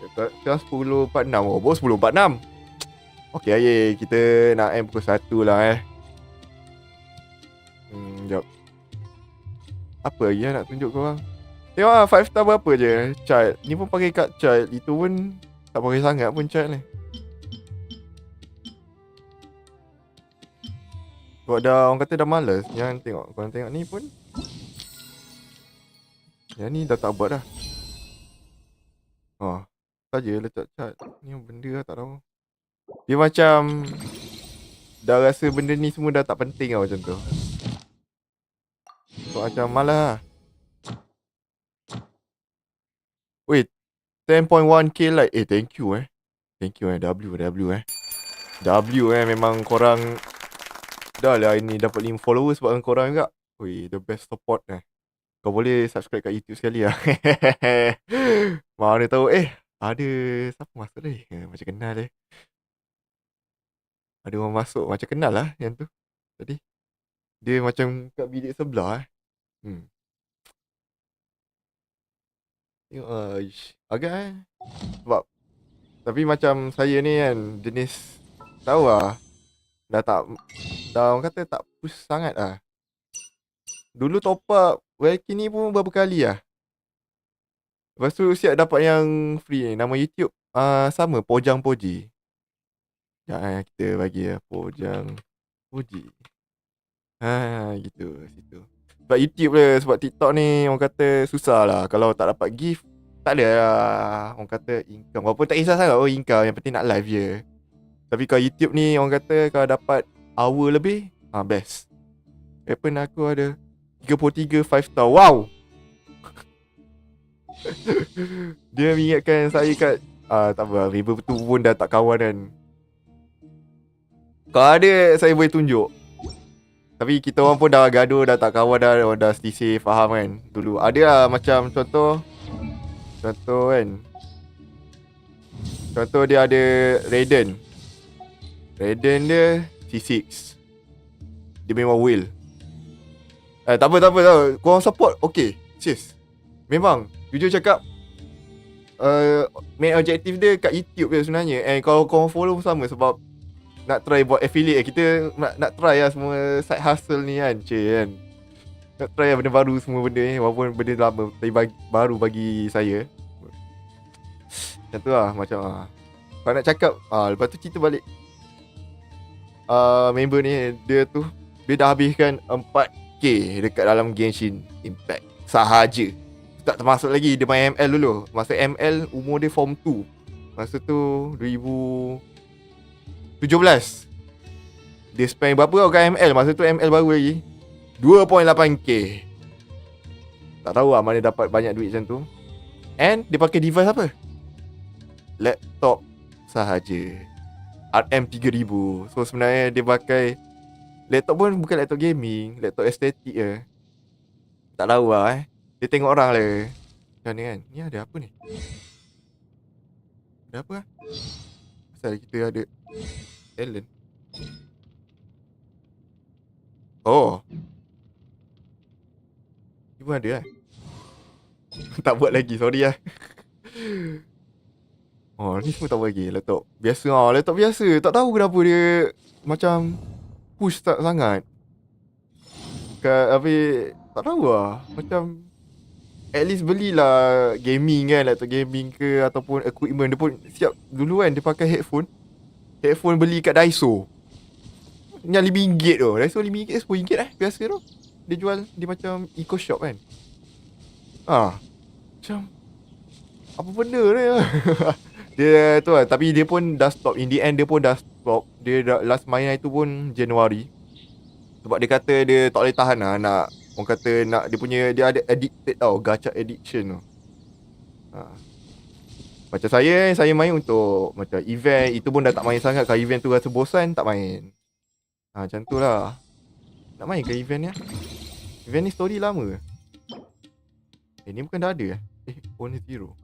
Sekarang 10.46. Oh, bos 10.46. Okey, ayah kita nak aim pukul 1 lah Sekejap. Apa lagi nak tunjuk korang? Tengok lah 5 star berapa je child. Ni pun pakai kat child. Itu pun tak pakai sangat pun child ni. Sebab dah orang kata dah malas. Yang tengok. Korang tengok ni pun. Yang ni dah tak buat dah. Saja letak cat. Ni benda lah tak tahu. Dia macam dah rasa benda ni semua dah tak penting lah macam tu. So macam malas lah. Wait, 10.1k like. Thank you Thank you W memang korang. Dah lah ini dapat 5 followers sebab korang juga. The best support Kau boleh subscribe kat YouTube sekali lah. Mana tahu ada siapa masuk ni? Macam kenal Ada orang masuk macam kenal lah yang tu. Tadi dia macam kat bilik sebelah Tengok agak sebab tapi macam saya ni kan jenis tahu lah. Dah orang kata tak push sangat lah. Dulu top up Welkin ni pun berapa kali lah. Lepas tu siap dapat yang free ni. Nama YouTube sama Pojang Poji. Sekejap kita bagi Pojang Poji. Gitu situ. Sebab YouTube lah. Sebab TikTok ni orang kata susah lah. Kalau tak dapat gift tak ada lah. Orang kata income. Walaupun tak kisah sangat income. Yang penting nak live je. Tapi kalau YouTube ni orang kata kalau dapat hour lebih best. Weapon aku ada 33 5 star. Wow. Dia mengingatkan saya kat tak apa, river tu pun dah tak kawan kan. Kalau ada saya boleh tunjuk. Tapi kita orang pun dah gaduh, dah tak kawan dah selisih faham kan. Dulu ada lah macam contoh kan. Contoh dia ada Raiden dia C6. Dia memang whale. Tak apa. Korang support okay. Cheers. Memang jujur cakap main objektif dia kat YouTube je sebenarnya. And kalau korang follow sama sebab nak try buat affiliate. Kita nak try lah semua side hustle ni kan. Kan nak try lah benda baru semua benda ni. Walaupun benda lama tapi baru bagi saya. Macam tu lah. Macam kalau nak cakap lepas tu cerita balik. member ni, dia dah habiskan 4K dekat dalam Genshin Impact sahaja. Tak termasuk lagi dia main ML dulu. Masa ML umur dia form 2. Masa tu 2017. Dia spend berapa tau kat ML. Masa tu ML baru lagi 2.8K. Tak tahu lah mana dapat banyak duit macam tu. And dia pakai device apa? Laptop sahaja. RM3000. So sebenarnya dia pakai laptop pun bukan laptop gaming, laptop estetik je. Tak tahu lah Dia tengok orang lah macam ni kan. Ni ada apa ni? Ada apa lah? Pasal kita ada talent. Oh, ni pun ada lah. Tak buat lagi, sorry lah. Oh, ni semua tak buat lagi. Laptop biasa lah, laptop biasa. Tak tahu kenapa dia macam push sangat. Habis tak tahu lah. Macam at least belilah gaming kan, laptop gaming ke ataupun equipment. Dia pun siap dulu kan. Dia pakai headphone beli kat Daiso yang RM5 tu. Daiso RM5 RM10 biasa tu. Dia jual, dia macam eco shop kan. Macam apa benda ni. Dia tu lah. Tapi dia pun dah stop. In the end dia pun dah stop. Dia dah last main itu pun Januari. Sebab dia kata dia tak boleh tahan lah nak. Orang kata nak dia ada addicted tau. Gacha addiction tu. Macam saya main untuk macam event. Itu pun dah tak main sangat. Kalau event tu rasa bosan, tak main. Macam tu lah. Nak main ke event ni? Event ni story lama. Ni bukan dah ada Only Zero.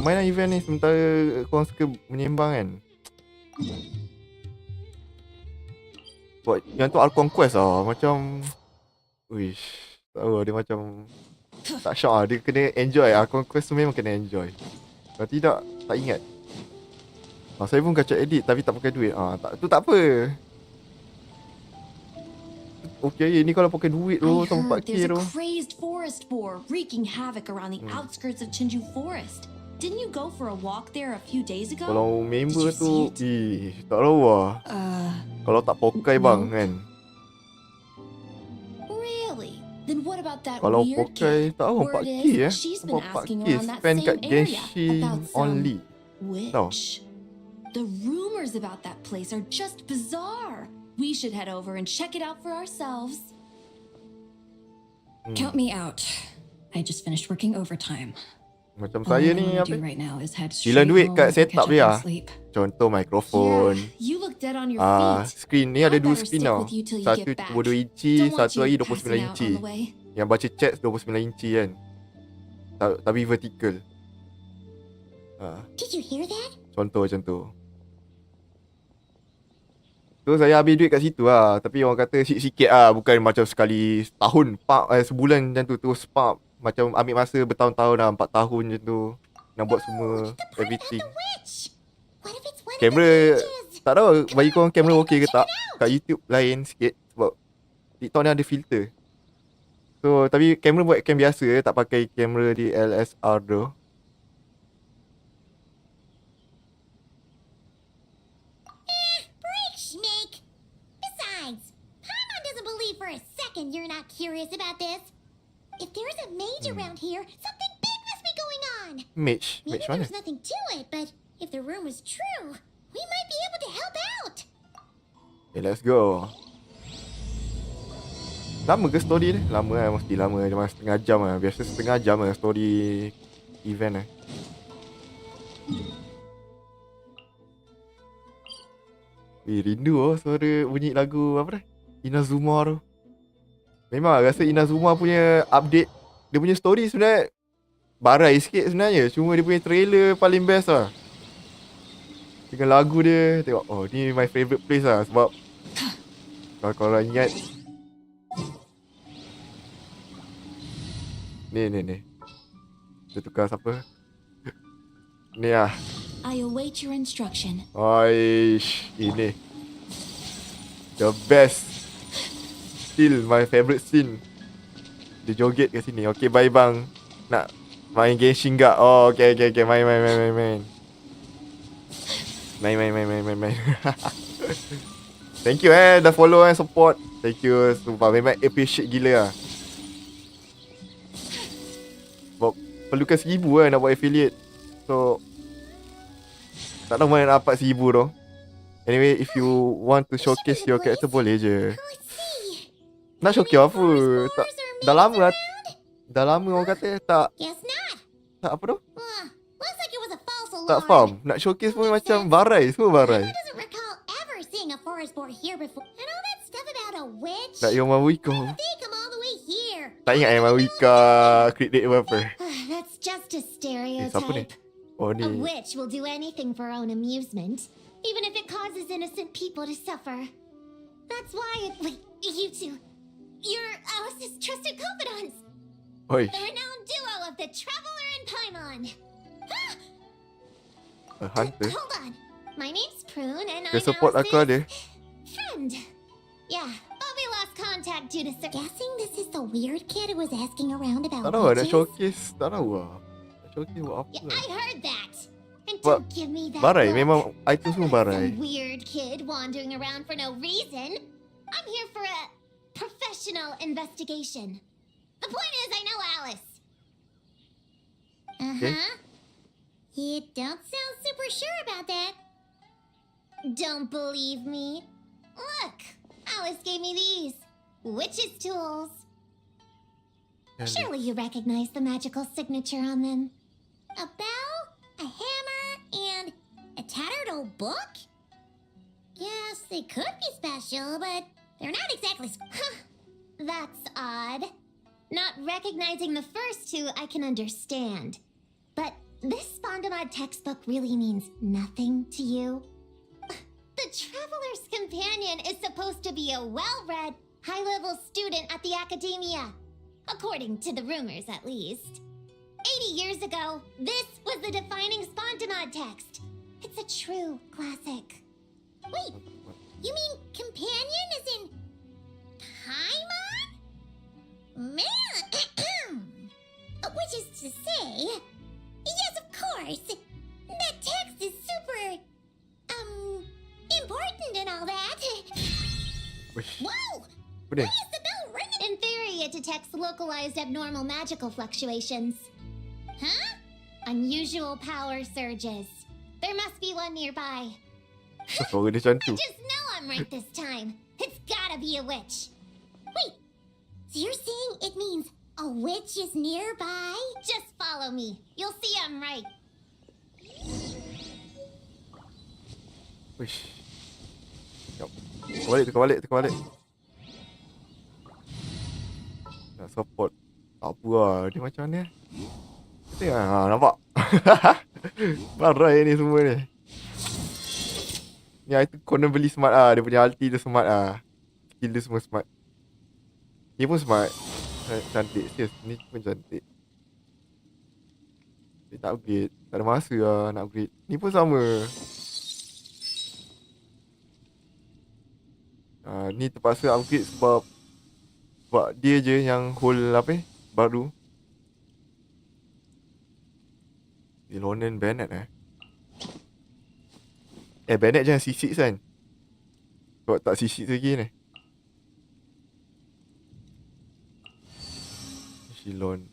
Mainan event ni sementara korang suka menyembang kan. Buat yang tu Art Conquest lah. Macam wish, tak tahu dia macam tak syok lah. Dia kena enjoy. Art Conquest tu memang kena enjoy. Kalau tidak, tak ingat. Saya pun kacau edit tapi tak pakai duit. Tu tak apa. Okay, ni kalau pakai duit tu sampai 4K tu. There's a crazed forest boar wreaking havoc around the outskirts of Chinju Forest. Didn't you go for a walk there a few days ago? Kalau member tu, tak tahu lah. Kalau tak pokai bang kan. Really? Then what about that Kalau weird pokai, kid? tak tahu Word 4K is, she's been About asking 4K around that spend kat same area Genshin about some only. witch. The rumors about that place are just bizarre. We should head over and check it out for ourselves. Count me out. I just finished working overtime. Macam All saya I ni wanna apa? do right now is head Hilang straight duit home kat and setup catch up dia. on sleep. Contoh mikrofon. You look dead on your feet. Screen ni ada I'd dua better screen stick tau. with you till you Satu get back. 22 inci, Don't want satu you lagi passing 29 out inci. on the way. Yang baca chat 29 inci kan. Tapi vertical. Did you hear that? Contoh macam tu. So saya habis duit kat situ lah. Tapi orang kata sikit-sikit lah. Bukan macam sekali setahun, sebulan macam tu. Terus macam ambil masa bertahun-tahun lah. 4 tahun macam tu. Nak buat semua, everything. Kamera, tak tahu bagi korang kamera okey ke tak. Kat YouTube lain sikit. Sebab TikTok ni ada filter. So tapi kamera buat cam biasa. Tak pakai kamera DSLR tu. For a second you're not curious about this. If there's a mage around here, something big must be going on. Mage? Maybe Mage mana? there's nothing to it, but if the room is true, we might be able to help out. Okay, let's go. Lama ke story ni? Lama lah, mesti lama. Macam setengah jam lah. Biasa setengah jam lah story event lah. Rindu suara bunyi lagu apa dah? Inazuma tu. Memang rasa Inazuma punya update, dia punya story sebenarnya barai sikit sebenarnya. Cuma dia punya trailer paling best lah. Dengan lagu dia, tengok, oh ni my favourite place lah. Sebab kalau korang ingat, Ni dia tukar siapa? Ni lah. I await your instruction. Aish, ini the best. Still my favourite scene. Dia joget kat sini. Okay, bye bang. Nak main Genshin gak? Oh, okay. Main. Main. Thank you dah follow and support. Thank you. Sumpah memang appreciate gila lah. Sebab perlukan 1000 nak buat affiliate. So tak tahu mana nak dapat 1000 tu. Anyway, if you want to showcase your character boleh je. Nak showcase apa? Tak, dah lama orang kata tak apa tu? Tak faham. Nak showcase pun macam barai, semua barai. Seeing a forest boar here before, and all that stuff about a witch. Tak yang Mawika. They come all the way here. Tak ingat yang Mawika crit rate apa. That's just a Siapa ni? stereotype. Oh ni. A witch will do anything for her own amusement, even if it causes innocent people to suffer. That's why, wait, you two, you're Alice's trusted confidants. Oi. The renowned duo of the Traveler and Paimon. A hunter. Hold on. My name's Prune and Dia I'm support aku Alice's ada. friend. Yeah, but we lost contact due to guessing this is the weird kid who was asking around about Tak tahu lah nak witches. showcase. Tak tahu lah. Nak showcase buat apa Yeah, lah. I heard that. And But don't give me that barai. look. Memang item semua barai. Some weird kid wandering around for no reason. I'm here for a professional investigation. The point is, I know Alice. Uh-huh. You don't sound super sure about that. Don't believe me? Look, Alice gave me these. Witch's tools. Surely you recognize the magical signature on them. A bell, a hammer, and a tattered old book? Yes, they could be special, but they're not exactly... That's odd. Not recognizing the first two I can understand. But this Spondamod textbook really means nothing to you? The Traveler's Companion is supposed to be a well-read, high-level student at the Academia. According to the rumors, at least. 80 years ago, this was the defining Spondamod text. It's a true classic. Wait, you mean companion as in Paimon? Man, which is to say, yes, of course. That text is super, important and all that. Whoa! Why is the bell ringing? In theory, it detects localized abnormal magical fluctuations. Huh? Unusual power surges. There must be one nearby. Suara dia macam tu. I just know I'm right this time. It's gotta be a witch. Wait, so you're saying it means a witch is nearby? Just follow me. You'll see I'm right. Wish. Tukar balik. Nak support. Tak apa lah. Dia macam mana? Tengok nampak. Barai ni semua ni. Ni item kena beli smart lah. Dia punya ulti dia smart lah. Skill dia semua smart. Ni pun smart. Cantik. Serius. Ni pun cantik. Dia tak upgrade. Tak ada masa lah nak upgrade. Ni pun sama. Ni terpaksa upgrade sebab dia je yang hold apa baru. Ilonen Bennett Bennett jangan C6 kan. Sebab tak C6 lagi ni. Shilon.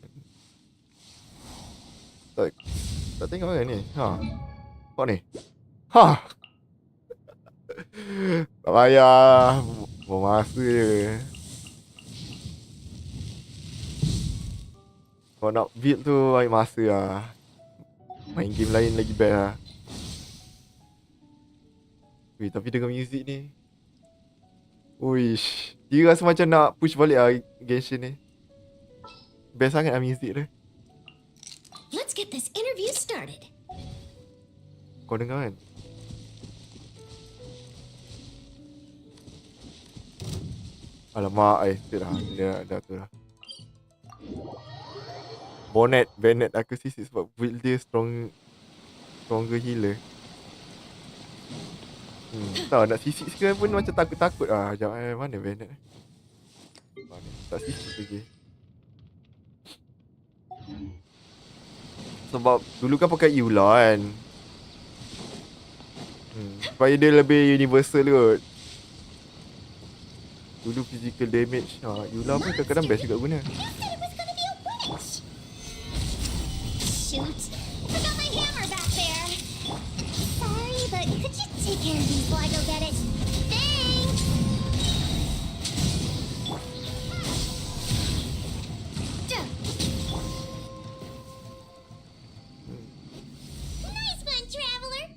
Tak tengok kan ni. Apa ni? Tak payah. Buang masa je. Kalau nak build tu ambil masa lah. Main game lain lagi best lah. Weh, tapi dengan music ni. Uish. Dia rasa macam nak push balik lah Genshin ni. Best sangat lah music dia. Let's get this interview started. Kau dengar kan? Alamak, dia dah tu lah. Bennett aku sisi sebab build dia stronger healer. Tahu nak sisi sekarang pun macam takut-takut lah. Sekejap mana Bennett? Tak sisi lagi. Sebab dulu kan pakai Eula kan. Supaya dia lebih universal kot. Dulu physical damage. Yula pun kadang-kadang best juga guna. Shoot. Forgot my hammer back there. Sorry, but could you take care of these while I go get it? Thanks! Nice one, traveler!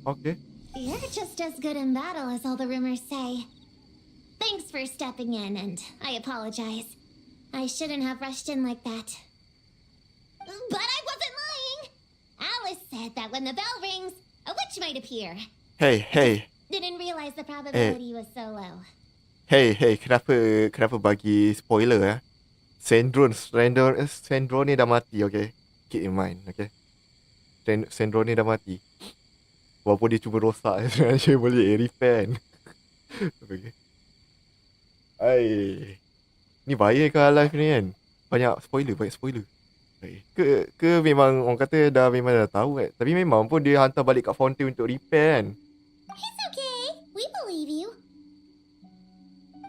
Okay. You're just as good in battle as all the rumors say. Thanks for stepping in, and I apologize. I shouldn't have rushed in like that. But I wasn't lying! Alice said that when the bell rings, a witch might appear. Hey. Didn't realize the probability was so low. Hey, kenapa bagi spoiler Sandro ni dah mati, okay? Keep in mind, okay? Sandro ni dah mati. Walaupun dia cuba rosak sebenarnya boleh repair kan. Okay. Ni bahaya ke live ni kan? Banyak spoiler. Ke memang orang kata memang dah tahu kan? Tapi memang pun dia hantar balik kat Fountain untuk repair kan? It's okay. We believe you.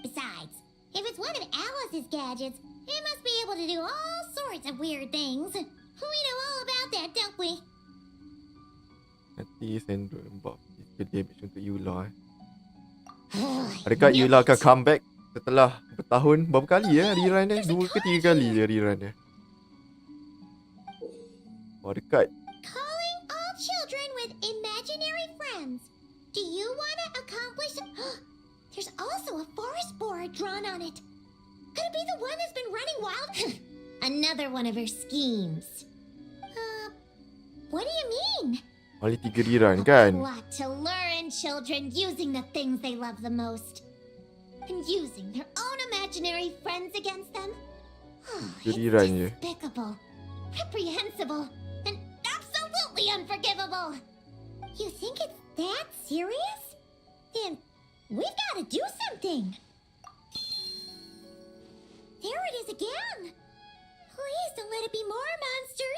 Besides, if it's one of Alice's gadgets, it must be able to do all sorts of weird things. We know all about that, don't we? Nanti Sandro buat physical damage untuk Yula Adakah Yula akan comeback setelah bertahun? Berapa kali rerun dia? 2 ke 3 kali je rerun dia. Dekat. Calling all children with imaginary friends. Do you want to accomplish... There's also a forest board drawn on it. Could it be the one that's been running wild? Another one of her schemes. What do you mean? Only 3 rerun kan? Plot to lure in children using the things they love the most. And using their own imaginary friends against them? It's despicable, reprehensible, and absolutely unforgivable. You think it's that serious? Then we've got to do something. There it is again. Please don't let it be more, monster.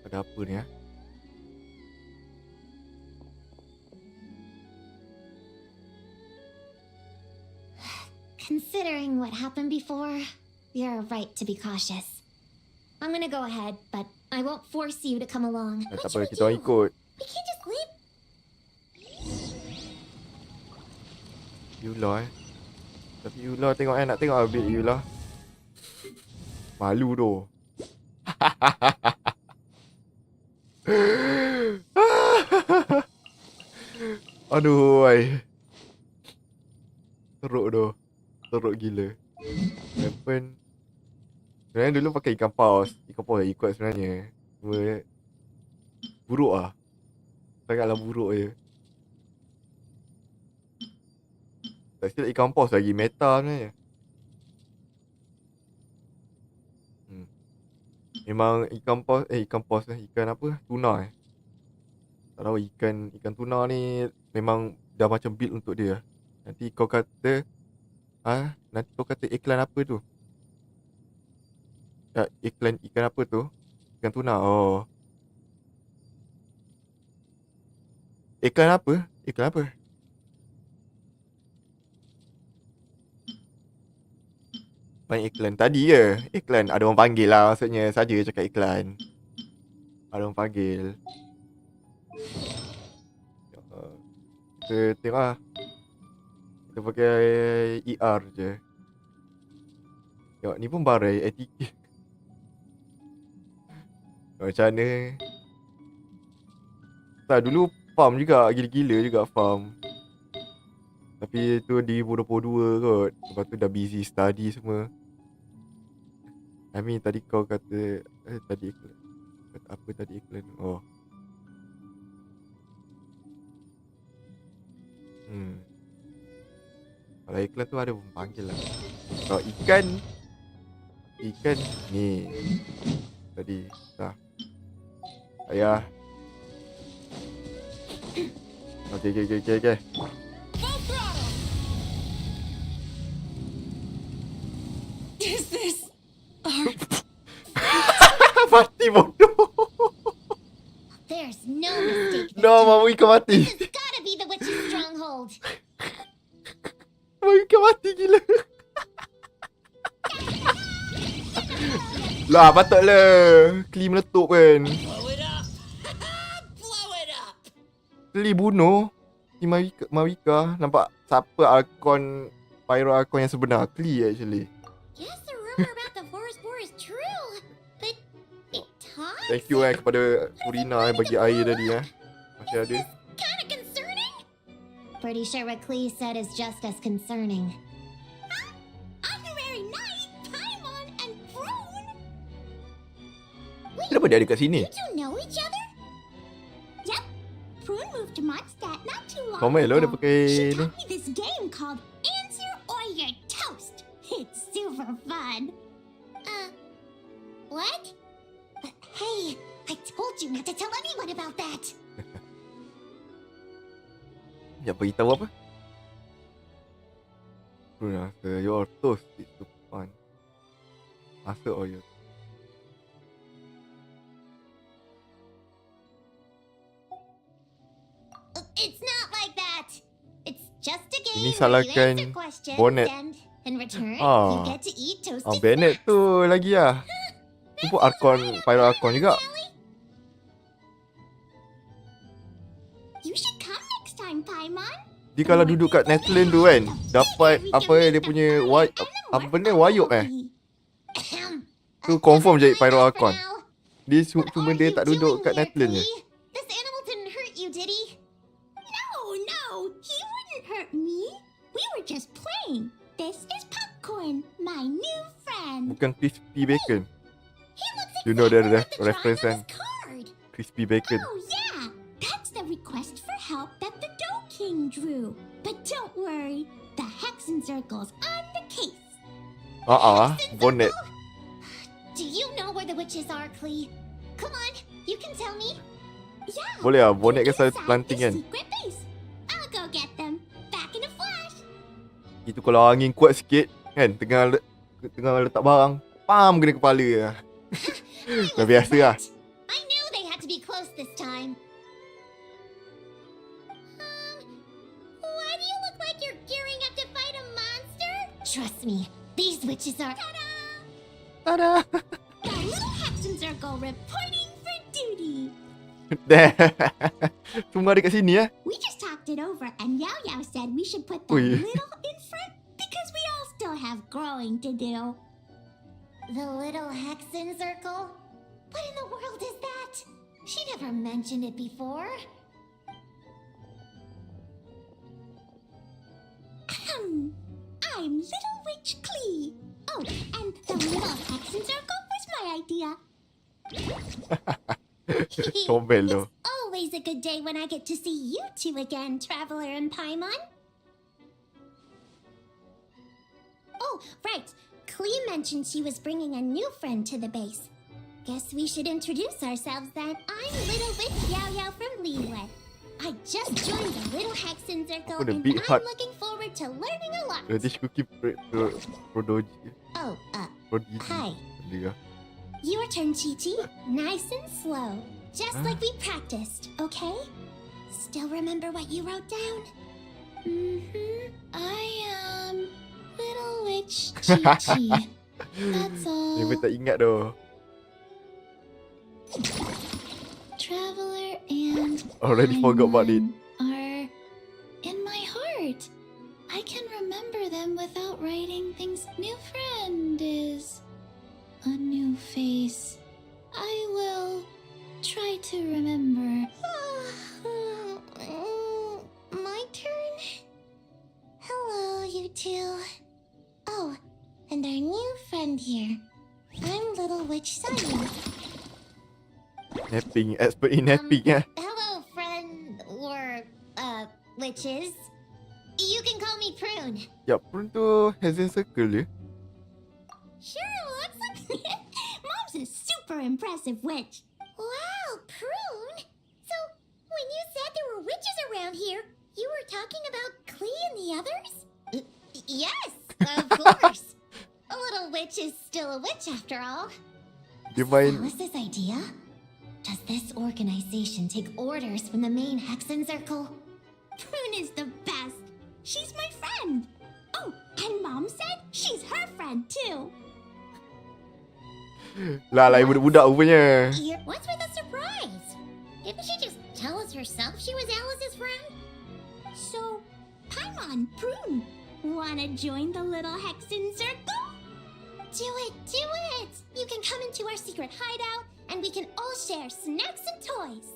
Ada apa ni Considering what happened before, you're right to be cautious. I'm gonna go ahead, but I won't force you to come along. Tak apa, kita orang ikut. We can't just leave. Yula Tapi Yula tengok nak tengok habis Yula. Malu tu. Aduh, Teruk gila. Weapon. Sebenarnya dulu pakai ikan paus. Ikan paus ikut sebenarnya. Cuma buruk lah. Sangatlah buruk je. Tak silap ikan paus lagi meta sebenarnya. Memang ikan apa? Tuna Tak tahu ikan tuna ni memang dah macam build untuk dia. Nanti kau kata iklan apa tu? Ikan apa tu? Ikan tuna. Oh. Iklan apa? Banyak iklan. Tadi je iklan. Ada orang panggil lah maksudnya. Saja cakap iklan. Ada orang panggil. Kita tengok lah. Kita pakai ER je. Tengok ni pun barai ATK. Macam mana? Tak, dulu farm juga. Gila-gila juga farm. Tapi tu di 2022 kot. Lepas tu dah busy study semua. Tadi kau kata tadi iklan. Apa tadi iklan? Oh. Kalau iklan tu ada pun panggil lah. Kalau ikan ni. Tadi dah. Ayah. Okay. Is this art? Mati bodoh. There's no mistake. No Mama ikan mati. Gotta be the witch's stronghold. Mama ikan mati gila. Lah patutlah Klee meletup kan. Klee bunuh si Marika. Nampak siapa Archon, Pyro Archon yang sebenar? Klee actually. Guess the rumor about the forest war is true. But it talks. Thank you kepada Purina bagi air tadi masih ada. Kinda concerning. Pretty sure what Klee said is just as concerning. Honorary Knight, Paimon, and Prune. Kenapa dia ada kat sini? You two know each other? Yep. Prune moved to Mondstadt not too long Normal lah dia ago. pakai She ni. taught me this game called Answer or You're Toast. It's super fun. What? Hey, I told you not to tell anyone about that. Dia beritahu apa? Prune after your toast is super fun. After all your It's not like that. It's just a game Ini where you salahkan answer questions Bonnet. and in return you get to eat toasted Bennett tu lagi lah. Tu pun Archon, Pyro Archon juga. You should come next time, Paimon. Dia kalau duduk kat Netherlands tu kan, dapat apa dia punya apa benda wayuk Tu confirm jadi Pyro Archon. Dia cuma dia tak duduk kat Netherlands je. This animal didn't hurt you, did he? No, he wouldn't hurt me. We were just playing. This is Popcorn, my new friend. Bukan crispy bacon. He looks You know exactly the like the reference drawing on kan? his card. Crispy bacon. Oh yeah, that's the request for help that the Dough King drew. But don't worry, the Hexen Circle's on the case. Bonnet. Do you know where the witches are, Klee? Come on, you can tell me. Yeah. Boleh lah, bonnet kan selalu planting kan. Secret base. I'll go get them. Back in a flash. Itu kalau angin kuat sikit kan, tengah letak barang, pam kena kepala lah. Dah biasa lah. I knew they had to be close this time. Why do you look like you're gearing up to fight a monster? Trust me, these witches are... Ta-da! The little Hexen Circle reporting for duty. Semua ada kat sini We just talked it over and Yao Yao said we should put the Ui. little in front because we all still have growing to do. The little Hexen Circle? What in the world is that? She never mentioned it before. I'm Little Witch Klee. Oh, and the little Hexen Circle was my idea. Comel tu. It's always a good day when I get to see you two again, Traveler and Paimon. Oh, right. Klee mentioned she was bringing a new friend to the base. Guess we should introduce ourselves then. I'm Little Witch Yao Yao from Liyue. I just joined the Little Hexen Circle the and big I'm heart. looking forward to learning a lot. Dish cookie Prodigy. Oh, Prodigy. hi. Dia. Your turn, Chi-Chi. Nice and slow. Just like we practiced, okay? Still remember what you wrote down? I am Little Witch Chi-Chi. That's all. Dia pun tak ingat tu. Traveler and Already forgot about it. are in my heart. I can remember them without writing things. New friend is a new face. I will try to remember. My turn. Hello, you two. Oh, and our new friend here. I'm Little Witch Simon. Napping, expert in napping Hello, friend, or, witches. You can call me Prune. Ya, Prune tu Hexen Circle je. Sure looks like Mom's a super impressive witch. Wow, Prune. So, when you said there were witches around here, you were talking about Klee and the others? Yes, of course. A little witch is still a witch after all. Dia main That was this idea? Does this organization take orders from the main Hexen Circle? Prune is the best. She's my friend. Oh, and Mom said she's her friend too. Lah lain budak-budak rupanya. What's with the surprise? Didn't she just tell us herself she was Alice's friend? So, Paimon, Prune, wanna join the little Hexen Circle? Do it! You can come into our secret hideout, and we can all share snacks and toys.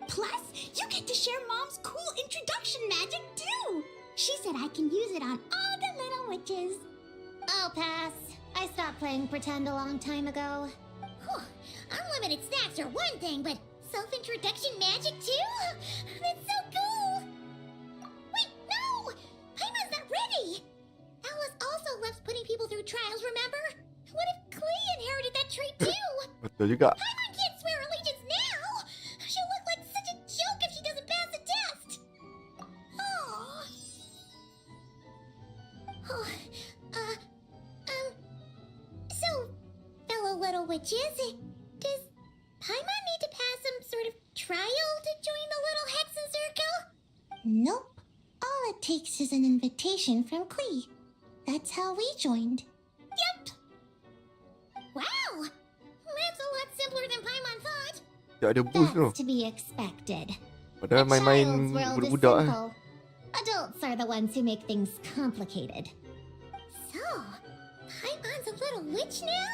Plus, you get to share Mom's cool introduction magic too. She said I can use it on all the little witches. I'll pass. I stopped playing pretend a long time ago. Unlimited snacks are one thing, but self-introduction magic too? That's so cool! Wait, no! Paimon's not ready! Alice also loves putting people through trials, remember? What if Klee inherited that trait too? Betul juga. Paimon can't swear allegiance now! She'll look like such a joke if she doesn't pass the test! So, fellow little witches, does Paimon need to pass some sort of trial to join the little Hexen Circle? Nope. All it takes is an invitation from Klee. That's how we joined. Yep. Wow! That's a lot simpler than Paimon thought. Tak ada boost tu. That's to be expected. Padahal main-main Child's world is budak-budak simple. Adults are the ones who make things complicated. So, Paimon's a little witch now?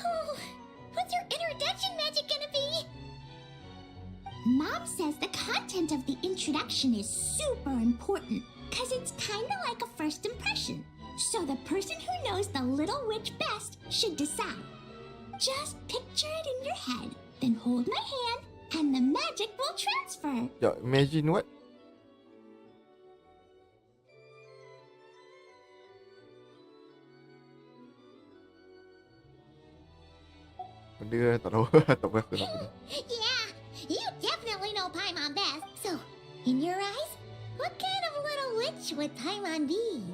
Oh, what's your introduction magic gonna be? Mom says the content of the introduction is super important, cause it's kinda like a first impression. So the person who knows the little witch best should decide. Just picture it in your head, then hold my hand, and the magic will transfer. Ya, imagine what? Benda tak tahu. Tak berasa nak benda. Yeah, you definitely know Paimon best. So, in your eyes, what kind of little witch would Paimon be?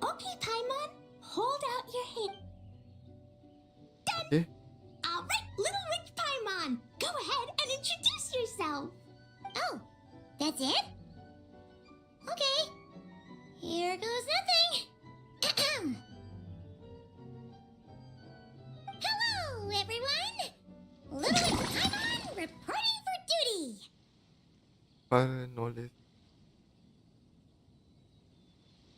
Okay, Paimon, hold out your hand. Done! Okay. Alright, little witch Paimon, go ahead and introduce yourself. Oh, that's it? Okay. Here goes nothing. Hello, everyone! Little Witch Paimon reporting for duty! Knowledge.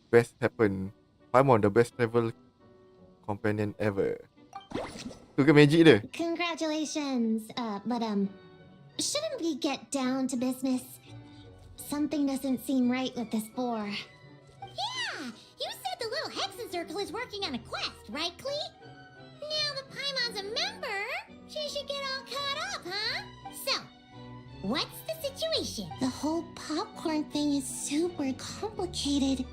Best happen. Paimon, the best travel companion ever. Tu ke magic dia? Congratulations. But shouldn't we get down to business? Something doesn't seem right with this boar. Yeah, you said the little Hexen Circle is working on a quest, right, Klee? Now that Paimon's a member, she should get all caught up, huh? So, what's the situation? The whole popcorn thing is super complicated.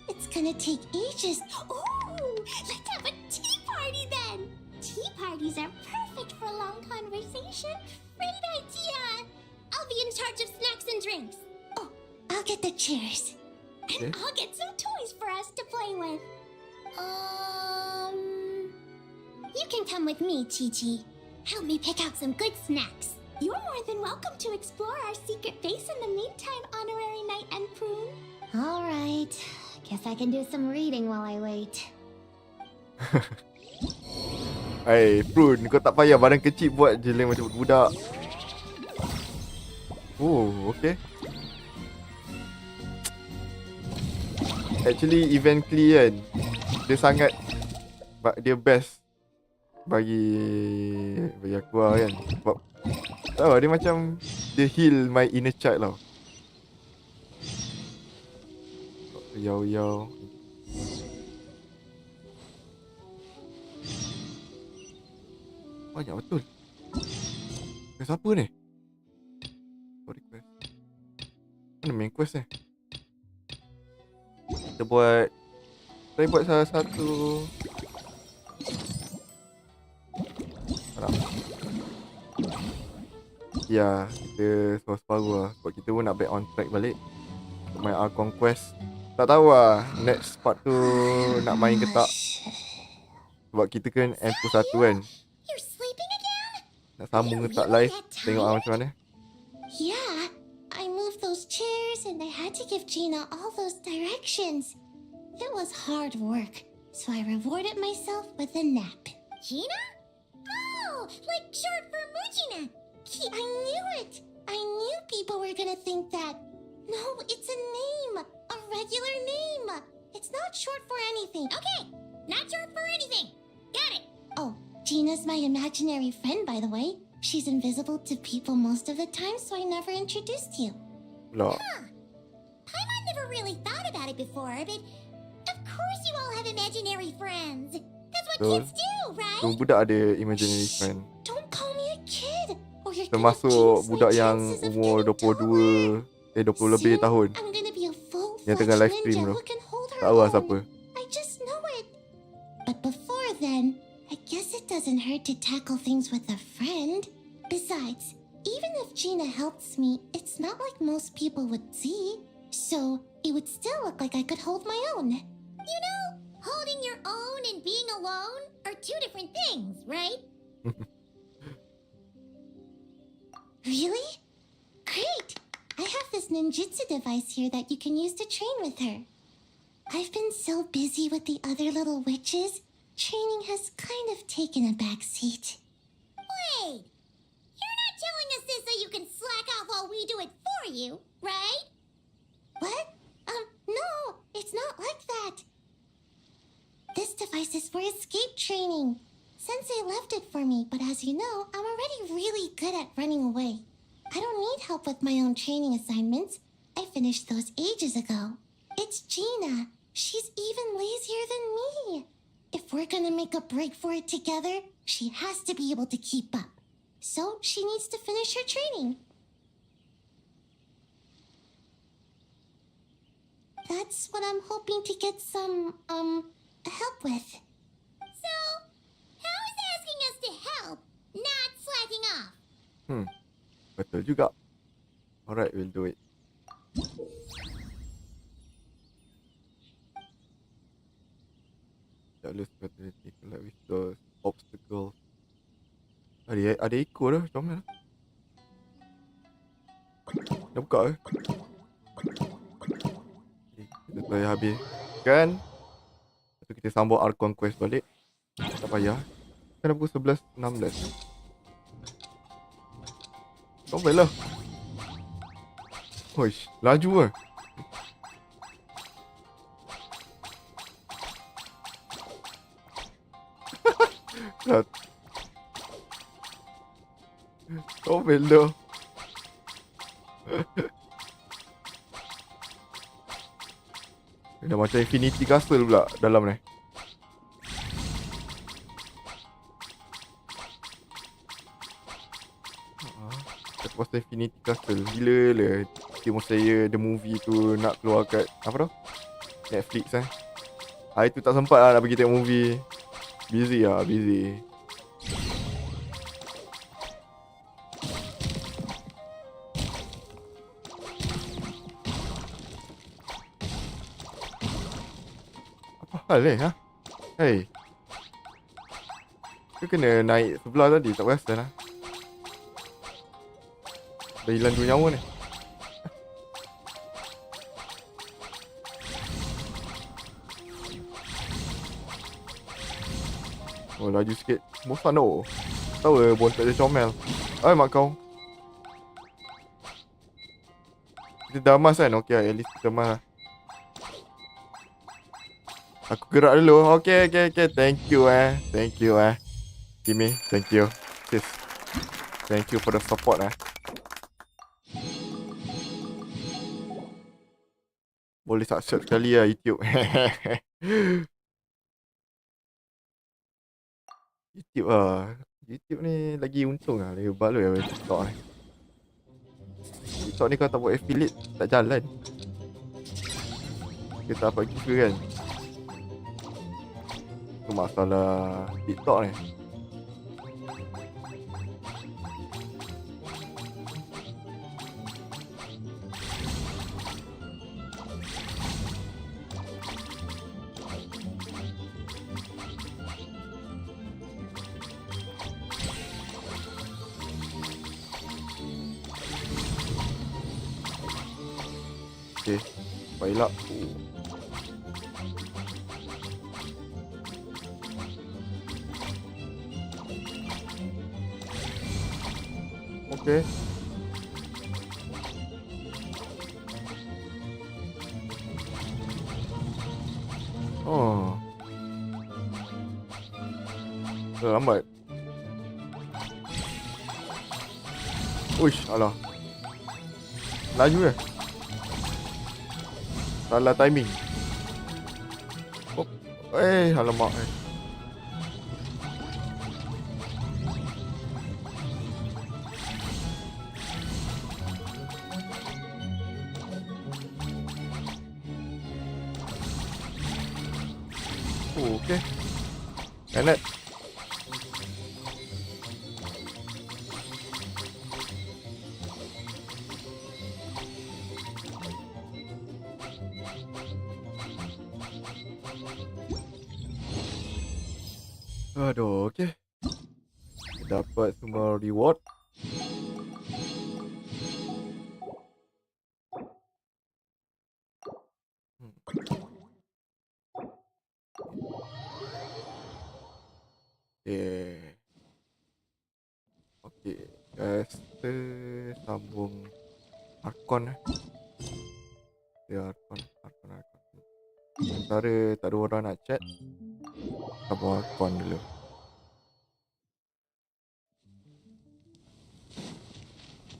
It's gonna take ages. Ooh, let's have a tea party then. Tea parties are perfect for long conversation. Great idea. I'll be in charge of snacks and drinks. Oh, I'll get the chairs. And I'll get some toys for us to play with. You can come with me, Chi-Chi. Help me pick out some good snacks. You're more than welcome to explore our secret base in the meantime, Honorary Knight and Prune. All right. Guess I can do some reading while I wait. Hey, Prune, kau tak payah badan kecil buat je lain macam budak. Oh, okay. Actually, event Klee kan, dia sangat, dia best bagi aku lah kan. Sebab, tahu dia macam, dia heal my inner child tau. Yau. Banyak betul. Quest apa ni? Story quest. Mana main quest ni? Kita buat, saya buat salah satu. Harap. Ya, kita separuh lah. Sebab kita pun nak back on track balik untuk main Archon quest. Tak tahu lah next part tu nak main ke tak. Sebab kita kan M1 kan. You're sleeping again? Nak sambung ke tak live. Tengok macam mana. Yeah, I moved those chairs and I had to give Gina all those directions. It was hard work, so I rewarded myself with a nap. Gina? Oh, like short for Mujina. I knew it! I knew people were gonna think that. No, it's a name. A regular name. It's not short for anything. Okay, not short for anything. Got it. Oh, Gina's my imaginary friend, by the way. She's invisible to people most of the time, so I never introduced you. Pula. Paimon never really thought about it before, but of course you all have imaginary friends. That's what kids do, right? Semua budak ada imaginary friend. Don't call me a kid, or you're Termasuk budak yang umur 22, 20 lebih tahun. I'm gonna be a Yang tengah live stream tu. Tak tahu lah siapa. I just know it. But before then, I guess it doesn't hurt to tackle things with a friend. Besides, even if Gina helps me, it's not like most people would see. So, it would still look like I could hold my own. You know, holding your own and being alone are two different things, right? Really? Great! I have this ninjutsu device here that you can use to train with her. I've been so busy with the other little witches, training has kind of taken a back seat. Wait! You're not telling us this so you can slack off while we do it for you, right? What? No, it's not like that. This device is for escape training. Sensei left it for me, but as you know, I'm already really good at running away. I don't need help with my own training assignments. I finished those ages ago. It's Gina. She's even lazier than me. If we're gonna make a break for it together, she has to be able to keep up. So she needs to finish her training. That's what I'm hoping to get some, help with. So, how is asking us to help not slacking off? Betul juga. Alright, we'll do it. Lose fertility, collect with those obstacles. Ada ekor dah, comel. Dah buka ke? Kita payah habis kan? Lepas tu kita sambung Arc Conquest balik. Tak payah. Kan dah pukul 11.16. Comel lah. Hoish, laju lah. Comel dah. Dah macam Infinity Castle pula dalam ni. Pasal Infinity Castle. Gila lah Demon Slayer The Movie tu nak keluar kat apa tu? Netflix Hari tu tak sempat lah nak pergi tengok movie. Busy lah, busy. Apa hal Hey, kau kena naik sebelah tadi, tak perasan lah. Dah hilang 2 nyawa ni. Oh, laju sikit. Bosan tau. Tahu bontot dia comel. Ay, mak kau. Kita dah mas kan? Okay, at least kita mas lah. Aku gerak dulu. Okay. Thank you Thank you Kimi, thank you. Sis. Thank you for the support Boleh subscribe sekali lah YouTube. YouTube ni lagi untung lah. Lagi baloi lah TikTok ni. TikTok ni kalau tak buat affiliate tak jalan. Kita dapat giveaway kan. Itu masalah TikTok ni. Okay. Baiklah. Okay. Oh. Lambat. Uish, alah. Laju salah timing. Oh. Alamak. Okay. Planet. Aduh, okay. Dapat semua reward. Okay. Okay. Kita sambung Arkon. Ya, Arkon. Sementara tak ada orang nak chat, sambung Arkon dulu.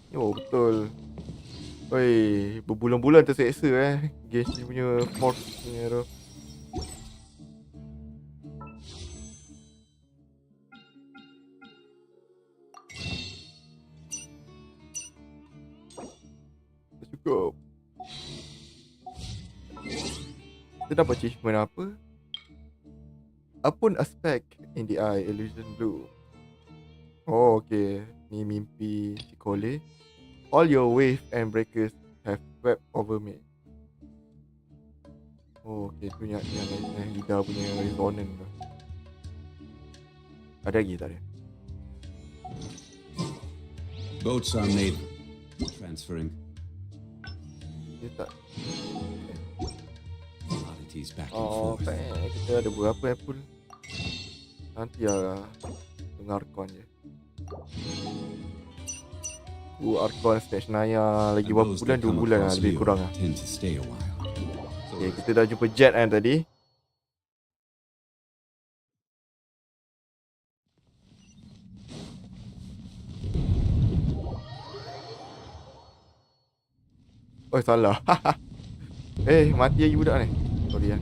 Oh, betul. Oi, berbulan-bulan terseksa Genshin punya force punya tu. Cukup. Kita dapat achievement apa? Upon aspect in the eye, illusion blue. Oh, okay. Ni mimpi si Cole. All your wave and breakers have swept over me. Oh, okay. Tu yang Ida punya resonance tu. Ada lagi tak ada? Boats are made. Transferring. Dia tak. Commodities back and Oh, forth. kita ada berapa apple? Nanti lah dengar Arkon je. Arkon stage Naya lagi berapa bulan? 2 bulan lah, lebih kurang lah. Okay, kita dah jumpa Jet kan tadi. Oh, salah. Mati lagi budak ni. Sorry kan.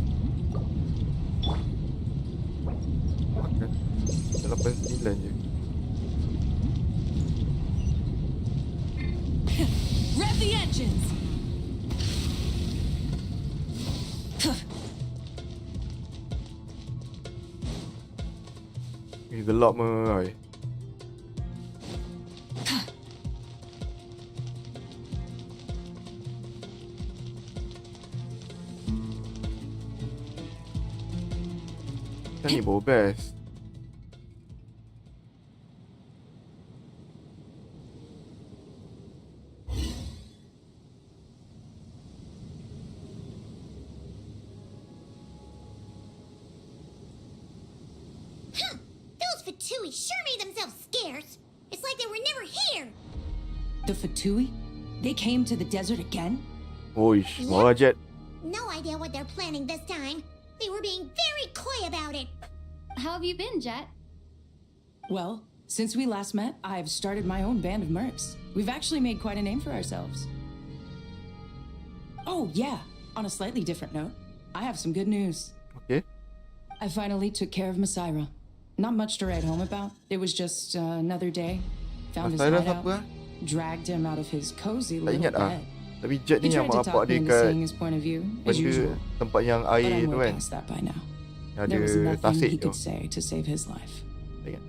Makan. 89 je. Rev the engines! Gelap meh. Kan ni bawa best. Those Fatui sure made themselves scarce. It's like they were never here. The Fatui? They came to the desert again? Oish, bawa Jet. No idea what they're planning this time. They were being very coy about it. How have you been, Jet? Well, since we last met, I've started my own band of mercs. We've actually made quite a name for ourselves. Oh, yeah. On a slightly different note, I have some good news. Okay. I finally took care of Masaira. Not much to write home about. It was just another day. Found his Masaira hideout, siapa? Dragged him out of his cozy Tak little ingat bed. Tapi Jet He ni yang tried to mak talk bapak me dia into kat seeing his point of view, as benda usual. tempat yang But air I'm tu way kan. past that by now. Ada There was nothing tasik he tu. could say to save his life. Tak ingat.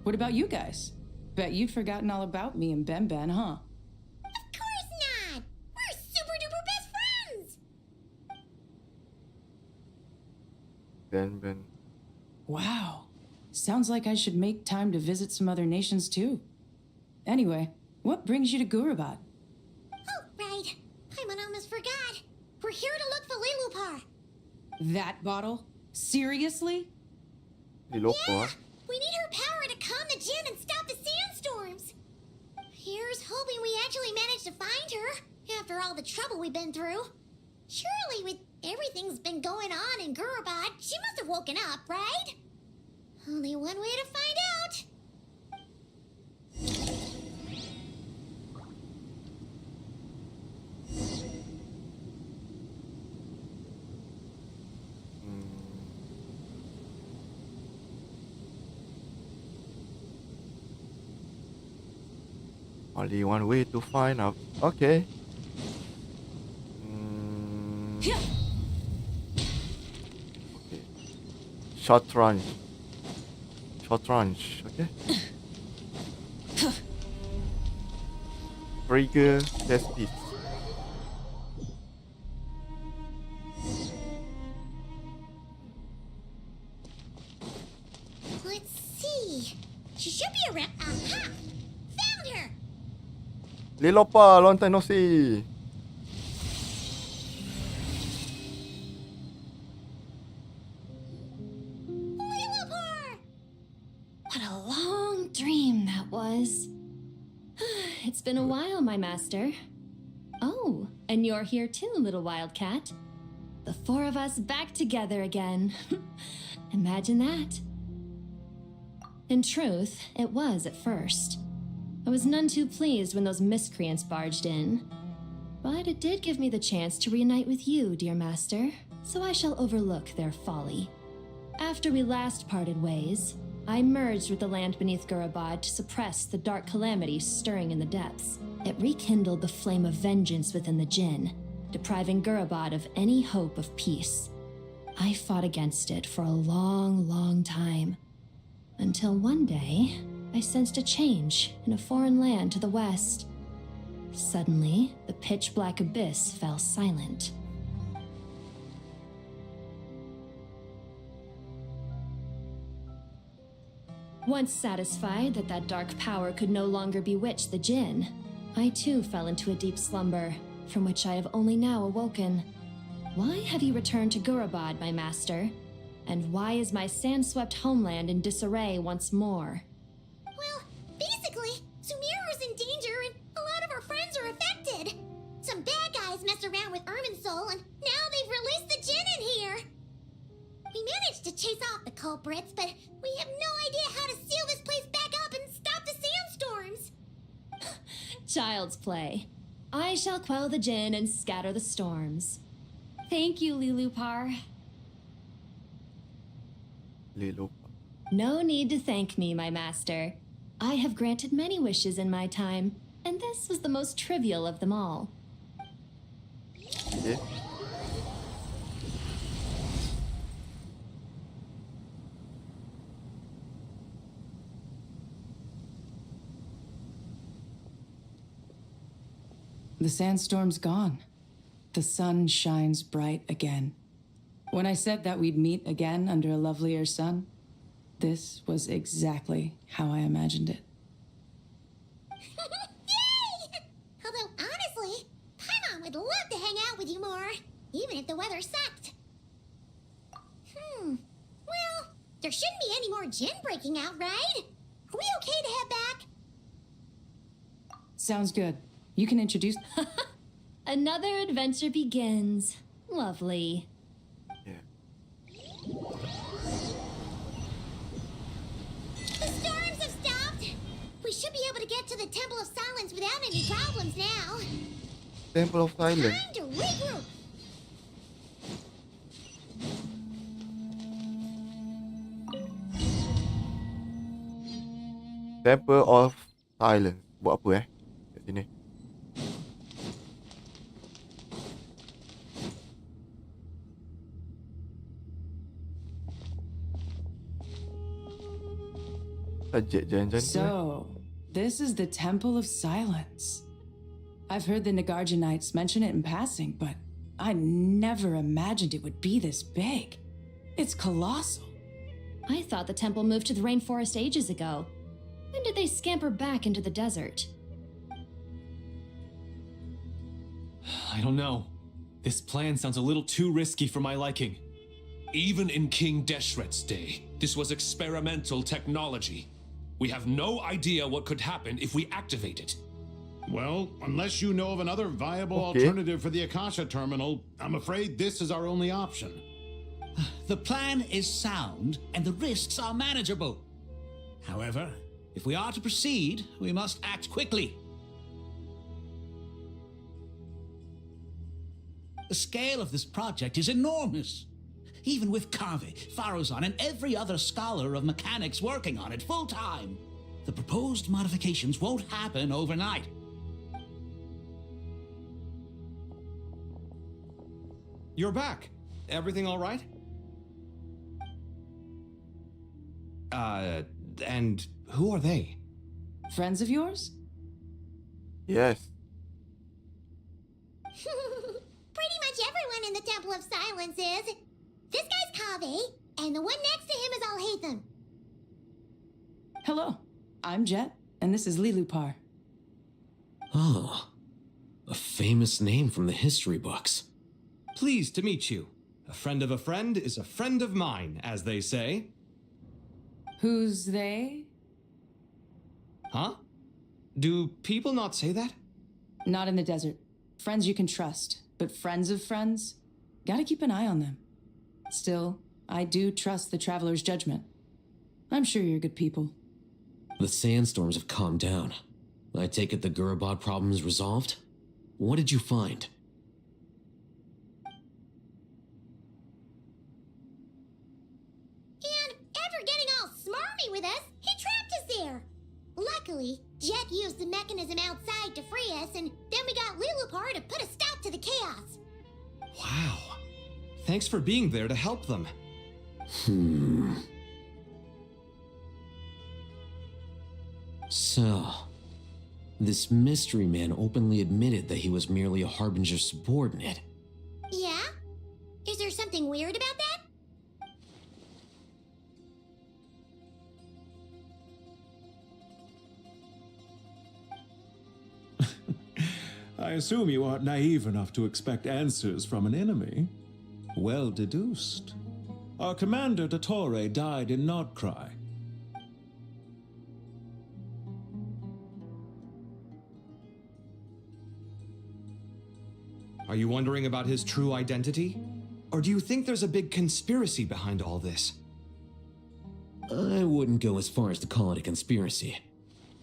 What about you guys? Bet you'd forgotten all about me and Ben Ben, huh? Of course not. We're super duper best friends. Ben. Wow. Sounds like I should make time to visit some other nations too. Anyway, what brings you to Gurabat? Oh, right. I'm an almost forgot. We're here to look for Lilupar. That bottle? Seriously? Lilupar. We need her power to calm the gin and stop the sandstorms. Here's hoping we actually manage to find her after all the trouble we've been through. Surely with everything's been going on in Gurabad, she must have woken up, right? Only one way to find out. Only one way to find out. Okay. Okay. Short range. Okay. Trigger test piece. Let's see. She should be around. Aha! Found her! Lilupar, long time no see. What a long dream that was. It's been a while, my master. Oh, and you're here too, little wildcat. The four of us back together again. Imagine that. In truth, it was at first. I was none too pleased when those miscreants barged in. But it did give me the chance to reunite with you, dear master, so I shall overlook their folly. After we last parted ways, I merged with the land beneath Gurabad to suppress the dark calamities stirring in the depths. It rekindled the flame of vengeance within the Jinn, depriving Gurabad of any hope of peace. I fought against it for a long, long time, until one day I sensed a change in a foreign land to the west. Suddenly, the pitch-black abyss fell silent. Once satisfied that that dark power could no longer bewitch the Jinn, I too fell into a deep slumber, from which I have only now awoken. Why have you returned to Gurabad, my master? And why is my sand-swept homeland in disarray once more? Well, basically, Sumeru's in danger and a lot of our friends are affected. Some bad guys messed around with Irminsul and now they've released the Jinn in here. We managed to chase off the culprits, but we have no idea how to seal this place back up and stop the sandstorms. Child's play. I shall quell the Jinn and scatter the storms. Thank you, Lilupar. Lilupar. No need to thank me, my master. I have granted many wishes in my time, and this was the most trivial of them all. Okay. The sandstorm's gone. The sun shines bright again. When I said that we'd meet again under a lovelier sun, this was exactly how I imagined it. Yay! Although, honestly, Paimon would love to hang out with you more, even if the weather sucked. Well, there shouldn't be any more Jinn breaking out, right? Are we okay to head back? Sounds good. You can introduce... Another adventure begins. Lovely. The storms have stopped. We should be able to get to the Temple of Silence without any problems now. Temple of Silence. Time to regroup. Temple of Silence. Buat apa kat sini? So, this is the Temple of Silence. I've heard the Nagarja Knights mention it in passing, but I never imagined it would be this big. It's colossal. I thought the temple moved to the rainforest ages ago. When did they scamper back into the desert? I don't know. This plan sounds a little too risky for my liking. Even in King Deshret's day, this was experimental technology. We have no idea what could happen if we activate it. Well, unless you know of another viable alternative for the Akasha terminal, I'm afraid this is our only option. The plan is sound, and the risks are manageable. However, if we are to proceed, we must act quickly. The scale of this project is enormous. Even with Carvey, Faruzan, and every other scholar of mechanics working on it full-time, the proposed modifications won't happen overnight. You're back. Everything all right? And who are they? Friends of yours? Yes. Pretty much everyone in the Temple of Silence is. This guy's Kave, and the one next to him is Alhaitham. Hello, I'm Jet, and this is Lilupar. Oh, a famous name from the history books. Pleased to meet you. A friend of a friend is a friend of mine, as they say. Who's they? Huh? Do people not say that? Not in the desert. Friends you can trust, but friends of friends? Gotta keep an eye on them. Still, I do trust the Traveler's judgment. I'm sure you're good people. The sandstorms have calmed down. I take it the Gurabad problem is resolved? What did you find? And after getting all smarmy with us, he trapped us there. Luckily, Jet used the mechanism outside to free us, and then we got Lilupar to put a stop to the chaos. Wow. Thanks for being there to help them. So, this mystery man openly admitted that he was merely a Harbinger subordinate. Yeah? Is there something weird about that? I assume you aren't naive enough to expect answers from an enemy. Well deduced. Our commander, Dottore, died in Nod-Krai. Are you wondering about his true identity? Or do you think there's a big conspiracy behind all this? I wouldn't go as far as to call it a conspiracy.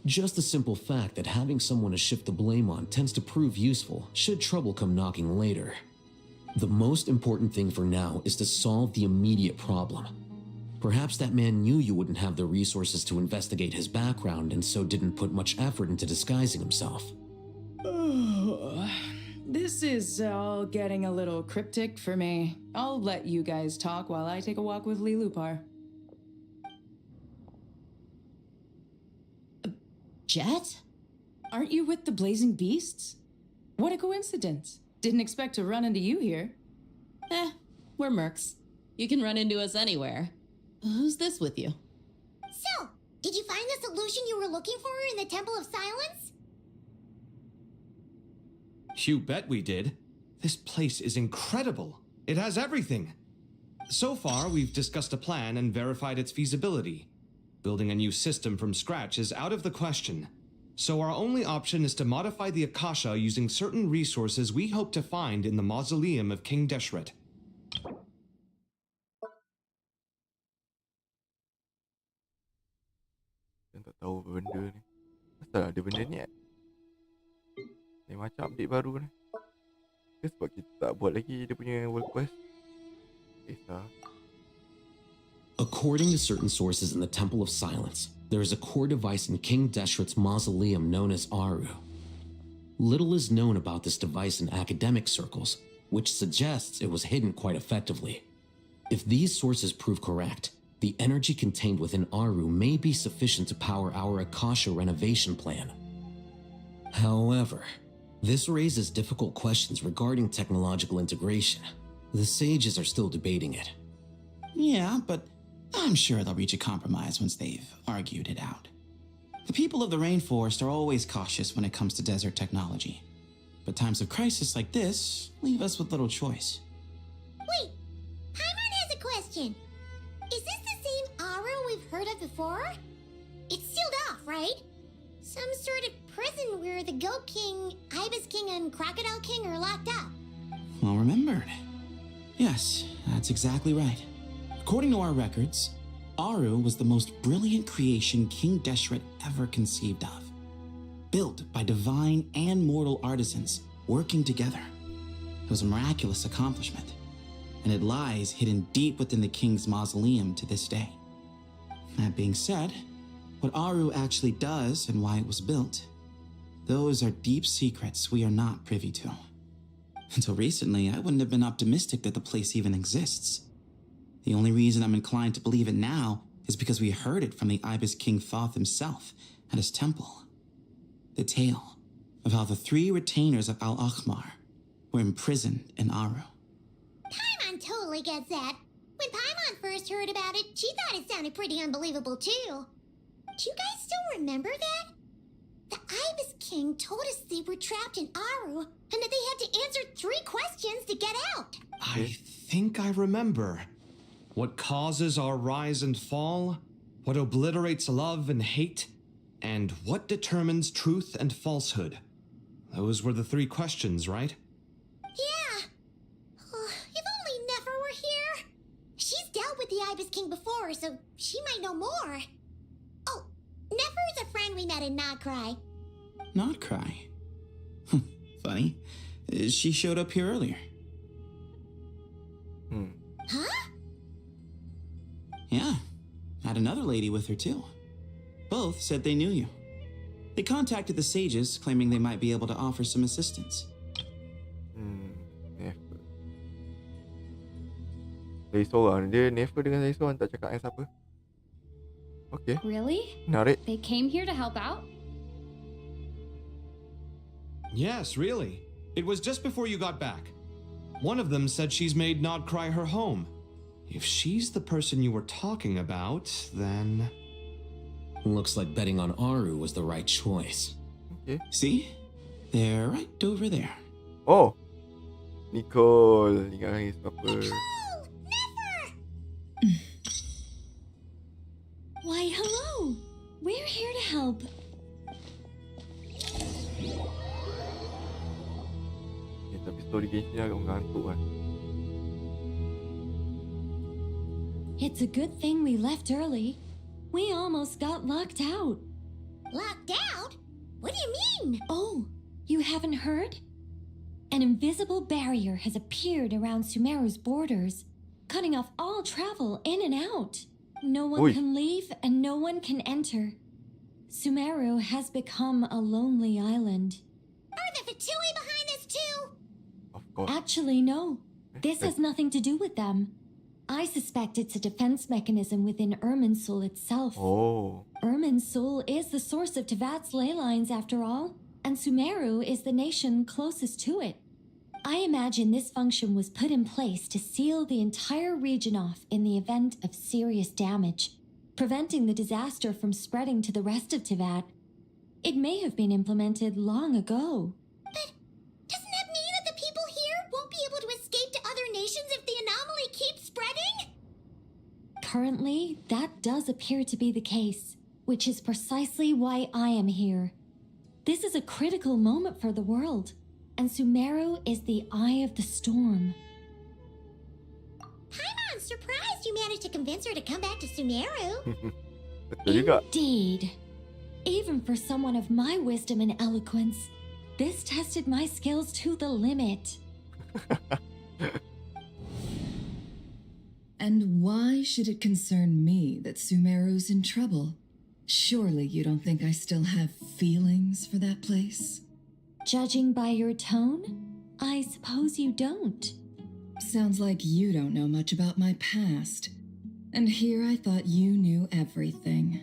Just the simple fact that having someone to shift the blame on tends to prove useful should trouble come knocking later. The most important thing for now is to solve the immediate problem. Perhaps that man knew you wouldn't have the resources to investigate his background and so didn't put much effort into disguising himself. This is all getting a little cryptic for me. I'll let you guys talk while I take a walk with Lilupar. Jet? Aren't you with the Blazing Beasts? What a coincidence. Didn't expect to run into you here. We're mercs. You can run into us anywhere. Who's this with you? So, did you find the solution you were looking for in the Temple of Silence? You bet we did. This place is incredible. It has everything. So far, we've discussed a plan and verified its feasibility. Building a new system from scratch is out of the question. So our only option is to modify the Akasha using certain resources we hope to find in the mausoleum of King Deshret. Saya tak tahu apa benda ni. Asal ada benda ni kan? Ni macam update baru ni. Ke sebab kita tak buat lagi dia punya world quest? Kisah. According to certain sources in the Temple of Silence, there is a core device in King Deshret's mausoleum known as Aru. Little is known about this device in academic circles, which suggests it was hidden quite effectively. If these sources prove correct, the energy contained within Aru may be sufficient to power our Akasha renovation plan. However, this raises difficult questions regarding technological integration. The sages are still debating it. Yeah, but I'm sure they'll reach a compromise once they've argued it out. The people of the rainforest are always cautious when it comes to desert technology. But times of crisis like this leave us with little choice. Wait, Paimon has a question. Is this the same Aru we've heard of before? It's sealed off, right? Some sort of prison where the Goat King, Ibis King, and Crocodile King are locked up. Well remembered. Yes, that's exactly right. According to our records, Aru was the most brilliant creation King Deshret ever conceived of. Built by divine and mortal artisans working together. It was a miraculous accomplishment, and it lies hidden deep within the king's mausoleum to this day. That being said, what Aru actually does and why it was built, those are deep secrets we are not privy to. Until recently, I wouldn't have been optimistic that the place even exists. The only reason I'm inclined to believe it now is because we heard it from the Ibis King Thoth himself at his temple. The tale of how the 3 retainers of Al-Akhmar were imprisoned in Aru. Paimon totally gets that. When Paimon first heard about it, she thought it sounded pretty unbelievable too. Do you guys still remember that? The Ibis King told us they were trapped in Aru and that they had to answer 3 questions to get out. I think I remember. What causes our rise and fall? What obliterates love and hate? And what determines truth and falsehood? Those were the 3 questions, right? Yeah. Oh, if only Nefer were here. She's dealt with the Ibis King before, so she might know more. Oh, Nefer's a friend we met in Nod-Krai. Nod-Krai? Funny. She showed up here earlier. Huh? Yeah. Had another lady with her too. Both said they knew you. They contacted the sages, claiming they might be able to offer some assistance. Never. Dari seorang. Dia never dengan dari seorang tak cakap siapa. Okay. Really? Menarik. They came here to help out? Yes, really. It was just before you got back. One of them said she's made Nod-Krai her home. If she's the person you were talking about, then... Looks like betting on Aru was the right choice. Okay. See? They're right over there. Oh. Nicole. Ingat lagi siapa? Why, hello. We're here to help. Tapi story Genshin agak mengantuk kan. It's a good thing we left early. We almost got locked out. Locked out? What do you mean? Oh, you haven't heard? An invisible barrier has appeared around Sumeru's borders, cutting off all travel in and out. No one can leave and no one can enter. Sumeru has become a lonely island. Are the Fatui behind this too? Of course. Actually, no. This has nothing to do with them. I suspect it's a defense mechanism within Irminsul itself. Oh. Irminsul is the source of Tevat's ley lines after all, and Sumeru is the nation closest to it. I imagine this function was put in place to seal the entire region off in the event of serious damage, preventing the disaster from spreading to the rest of Tevat. It may have been implemented long ago. But doesn't that mean that the people here won't be able to escape to other nations if the anomaly keeps spreading? Currently, that does appear to be the case, which is precisely why I am here. This is a critical moment for the world, and Sumeru is the eye of the storm. Paimon's surprised you managed to convince her to come back to Sumeru. Indeed. Even for someone of my wisdom and eloquence, this tested my skills to the limit. And why should it concern me that Sumeru's in trouble? Surely you don't think I still have feelings for that place? Judging by your tone, I suppose you don't. Sounds like you don't know much about my past. And here I thought you knew everything.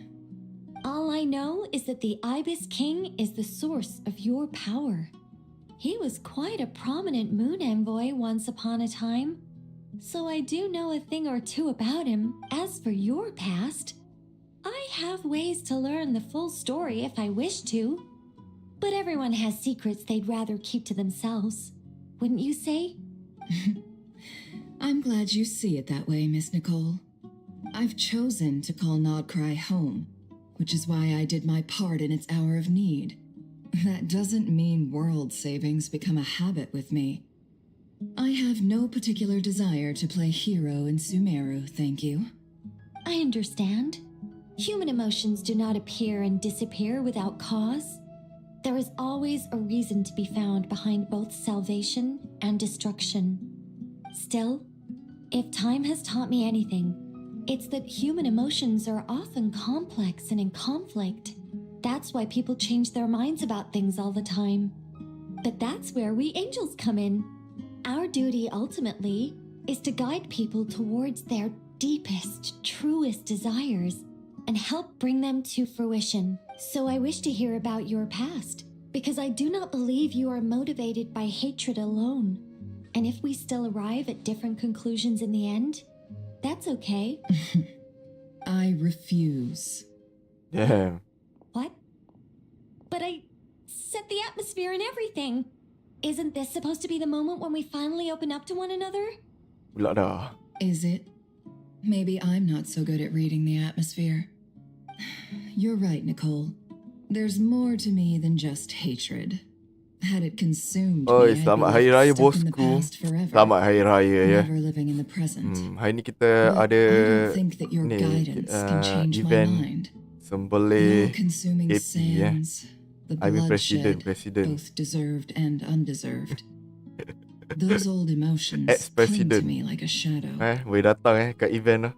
All I know is that the Ibis King is the source of your power. He was quite a prominent moon envoy once upon a time. So I do know a thing or two about him. As for your past, I have ways to learn the full story if I wish to. But everyone has secrets they'd rather keep to themselves. Wouldn't you say? I'm glad you see it that way, Miss Nicole. I've chosen to call Nod-Krai home, which is why I did my part in its hour of need. That doesn't mean world savings become a habit with me. I have no particular desire to play hero in Sumeru, thank you. I understand. Human emotions do not appear and disappear without cause. There is always a reason to be found behind both salvation and destruction. Still, if time has taught me anything, it's that human emotions are often complex and in conflict. That's why people change their minds about things all the time. But that's where we angels come in. Our duty ultimately is to guide people towards their deepest, truest desires and help bring them to fruition. So I wish to hear about your past, because I do not believe you are motivated by hatred alone. And if we still arrive at different conclusions in the end, that's okay. I refuse. Damn. What? But I set the atmosphere and everything. Isn't this supposed to be the moment when we finally open up to one another? Pula dah. Is it? Maybe I'm not so good at reading the atmosphere. You're right, Nicole. There's more to me than just hatred. Had it consumed Oi, me, I'd selamat be Hari Raya stuck in the bosku. past forever. Selamat Hari Raya ya. Never living in the present. Hari ni kita But ada I don't think that your ni guidance can change my event mind. sembelih Consuming KP sands, the I mean bloodshed, Presiden. both deserved and undeserved. Those old emotions cling to Ex-President. me like a shadow. Boleh datang kat event lah.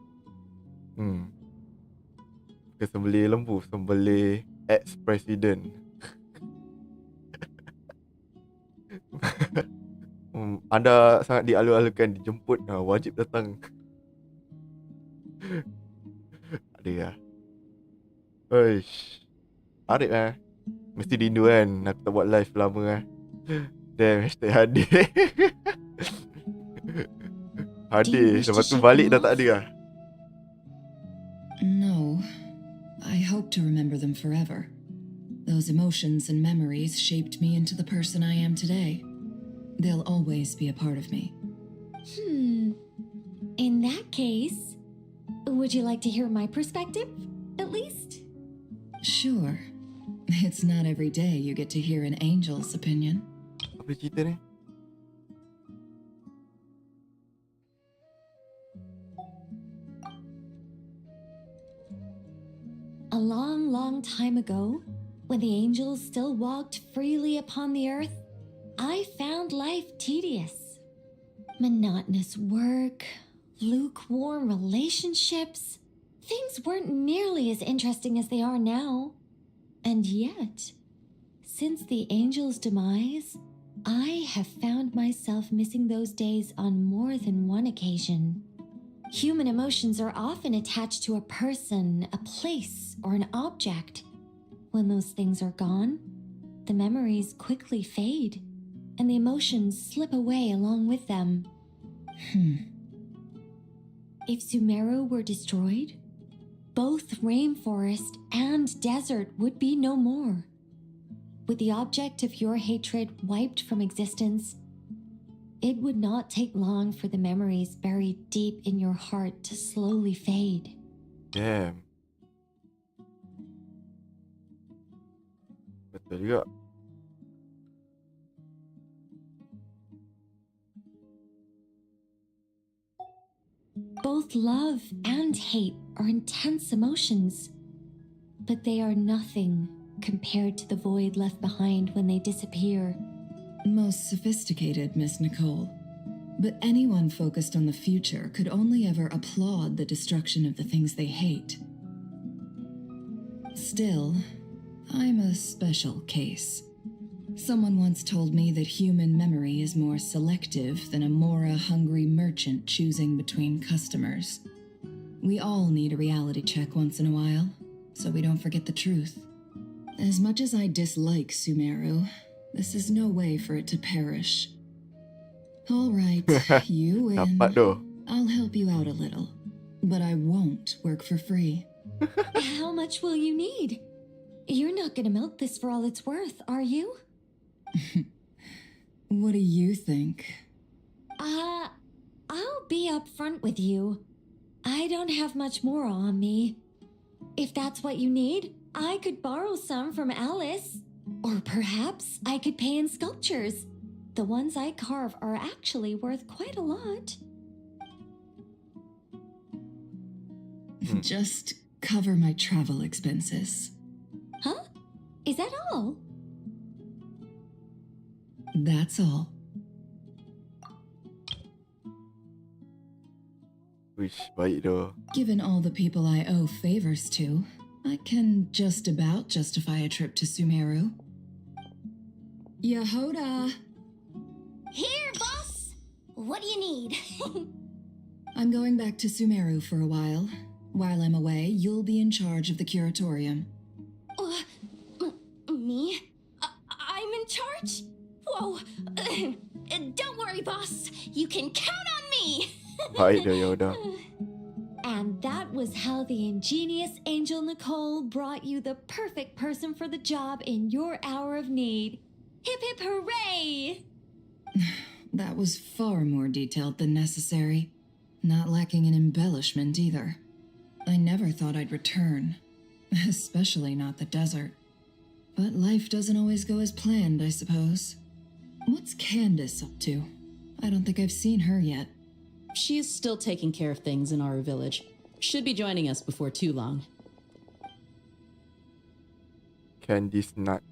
Kita sembelih lembu, sembelih ex-President. Anda sangat dialu-alukan, dijemput, wajib datang. Ada lah. Uish. Arif mesti rindu kan, aku tak buat live lama Damn, hashtag hadir. Hadir, lepas tu balik dah tak ada lah. No, I hope to remember them forever. Those emotions and memories shaped me into the person I am today. They'll always be a part of me. In that case, would you like to hear my perspective, at least? Sure. It's not every day you get to hear an angel's opinion. Apa cerita ni? A long, long time ago, when the angels still walked freely upon the earth, I found life tedious. Monotonous work, lukewarm relationships. Things weren't nearly as interesting as they are now. And yet, since the angel's demise, I have found myself missing those days on more than one occasion. Human emotions are often attached to a person, a place, or an object. When those things are gone, the memories quickly fade, and the emotions slip away along with them. If Sumeru were destroyed, both rainforest and desert would be no more. With the object of your hatred wiped from existence, it would not take long for the memories buried deep in your heart to slowly fade. Damn. Betul juga. Both love and hate are intense emotions, but they are nothing compared to the void left behind when they disappear. Most sophisticated, Miss Nicole. But anyone focused on the future could only ever applaud the destruction of the things they hate. Still, I'm a special case. Someone once told me that human memory is more selective than a Mora-hungry merchant choosing between customers. We all need a reality check once in a while, so we don't forget the truth. As much as I dislike Sumeru, this is no way for it to perish. All right, you win. I'll help you out a little, but I won't work for free. How much will you need? You're not gonna milk this for all it's worth, are you? What do you think? I'll be upfront with you. I don't have much more on me. If that's what you need, I could borrow some from Alice. Or perhaps I could pay in sculptures. The ones I carve are actually worth quite a lot. Just cover my travel expenses. Huh? Is that all? That's all. Wish, baik tu. Given all the people I owe favors to, I can just about justify a trip to Sumeru. Yehoda! Here, boss! What do you need? I'm going back to Sumeru for a while. While I'm away, you'll be in charge of the curatorium. Me? I'm in charge? Whoa. Don't worry, boss. You can count on me. Baik dah, Yoda. And that was how the ingenious Angel Nicole brought you the perfect person for the job in your hour of need. Hip hip hooray! That was far more detailed than necessary. Not lacking in embellishment either. I never thought I'd return. Especially not the desert. But life doesn't always go as planned, I suppose. What's Candace up to? I don't think I've seen her yet. She is still taking care of things in our village. Should be joining us before too long. Candice Nut.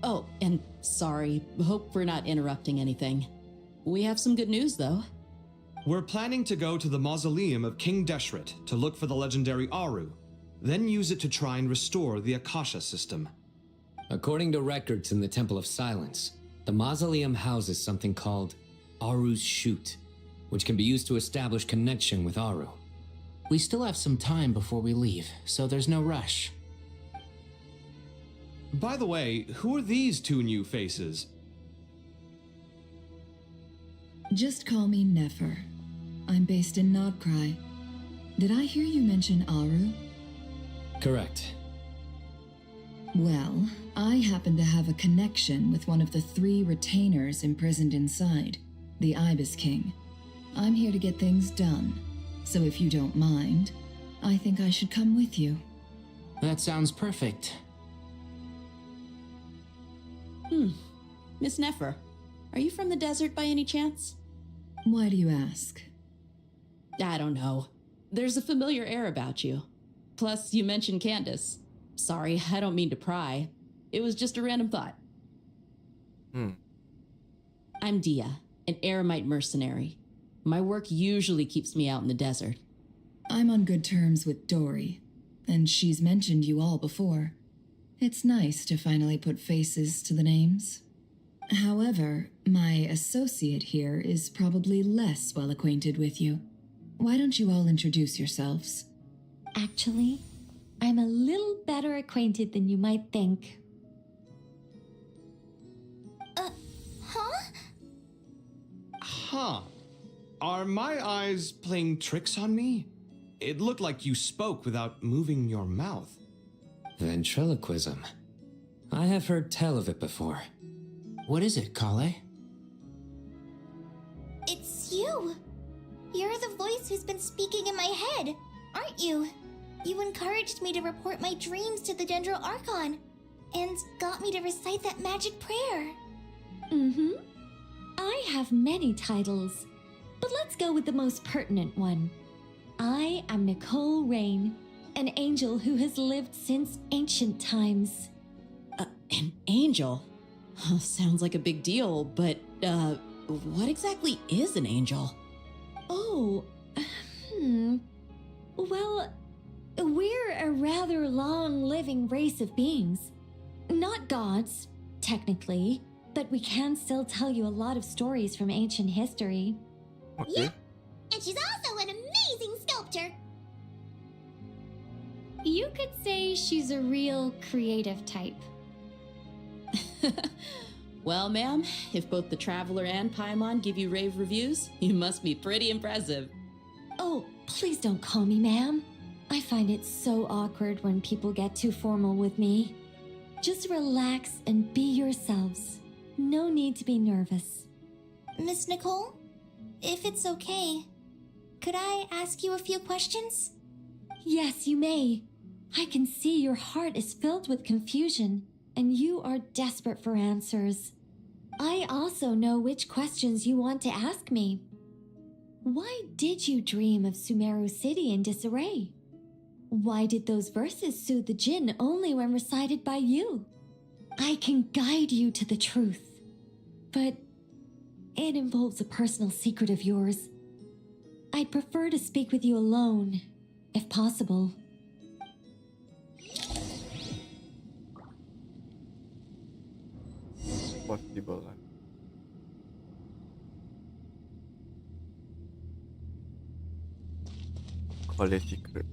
Oh, and sorry. Hope we're not interrupting anything. We have some good news, though. We're planning to go to the mausoleum of King Deshret to look for the legendary Aru, then use it to try and restore the Akasha system. According to records in the Temple of Silence, the mausoleum houses something called Aru's Chute, which can be used to establish connection with Aru. We still have some time before we leave, so there's no rush. By the way, who are these two new faces? Just call me Nefer. I'm based in Nod-Krai. Did I hear you mention Aru? Correct. Well, I happen to have a connection with one of the 3 retainers imprisoned inside, the Ibis King. I'm here to get things done, so if you don't mind, I think I should come with you. That sounds perfect. Miss Nefer, are you from the desert by any chance? Why do you ask? I don't know. There's a familiar air about you. Plus, you mentioned Candace. Sorry, I don't mean to pry. It was just a random thought. I'm Dia, an eremite mercenary. My work usually keeps me out in the desert. I'm on good terms with Dory, and she's mentioned you all before. It's nice to finally put faces to the names. However, my associate here is probably less well acquainted with you. Why don't you all introduce yourselves? Actually, I'm a little better acquainted than you might think. Huh. Are my eyes playing tricks on me? It looked like you spoke without moving your mouth. Ventriloquism. I have heard tell of it before. What is it, Kale? It's you. You're the voice who's been speaking in my head, aren't you? You encouraged me to report my dreams to the Dendro Archon, and got me to recite that magic prayer. I have many titles, but let's go with the most pertinent one. I am Nicole Rain, an angel who has lived since ancient times. An angel? Sounds like a big deal, but, what exactly is an angel? Oh, Well, we're a rather long-living race of beings. Not gods, technically, but we can still tell you a lot of stories from ancient history. Yep, and she's also an amazing sculptor. You could say she's a real creative type. Well, ma'am, if both the Traveler and Paimon give you rave reviews, you must be pretty impressive. Oh, please don't call me ma'am. I find it so awkward when people get too formal with me. Just relax and be yourselves. No need to be nervous. Miss Nicole, if it's okay, could I ask you a few questions? Yes, you may. I can see your heart is filled with confusion, and you are desperate for answers. I also know which questions you want to ask me. Why did you dream of Sumeru City in disarray? Why did those verses soothe the djinn only when recited by you? I can guide you to the truth, but it involves a personal secret of yours. I'd prefer to speak with you alone, if possible. Possible lah. Call it secret.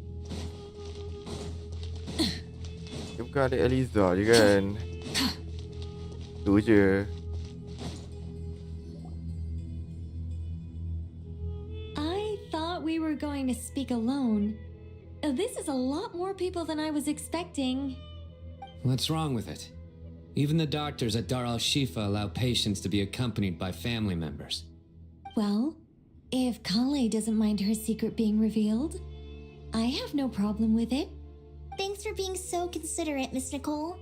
Dia bukan adik Eliza je kan? Tu je. I thought we were going to speak alone. This is a lot more people than I was expecting. What's wrong with it? Even the doctors at Dar al-Shifa allow patients to be accompanied by family members. Well, if Kale doesn't mind her secret being revealed, I have no problem with it. Thanks for being so considerate, Miss Nicole.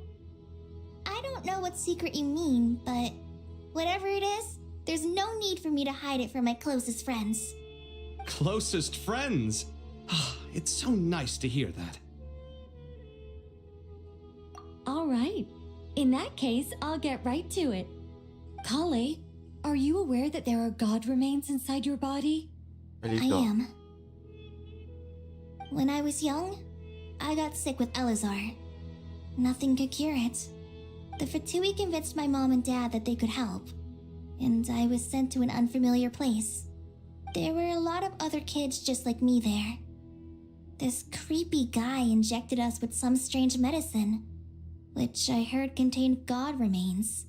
I don't know what secret you mean, but whatever it is, there's no need for me to hide it from my closest friends. Closest friends? It's so nice to hear that. All right. In that case, I'll get right to it. Kale, are you aware that there are god remains inside your body? I am. When I was young, I got sick with Elazar. Nothing could cure it. The Fatui convinced my mom and dad that they could help, and I was sent to an unfamiliar place. There were a lot of other kids just like me there. This creepy guy injected us with some strange medicine, which I heard contained god remains.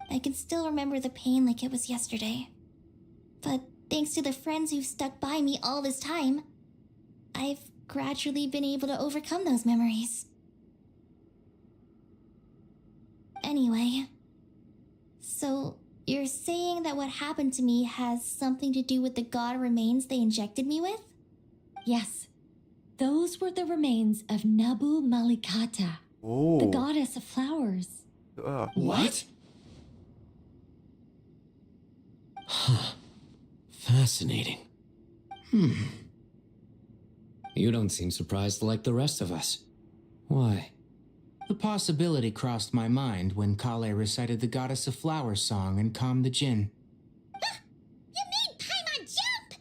I can still remember the pain like it was yesterday. But thanks to the friends who've stuck by me all this time, I've gradually been able to overcome those memories. Anyway, so you're saying that what happened to me has something to do with the god remains they injected me with? Yes. Those were the remains of Nabu Malikata, the goddess of flowers. What? Huh. Fascinating. You don't seem surprised like the rest of us. Why? The possibility crossed my mind when Kale recited the Goddess of Flowers song and calmed the djinn. You made Paimon jump!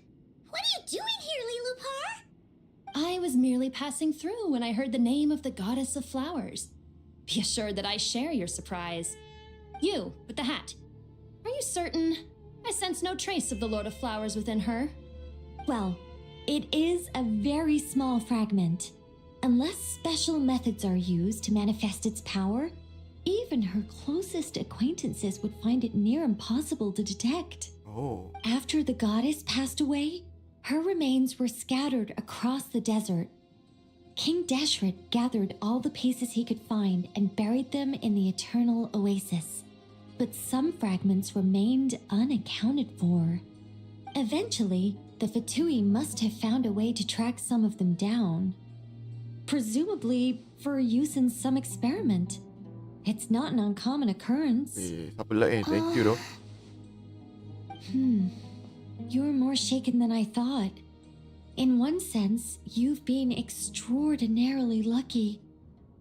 What are you doing here, Lilupar? I was merely passing through when I heard the name of the Goddess of Flowers. Be assured that I share your surprise. You, with the hat. Are you certain? I sense no trace of the Lord of Flowers within her. Well, it is a very small fragment. Unless special methods are used to manifest its power, even her closest acquaintances would find it near impossible to detect. After the goddess passed away, her remains were scattered across the desert. King Deshret gathered all the pieces he could find and buried them in the eternal oasis. But some fragments remained unaccounted for. Eventually, the Fatui must have found a way to track some of them down. Presumably for use in some experiment. It's not an uncommon occurrence. Thank you though. You're more shaken than I thought. In one sense, you've been extraordinarily lucky.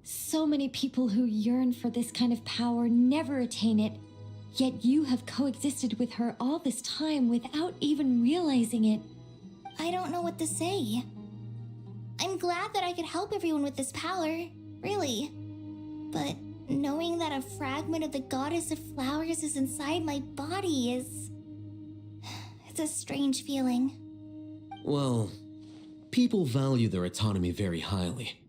So many people who yearn for this kind of power never attain it, yet you have coexisted with her all this time without even realizing it. I don't know what to say. I'm glad that I could help everyone with this power, really. But knowing that a fragment of the Goddess of Flowers is inside my body is... it's a strange feeling. Well, people value their autonomy very highly.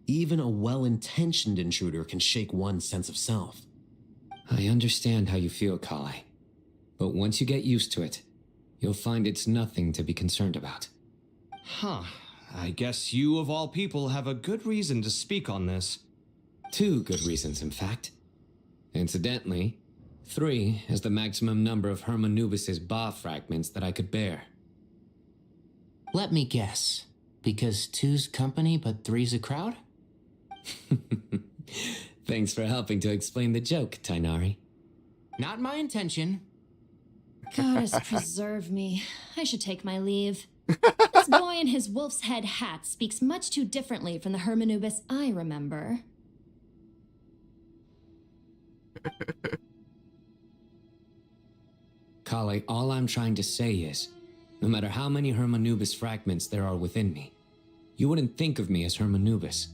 Even a well-intentioned intruder can shake one's sense of self. I understand how you feel, Kale. But once you get used to it, you'll find it's nothing to be concerned about. Huh. I guess you of all people have a good reason to speak on this. 2 good reasons, in fact. Incidentally, 3 is the maximum number of Hermanubis's Ba fragments that I could bear. Let me guess. Because 2's company, but 3's a crowd? Thanks for helping to explain the joke, Tainari. Not my intention. Goddess preserve me. I should take my leave. This boy in his wolf's head hat speaks much too differently from the Hermanubis I remember. Kale, all I'm trying to say is, no matter how many Hermanubis fragments there are within me, you wouldn't think of me as Hermanubis.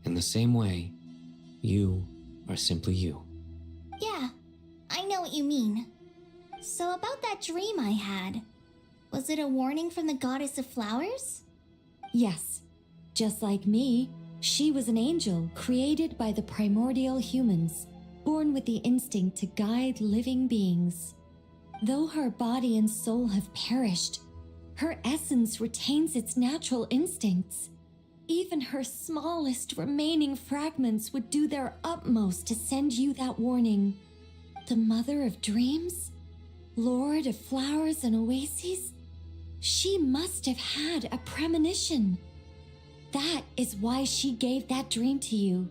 In the same way, you are simply you. Yeah, I know what you mean. So about that dream I had, was it a warning from the goddess of flowers? Yes. Just like me, she was an angel created by the primordial humans, born with the instinct to guide living beings. Though her body and soul have perished, her essence retains its natural instincts. Even her smallest remaining fragments would do their utmost to send you that warning. The mother of dreams? Lord of flowers and oases? She must have had a premonition. That is why she gave that dream to you.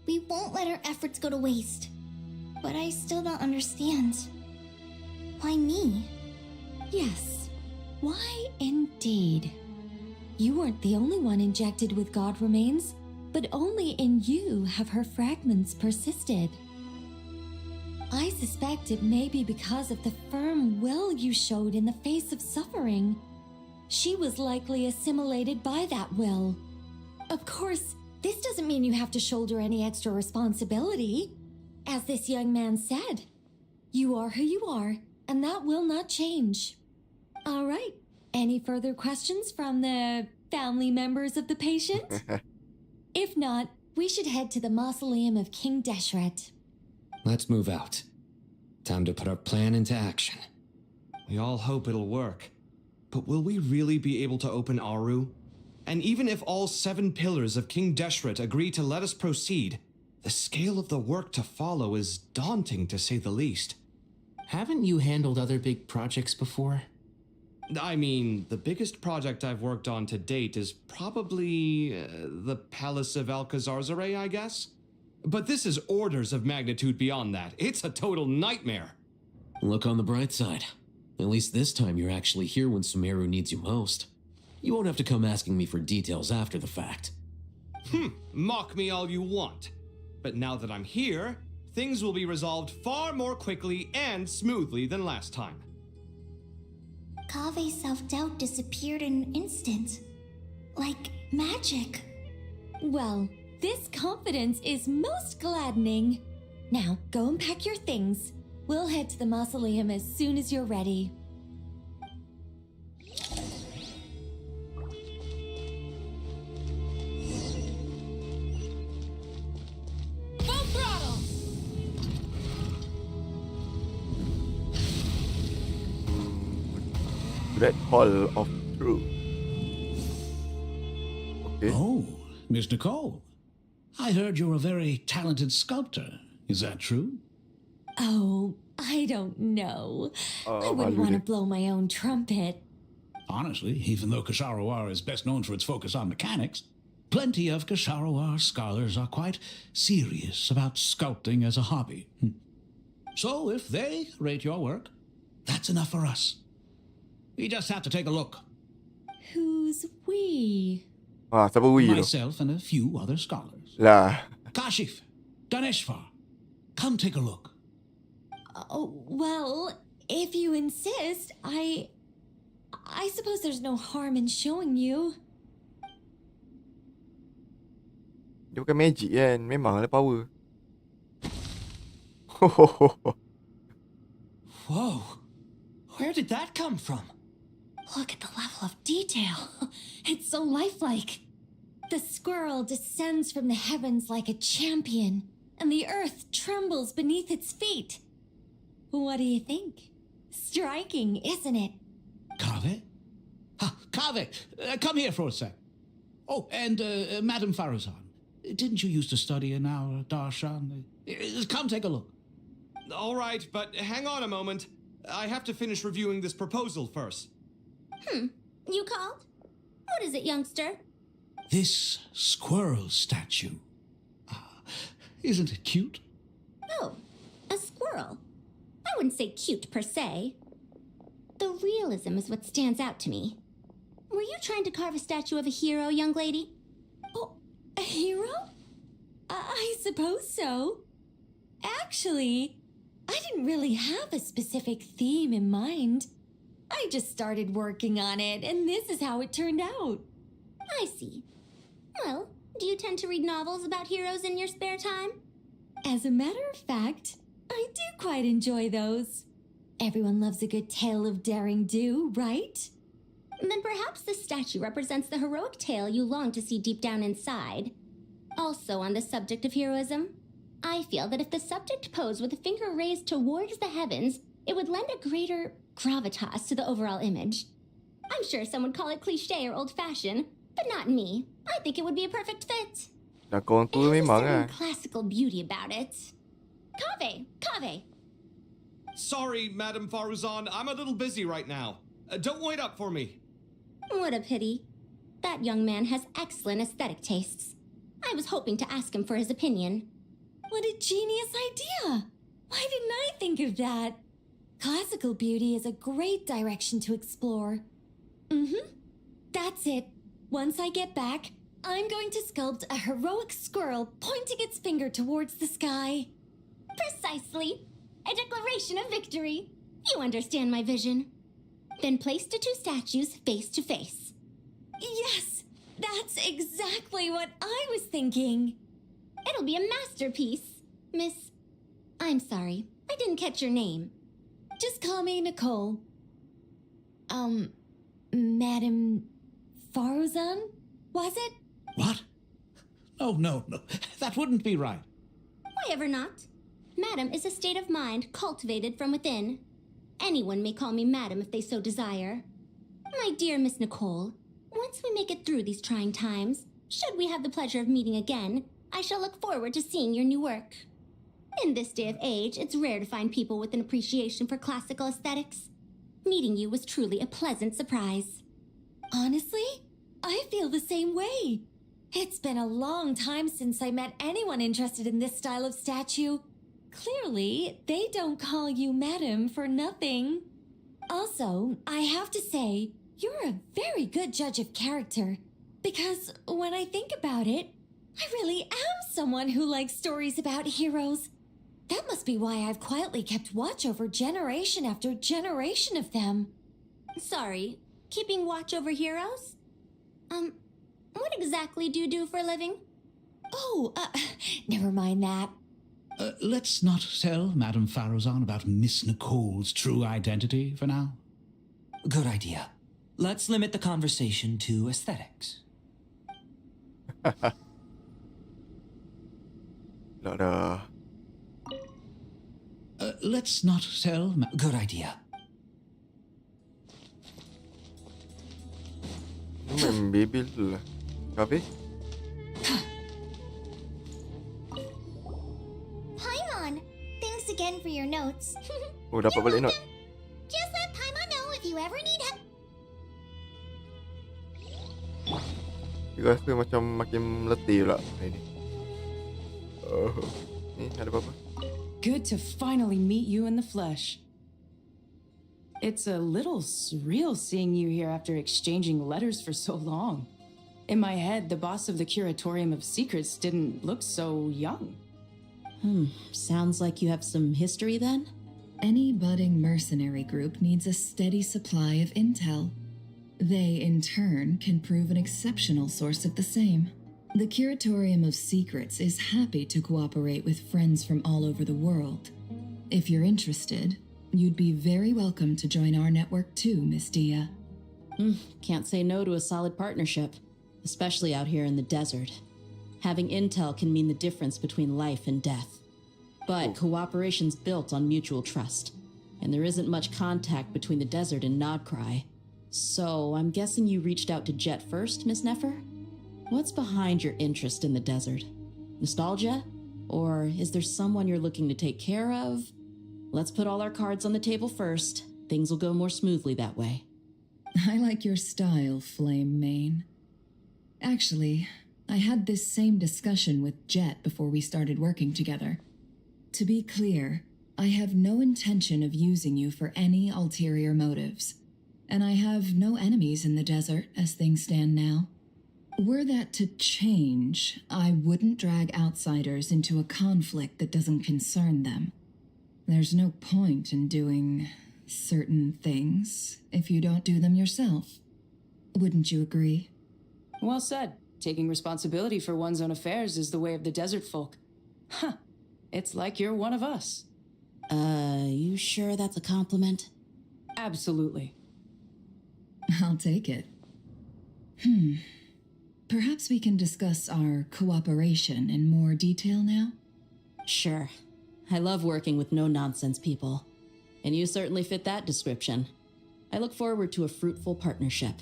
We won't let our efforts go to waste. But I still don't understand. Why me? Yes. Why indeed? You weren't the only one injected with god remains, but only in you have her fragments persisted. I suspect it may be because of the firm will you showed in the face of suffering. She was likely assimilated by that will. Of course, this doesn't mean you have to shoulder any extra responsibility. As this young man said, you are who you are, and that will not change. All right. Any further questions from the family members of the patient? If not, we should head to the mausoleum of King Deshret. Let's move out. Time to put our plan into action. We all hope it'll work. But will we really be able to open Aru? And even if all 7 pillars of King Deshret agree to let us proceed, the scale of the work to follow is daunting, to say the least. Haven't you handled other big projects before? I mean, the biggest project I've worked on to date is probably the Palace of Alcazarzaray, I guess? But this is orders of magnitude beyond that. It's a total nightmare. Look on the bright side. At least this time you're actually here when Sumeru needs you most. You won't have to come asking me for details after the fact. Mock me all you want. But now that I'm here, things will be resolved far more quickly and smoothly than last time. Kave's self-doubt disappeared in an instant. Like magic. Well, this confidence is most gladdening. Now, go and pack your things. We'll head to the mausoleum as soon as you're ready. Full throttle! Red Hall of Truth. Okay. Oh, Miss Nicole. I heard you're a very talented sculptor. Is that true? Oh, I don't know. I wouldn't want to blow my own trumpet. Honestly, even though Kasharawar is best known for its focus on mechanics, plenty of Kasharawar scholars are quite serious about sculpting as a hobby. So if they rate your work, that's enough for us. We just have to take a look. Who's we? Siapa we tu? Myself and a few other scholars. Lah. Kashif, Ganeshvar, come take a look. Oh, well, if you insist, I suppose there's no harm in showing you. Dia bukan magic kan? Memanglah power. Whoa! Where did that come from? Look at the level of detail. It's so lifelike. The squirrel descends from the heavens like a champion, and the earth trembles beneath its feet. What do you think? Striking, isn't it? Kave, Kaveh, come here for a sec. Oh, and Madam Farazan, didn't you used to study in our darshan? Come take a look. All right, but hang on a moment. I have to finish reviewing this proposal first. You called? What is it, youngster? This squirrel statue. Isn't it cute? Oh, a squirrel. I wouldn't say cute per se. The realism is what stands out to me. Were you trying to carve a statue of a hero, young lady? Oh, a hero? I suppose so. Actually, I didn't really have a specific theme in mind. I just started working on it, and this is how it turned out. I see. Well, do you tend to read novels about heroes in your spare time? As a matter of fact, I do quite enjoy those. Everyone loves a good tale of daring do, right? Then perhaps this statue represents the heroic tale you long to see deep down inside. Also on the subject of heroism, I feel that if the subject posed with a finger raised towards the heavens, it would lend a greater gravitas to the overall image. I'm sure some would call it cliché or old-fashioned, but not me. I think it would be a perfect fit. Dah kontur There's a memang certain classical beauty about it. Kaveh! Sorry, Madam Faruzan, I'm a little busy right now. Don't wait up for me. What a pity. That young man has excellent aesthetic tastes. I was hoping to ask him for his opinion. What a genius idea! Why didn't I think of that? Classical beauty is a great direction to explore. That's it. Once I get back, I'm going to sculpt a heroic squirrel pointing its finger towards the sky. Precisely. A declaration of victory. You understand my vision. Then place the two statues face to face. Yes, that's exactly what I was thinking. It'll be a masterpiece. Miss... I'm sorry, I didn't catch your name. Just call me Nicole. Madam Farazan? Was it? What? Oh, no. That wouldn't be right. Why ever not? Madam is a state of mind cultivated from within. Anyone may call me Madam if they so desire. My dear Miss Nicole, once we make it through these trying times, should we have the pleasure of meeting again, I shall look forward to seeing your new work. In this day of age, it's rare to find people with an appreciation for classical aesthetics. Meeting you was truly a pleasant surprise. Honestly, I feel the same way. It's been a long time since I met anyone interested in this style of statue. Clearly, they don't call you Madam for nothing. Also, I have to say, you're a very good judge of character. Because when I think about it, I really am someone who likes stories about heroes. That must be why I've quietly kept watch over generation after generation of them. Sorry, keeping watch over heroes? What exactly do you do for a living? Oh, never mind that. Let's not tell Madame Farazan about Miss Nicole's true identity for now. Good idea. Let's limit the conversation to aesthetics. Let's not tell... Good idea. Main baby tu lah. Habis? Paimon, thanks again for your notes. Oh, dapat balik note. Just let Paimon know if you ever need help. Dia rasa macam makin letih pula hari ni. Ni ada apa-apa? Good to finally meet you in the flesh. It's a little surreal seeing you here after exchanging letters for so long. In my head, the boss of the Curatorium of Secrets didn't look so young. Sounds like you have some history then? Any budding mercenary group needs a steady supply of intel. They, in turn, can prove an exceptional source of the same. The Curatorium of Secrets is happy to cooperate with friends from all over the world. If you're interested, you'd be very welcome to join our network too, Miss Dia. Can't say no to a solid partnership, especially out here in the desert. Having intel can mean the difference between life and death. But cooperation's built on mutual trust, and there isn't much contact between the desert and Nod-Krai. So, I'm guessing you reached out to Jet first, Miss Nefer? What's behind your interest in the desert? Nostalgia? Or is there someone you're looking to take care of? Let's put all our cards on the table first. Things will go more smoothly that way. I like your style, Flame Mane. Actually, I had this same discussion with Jet before we started working together. To be clear, I have no intention of using you for any ulterior motives, and I have no enemies in the desert as things stand now. Were that to change, I wouldn't drag outsiders into a conflict that doesn't concern them. There's no point in doing certain things if you don't do them yourself. Wouldn't you agree? Well said. Taking responsibility for one's own affairs is the way of the desert folk. Huh. It's like you're one of us. You sure that's a compliment? Absolutely. I'll take it. Perhaps we can discuss our cooperation in more detail now? Sure. I love working with no-nonsense people. And you certainly fit that description. I look forward to a fruitful partnership.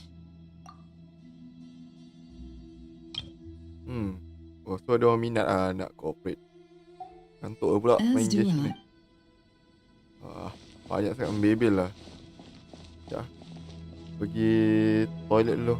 Oh, so ada orang minat nak cooperate. Ngantuk pula main Genshin ni. Banyak sangat membebel lah. Sekejap. Pergi toilet dulu.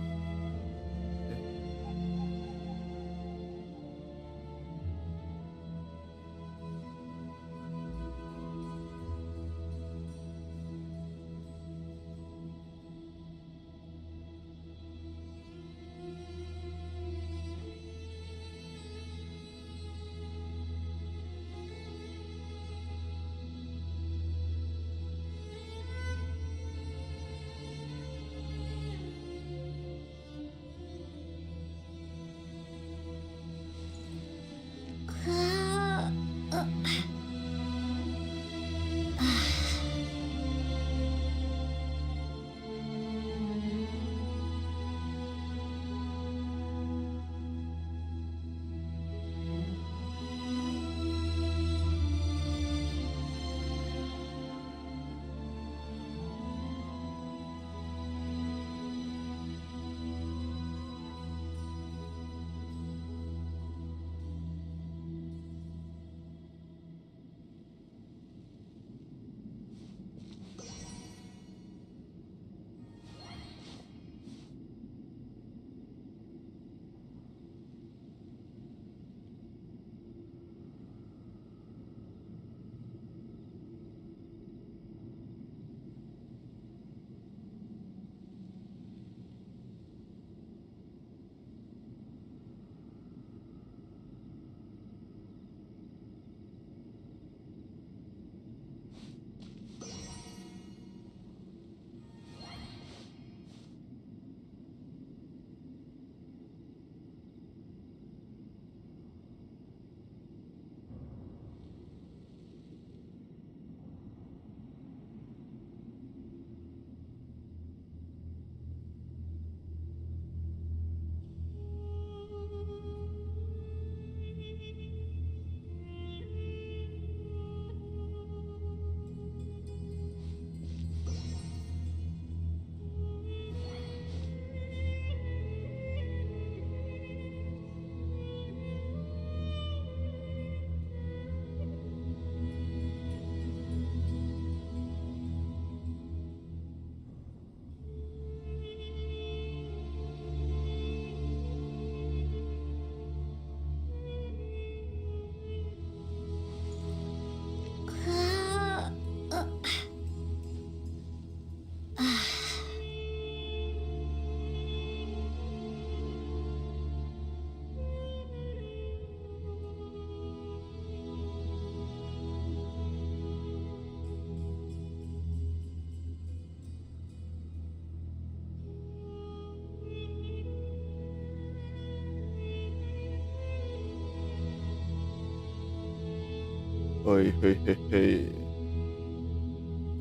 Oi, hei.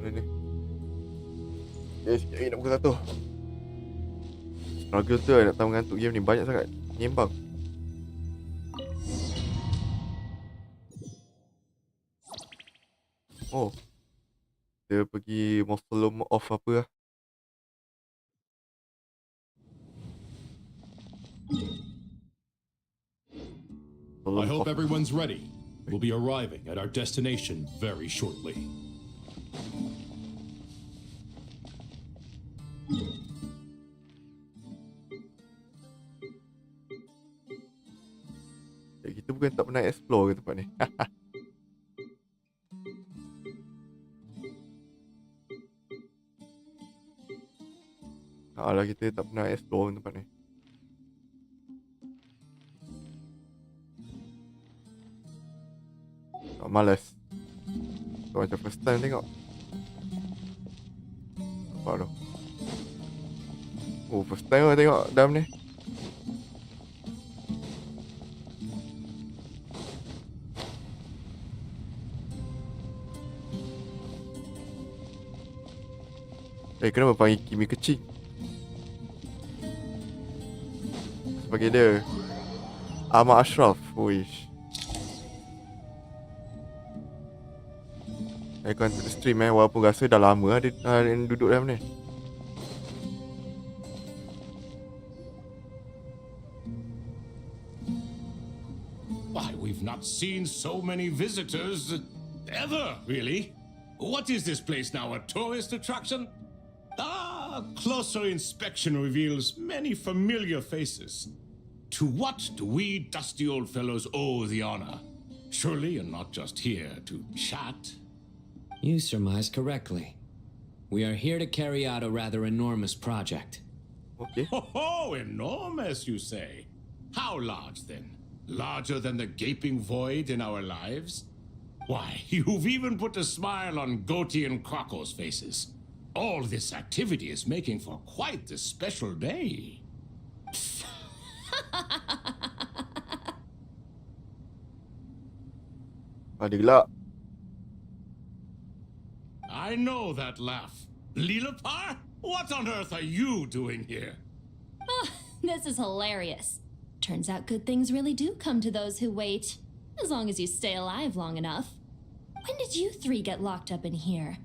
Mana ni? Sekejap lagi nak pukul 1. Struggle tu nak tahu mengantuk game ni. Banyak sangat menyembang. Oh, dia pergi Mausoleum of apa lah. I hope everyone's ready. We'll be arriving at our destination very shortly. Kita bukan tak pernah explore ke tempat ni. Alah, kita tak pernah explore tempat ni. Tak malas. So, macam first time tengok. Nampak tu. Oh, first time lah tengok dam ni. Kenapa panggil Kimi kecil? Sebagai dia Ahmad Ashraf. Wish. Content stream walaupun rasa dah lama dia duduk dalam ni. Why, we've not seen so many visitors ever, really. What is this place now, a tourist attraction? Closer inspection reveals many familiar faces. To what do we dusty old fellows owe the honor? Surely you're not just here to chat. You surmise correctly. We are here to carry out a rather enormous project. Okay. Oh, enormous, you say? How large, then? Larger than the gaping void in our lives? Why, you've even put a smile on Goatee and Krako's faces. All this activity is making for quite the special day. Ada gelak. I know that laugh. Lilapar? What on earth are you doing here? This is hilarious. Turns out good things really do come to those who wait. As long as you stay alive long enough. When did you three get locked up in here?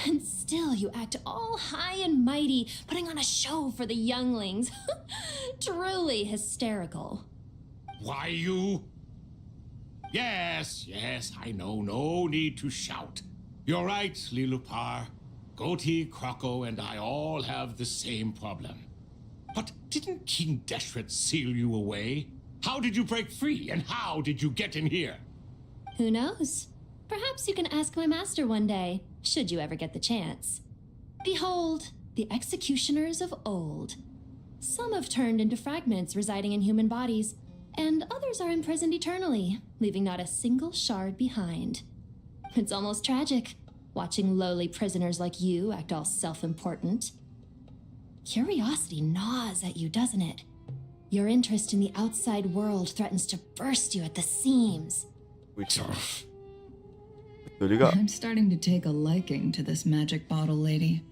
And still you act all high and mighty, putting on a show for the younglings. Truly hysterical. Why, you... Yes, I know. No need to shout. You're right, Lilupar. Goatee, Krako, and I all have the same problem. But didn't King Deshret seal you away? How did you break free, and how did you get in here? Who knows? Perhaps you can ask my master one day, should you ever get the chance. Behold, the executioners of old. Some have turned into fragments residing in human bodies, and others are imprisoned eternally, leaving not a single shard behind. It's almost tragic, watching lowly prisoners like you act all self-important. Curiosity gnaws at you, doesn't it? Your interest in the outside world threatens to burst you at the seams. I'm starting to take a liking to this magic bottle lady.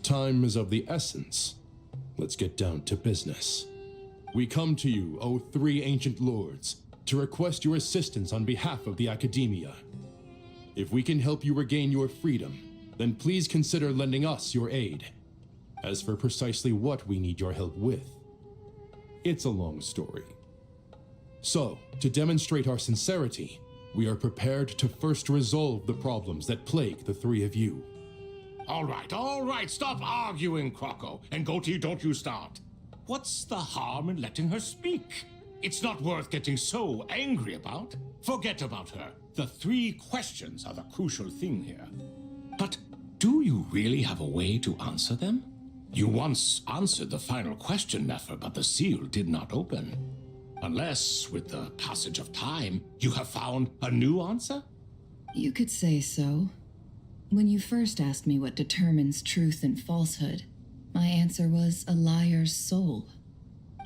Time is of the essence. Let's get down to business. We come to you, O three ancient lords, to request your assistance on behalf of the Academia. If we can help you regain your freedom, then please consider lending us your aid. As for precisely what we need your help with, it's a long story. So, to demonstrate our sincerity, we are prepared to first resolve the problems that plague the three of you. All right, stop arguing, Krako. And Goatee, don't you start. What's the harm in letting her speak? It's not worth getting so angry about. Forget about her. The three questions are the crucial thing here. But do you really have a way to answer them? You once answered the final question, Nefer, but the seal did not open. Unless, with the passage of time, you have found a new answer? You could say so. When you first asked me what determines truth and falsehood, my answer was a liar's soul.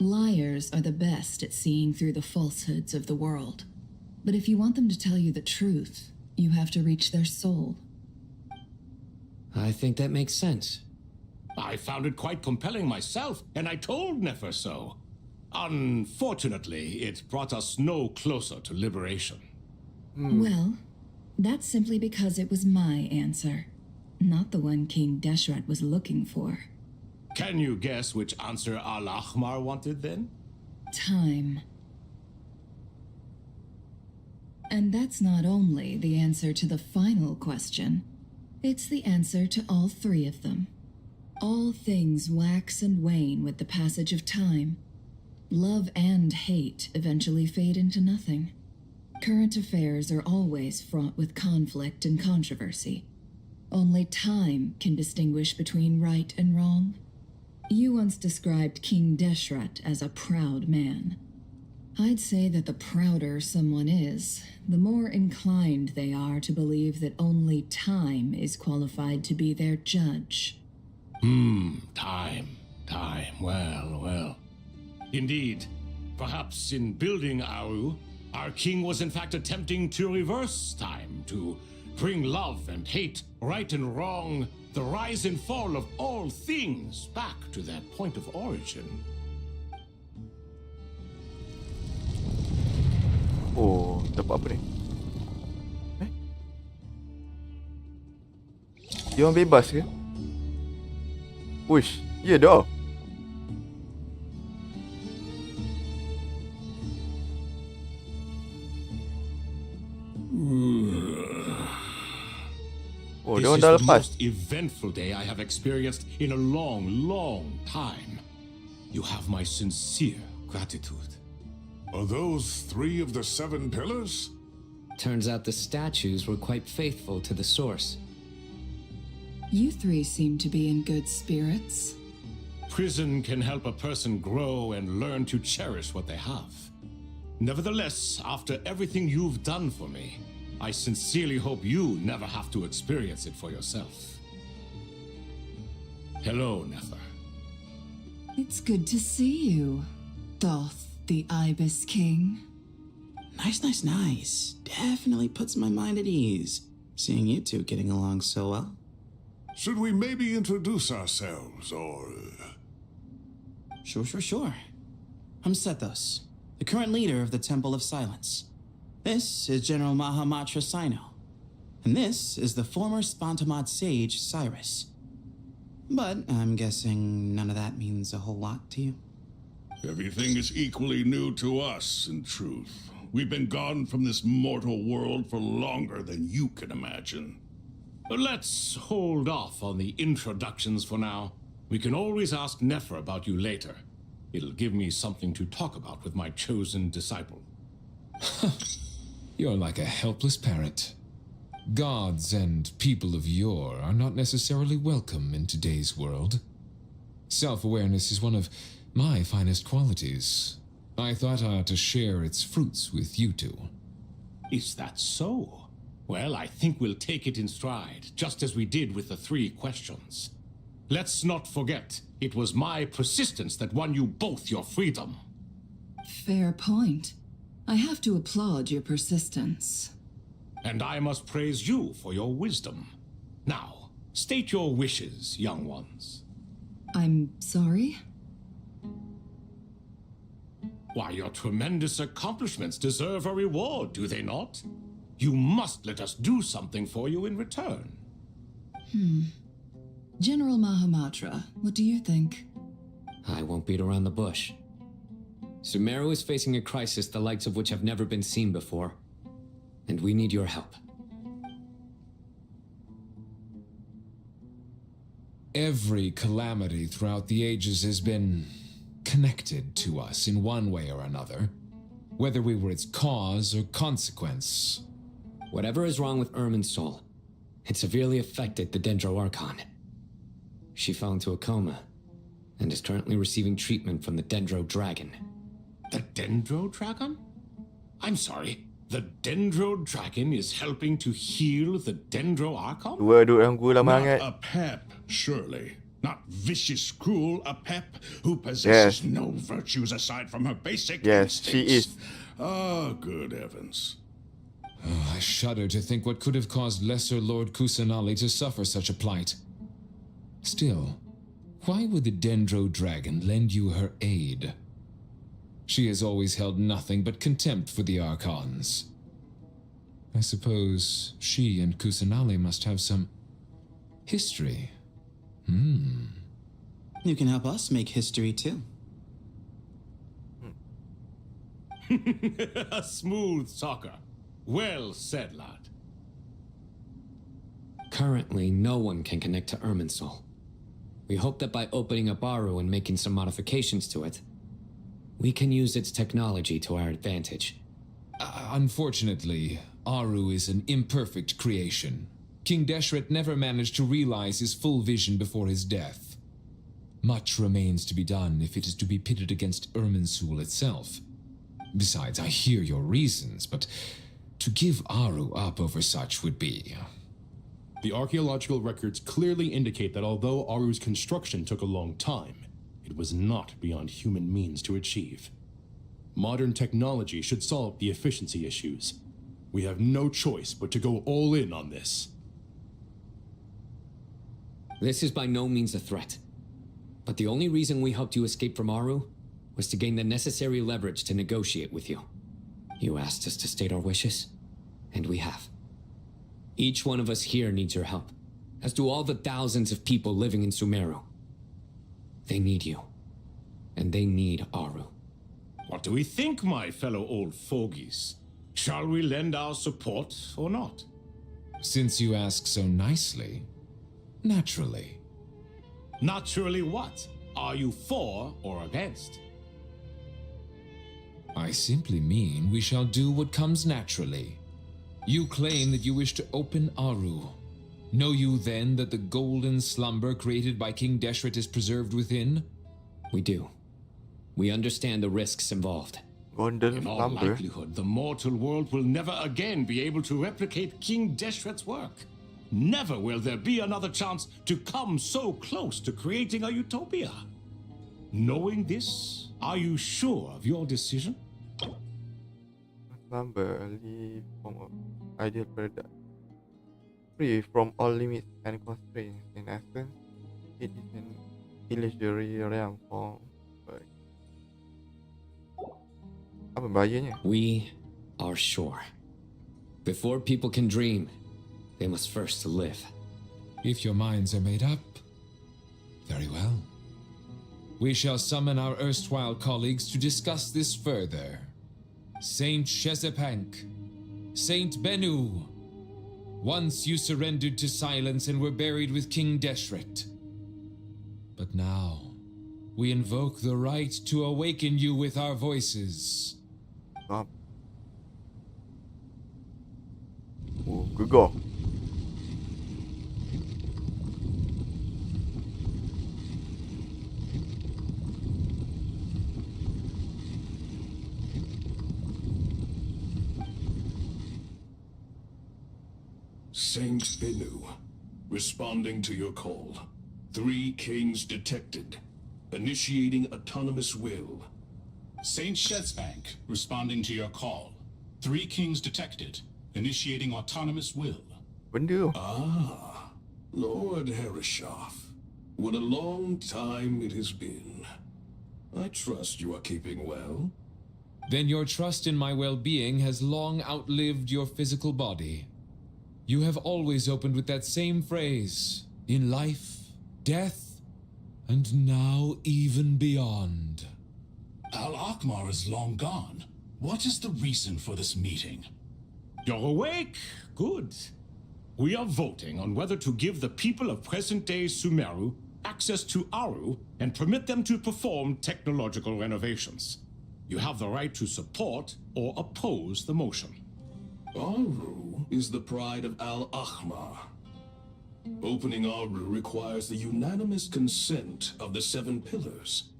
Liars are the best at seeing through the falsehoods of the world. But if you want them to tell you the truth, you have to reach their soul. I think that makes sense. I found it quite compelling myself, and I told Nefer so. Unfortunately, it brought us no closer to liberation. Well, that's simply because it was my answer, not the one King Deshret was looking for. Can you guess which answer Al-Ahmar wanted then? Time. And that's not only the answer to the final question, it's the answer to all three of them. All things wax and wane with the passage of time. Love and hate eventually fade into nothing. Current affairs are always fraught with conflict and controversy. Only time can distinguish between right and wrong. You once described King Deshret as a proud man. I'd say that the prouder someone is, the more inclined they are to believe that only time is qualified to be their judge. Time. Well. Indeed, perhaps in building Aru, our king was in fact attempting to reverse time, to bring love and hate, right and wrong, the rise and fall of all things back to their point of origin. Oh, dapat apa ni? Dia orang bebas ke? Uish, ya dah. Oh, dia orang dah This is the lepas. most eventful day I have experienced in a long time. You have my sincere gratitude. Are those 3 of the 7 pillars? Turns out the statues were quite faithful to the source. You three seem to be in good spirits. Prison can help a person grow and learn to cherish what they have. Nevertheless, after everything you've done for me, I sincerely hope you never have to experience it for yourself. Hello, Nefer. It's good to see you, Thoth the Ibis King. Nice. Definitely puts my mind at ease, seeing you two getting along so well. Should we maybe introduce ourselves, or... Sure. I'm Sethos, the current leader of the Temple of Silence. This is General Mahamatra Sino, and this is the former Spantamad sage, Cyrus. But I'm guessing none of that means a whole lot to you. Everything is equally new to us, in truth. We've been gone from this mortal world for longer than you can imagine. Let's hold off on the introductions for now. We can always ask Nefer about you later. It'll give me something to talk about with my chosen disciple. You're like a helpless parrot. Gods and people of yore are not necessarily welcome in today's world. Self-awareness is one of my finest qualities. I thought I ought to share its fruits with you two. Is that so? Well, I think we'll take it in stride, just as we did with the 3 questions. Let's not forget, it was my persistence that won you both your freedom. Fair point. I have to applaud your persistence. And I must praise you for your wisdom. Now, state your wishes, young ones. I'm sorry? Why, your tremendous accomplishments deserve a reward, do they not? You must let us do something for you in return. General Mahamatra, what do you think? I won't beat around the bush. Sumeru is facing a crisis the likes of which have never been seen before, and we need your help. Every calamity throughout the ages has been connected to us in one way or another, whether we were its cause or consequence. Whatever is wrong with Ermin's soul, it severely affected the Dendro Archon. She fell into a coma and is currently receiving treatment from the Dendro Dragon. The Dendro Dragon? I'm sorry, the Dendro Dragon is helping to heal the Dendro Archon? Dua duk dalam gua lama Not sangat. a pep, surely. Not vicious, cruel, a pep who possesses no virtues aside from her basic Yes, she instincts. is. Ah, good heavens. Oh, I shudder to think what could have caused Lesser Lord Kusanali to suffer such a plight. Still, why would the Dendro Dragon lend you her aid? She has always held nothing but contempt for the Archons. I suppose she and Kusanali must have some history. You can help us make history too. Smooth soccer. Well said, lad. Currently, no one can connect to Irminsul. We hope that by opening up Baruuuuu and making some modifications to it, we can use its technology to our advantage. Unfortunately, Aru is an imperfect creation. King Deshret never managed to realize his full vision before his death. Much remains to be done if it is to be pitted against Irminsul itself. Besides, I hear your reasons, but to give Aru up over such would be... The archaeological records clearly indicate that although Aru's construction took a long time, it was not beyond human means to achieve. Modern technology should solve the efficiency issues. We have no choice but to go all in on this. This is by no means a threat. But the only reason we helped you escape from Aru was to gain the necessary leverage to negotiate with you. You asked us to state our wishes, and we have. Each one of us here needs your help, as do all the thousands of people living in Sumeru. They need you, and they need Aru. What do we think, my fellow old fogies? Shall we lend our support or not? Since you ask so nicely, naturally. Naturally what? Are you for or against? I simply mean we shall do what comes naturally. You claim that you wish to open Aru. Know you then that the golden slumber created by King Deshret is preserved within? We do. We understand the risks involved. In all likelihood, the mortal world will never again be able to replicate King Deshret's work. Never will there be another chance to come so close to creating a utopia. Knowing this, are you sure of your decision? Slumber, a leaf form of ideal product. Free from all limits and constraints. In essence, it is an illusory realm form. Apa bahayanya? We are sure. Before people can dream, they must first live. If your minds are made up, very well. We shall summon our erstwhile colleagues to discuss this further. Saint Shezepank, Saint Benu, once you surrendered to silence and were buried with King Deshret. But now, we invoke the right to awaken you with our voices. Oh, good go. Saint Benu, responding to your call. 3 kings detected. Initiating autonomous will. Saint Shezepank, responding to your call. 3 kings detected. Initiating autonomous will. Ah, Lord Herreshoff. What a long time it has been. I trust you are keeping well. Then your trust in my well-being has long outlived your physical body. You have always opened with that same phrase, in life, death, and now even beyond. Al-Akhmar is long gone. What is the reason for this meeting? You're awake? Good. We are voting on whether to give the people of present-day Sumeru access to Aru and permit them to perform technological renovations. You have the right to support or oppose the motion. Aru is the pride of Al-Akhmar. Opening Aru requires the unanimous consent of the 7 pillars.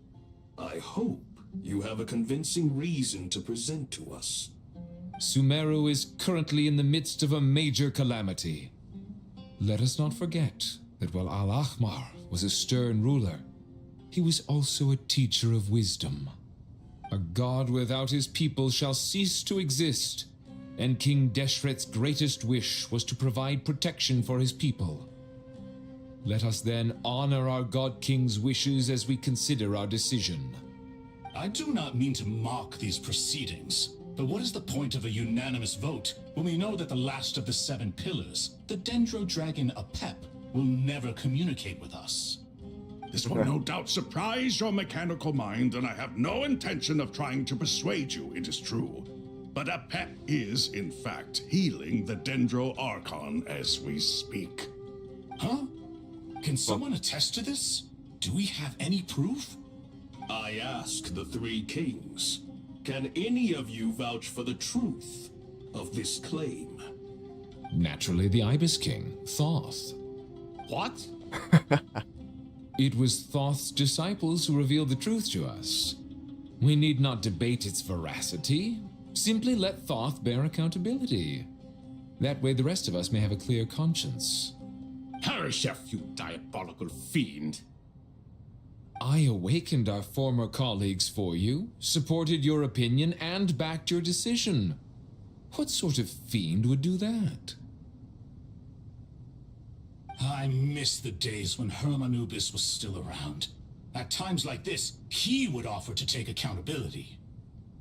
I hope you have a convincing reason to present to us. Sumeru is currently in the midst of a major calamity. Let us not forget that while Al-Akhmar was a stern ruler, he was also a teacher of wisdom. A god without his people shall cease to exist, and King Deshret's greatest wish was to provide protection for his people. Let us then honor our God King's wishes as we consider our decision. I do not mean to mock these proceedings, but what is the point of a unanimous vote when we know that the last of the 7 pillars, the Dendro Dragon Apep, will never communicate with us? This will no doubt surprise your mechanical mind, and I have no intention of trying to persuade you it is true. But a pet is, in fact, healing the Dendro Archon as we speak. Huh? Can someone attest to this? Do we have any proof? I ask the three kings, can any of you vouch for the truth of this claim? Naturally, the Ibis King, Thoth. What? It was Thoth's disciples who revealed the truth to us. We need not debate its veracity. Simply let Thoth bear accountability. That way the rest of us may have a clear conscience. Harishef, you diabolical fiend. I awakened our former colleagues for you, supported your opinion, and backed your decision. What sort of fiend would do that? I miss the days when Hermanubis was still around. At times like this, he would offer to take accountability.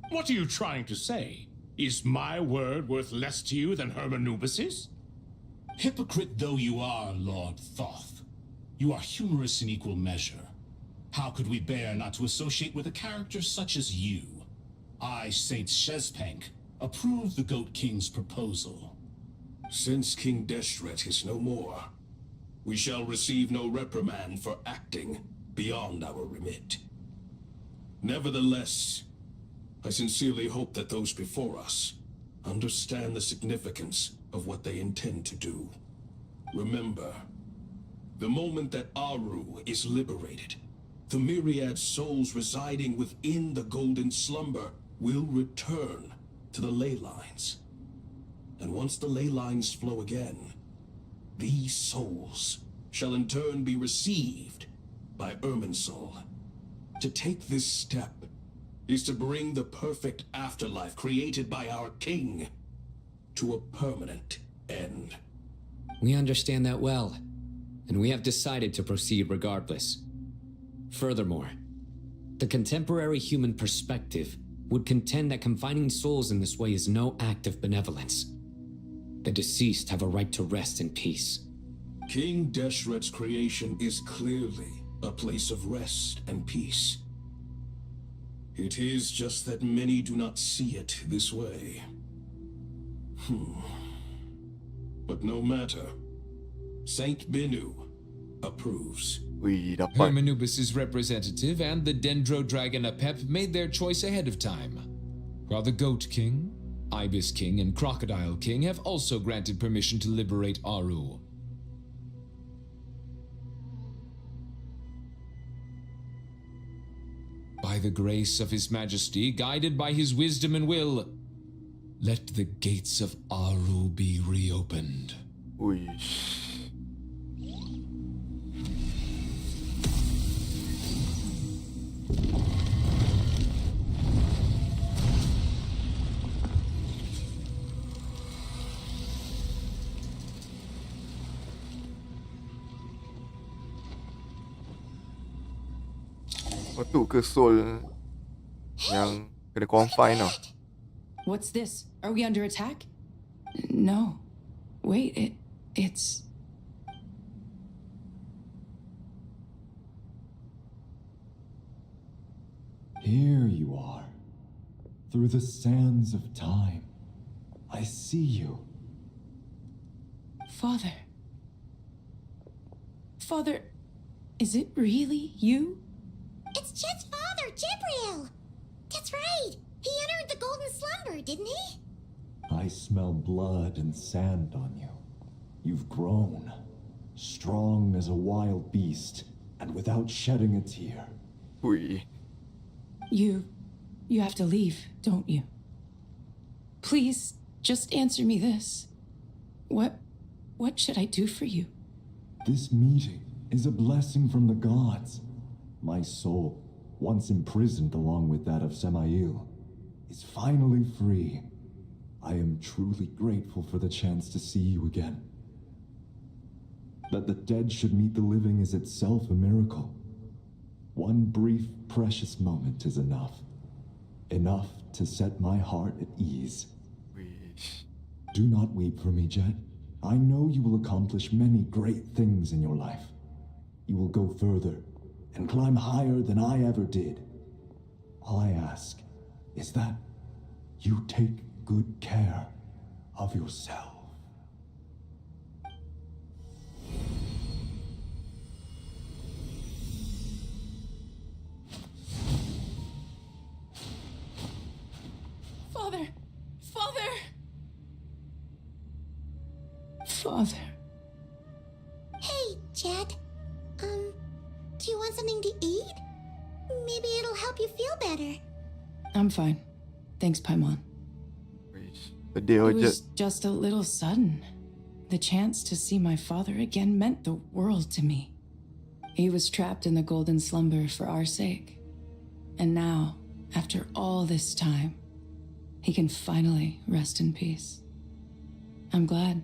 What are you trying to say? Is my word worth less to you than Hermanubis's? Hypocrite though you are, Lord Thoth, you are humorous in equal measure. How could we bear not to associate with a character such as you? I, Saint Shezpank, approve the Goat King's proposal. Since King Deshret is no more, we shall receive no reprimand for acting beyond our remit. Nevertheless, I sincerely hope that those before us understand the significance of what they intend to do. Remember, the moment that Aru is liberated, the myriad souls residing within the Golden Slumber will return to the ley lines. And once the ley lines flow again, these souls shall in turn be received by Irminsul. To take this step is to bring the perfect afterlife created by our king to a permanent end. We understand that well, and we have decided to proceed regardless. Furthermore, the contemporary human perspective would contend that confining souls in this way is no act of benevolence. The deceased have a right to rest in peace. King Deshret's creation is clearly a place of rest and peace. It is just that many do not see it this way. But no matter. Saint Binu approves. Hermanubis' representative and the Dendro Dragon Apep made their choice ahead of time, while the Goat King, Ibis King, and Crocodile King have also granted permission to liberate Aru. By the grace of His Majesty, guided by His wisdom and will, let the gates of Aru be reopened. Tu ke soul yang kena confine tau. What's this? Are we under attack? No. Wait, it's... Here you are. Through the sands of time. I see you. Father. Father, is it really you? It's Jet's father, Jibriel! That's right! He entered the Golden Slumber, didn't he? I smell blood and sand on you. You've grown. Strong as a wild beast, and without shedding a tear. You have to leave, don't you? Please, just answer me this. What should I do for you? This meeting is a blessing from the gods. My soul, once imprisoned along with that of Semail, is finally free. I am truly grateful for the chance to see you again. That the dead should meet the living is itself a miracle. One brief, precious moment is enough. Enough to set my heart at ease. Do not weep for me, Jet. I know you will accomplish many great things in your life. You will go further and climb higher than I ever did. All I ask is that you take good care of yourself. Father! Father! Father. Hey, Jet. Do you want something to eat? Maybe it'll help you feel better. I'm fine. Thanks, Paimon. Sedih It oh, was Jet. just a little sudden. The chance to see my father again meant the world to me. He was trapped in the golden slumber for our sake. And now, after all this time, he can finally rest in peace. I'm glad.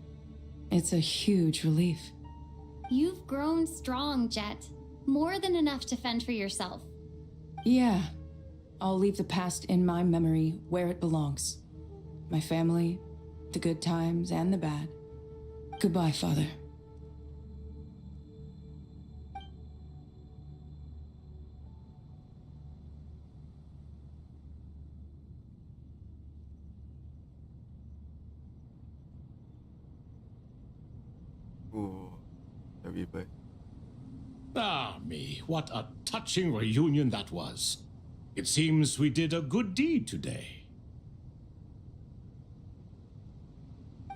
It's a huge relief. You've grown strong, Jet. More than enough to fend for yourself. Yeah. I'll leave the past in my memory where it belongs. My family, the good times and the bad. Goodbye, Father. Happy birthday. Ah, me, what a touching reunion that was. It seems we did a good deed today.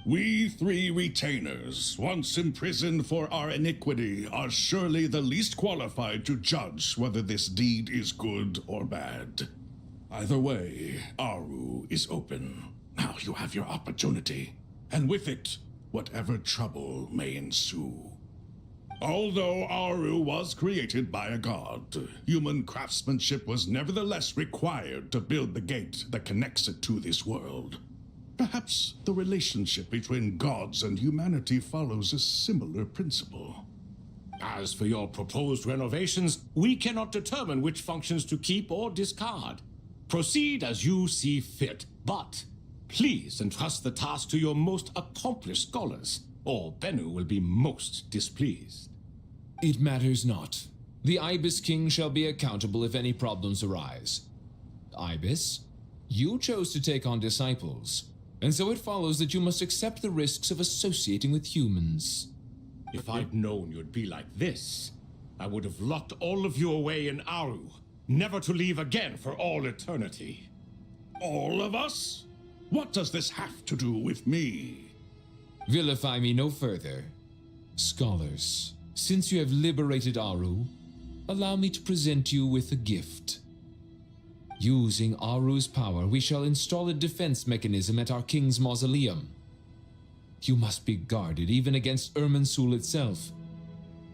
We three retainers, once imprisoned for our iniquity, are surely the least qualified to judge whether this deed is good or bad. Either way, Aru is open. Now you have your opportunity, and with it, whatever trouble may ensue. Although Aru was created by a god, human craftsmanship was nevertheless required to build the gate that connects it to this world. Perhaps the relationship between gods and humanity follows a similar principle. As for your proposed renovations, we cannot determine which functions to keep or discard. Proceed as you see fit, but please entrust the task to your most accomplished scholars, or Bennu will be most displeased. It matters not. The Ibis King shall be accountable if any problems arise. Ibis, you chose to take on disciples, and so it follows that you must accept the risks of associating with humans. If I'd known you'd be like this, I would have locked all of you away in Aru, never to leave again for all eternity. All of us? What does this have to do with me? Vilify me no further. Scholars, since you have liberated Aru, allow me to present you with a gift. Using Aru's power, we shall install a defense mechanism at our king's mausoleum. You must be guarded even against Irminsul itself.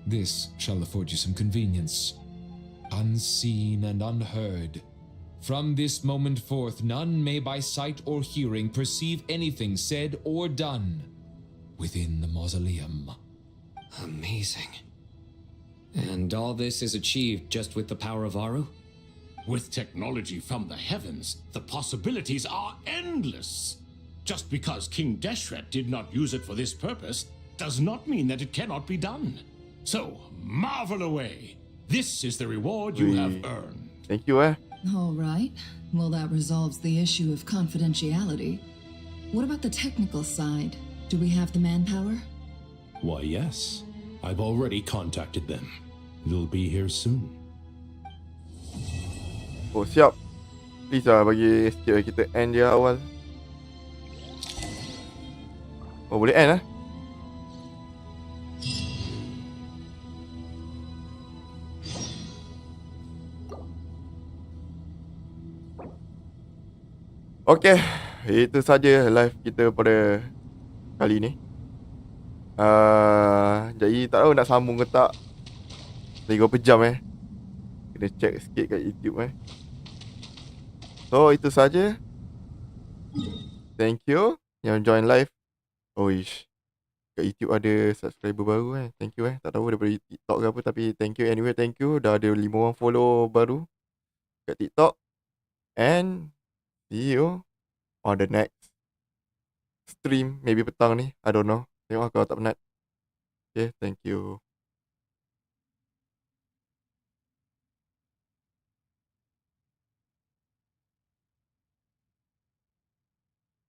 This shall afford you some convenience. Unseen and unheard. From this moment forth, none may by sight or hearing perceive anything said or done within the mausoleum. Amazing. And all this is achieved just with the power of Aru? With technology from the heavens, the possibilities are endless. Just because King Deshret did not use it for this purpose does not mean that it cannot be done. So, marvel away. This is the reward you have earned. Thank you, All right. Well, that resolves the issue of confidentiality. What about the technical side? Do we have the manpower? Why, yes. I've already contacted them. They'll be here soon. Oh, siap. Please lah bagi sikit kita end dia awal. Oh, boleh end lah. Okay, itu saja live kita pada kali ni. Jadi tak tahu nak sambung ke tak. Lagi berapa jam kena check sikit kat YouTube So itu saja. Thank you yang join live. Oish, kat YouTube ada subscriber baru Thank you Tak tahu daripada TikTok ke apa, tapi thank you anyway. Thank you. Dah ada 5 orang follow baru kat TikTok. And see you on the next stream. Maybe petang ni, I don't know. Tengok kalau tak penat. Okay, thank you.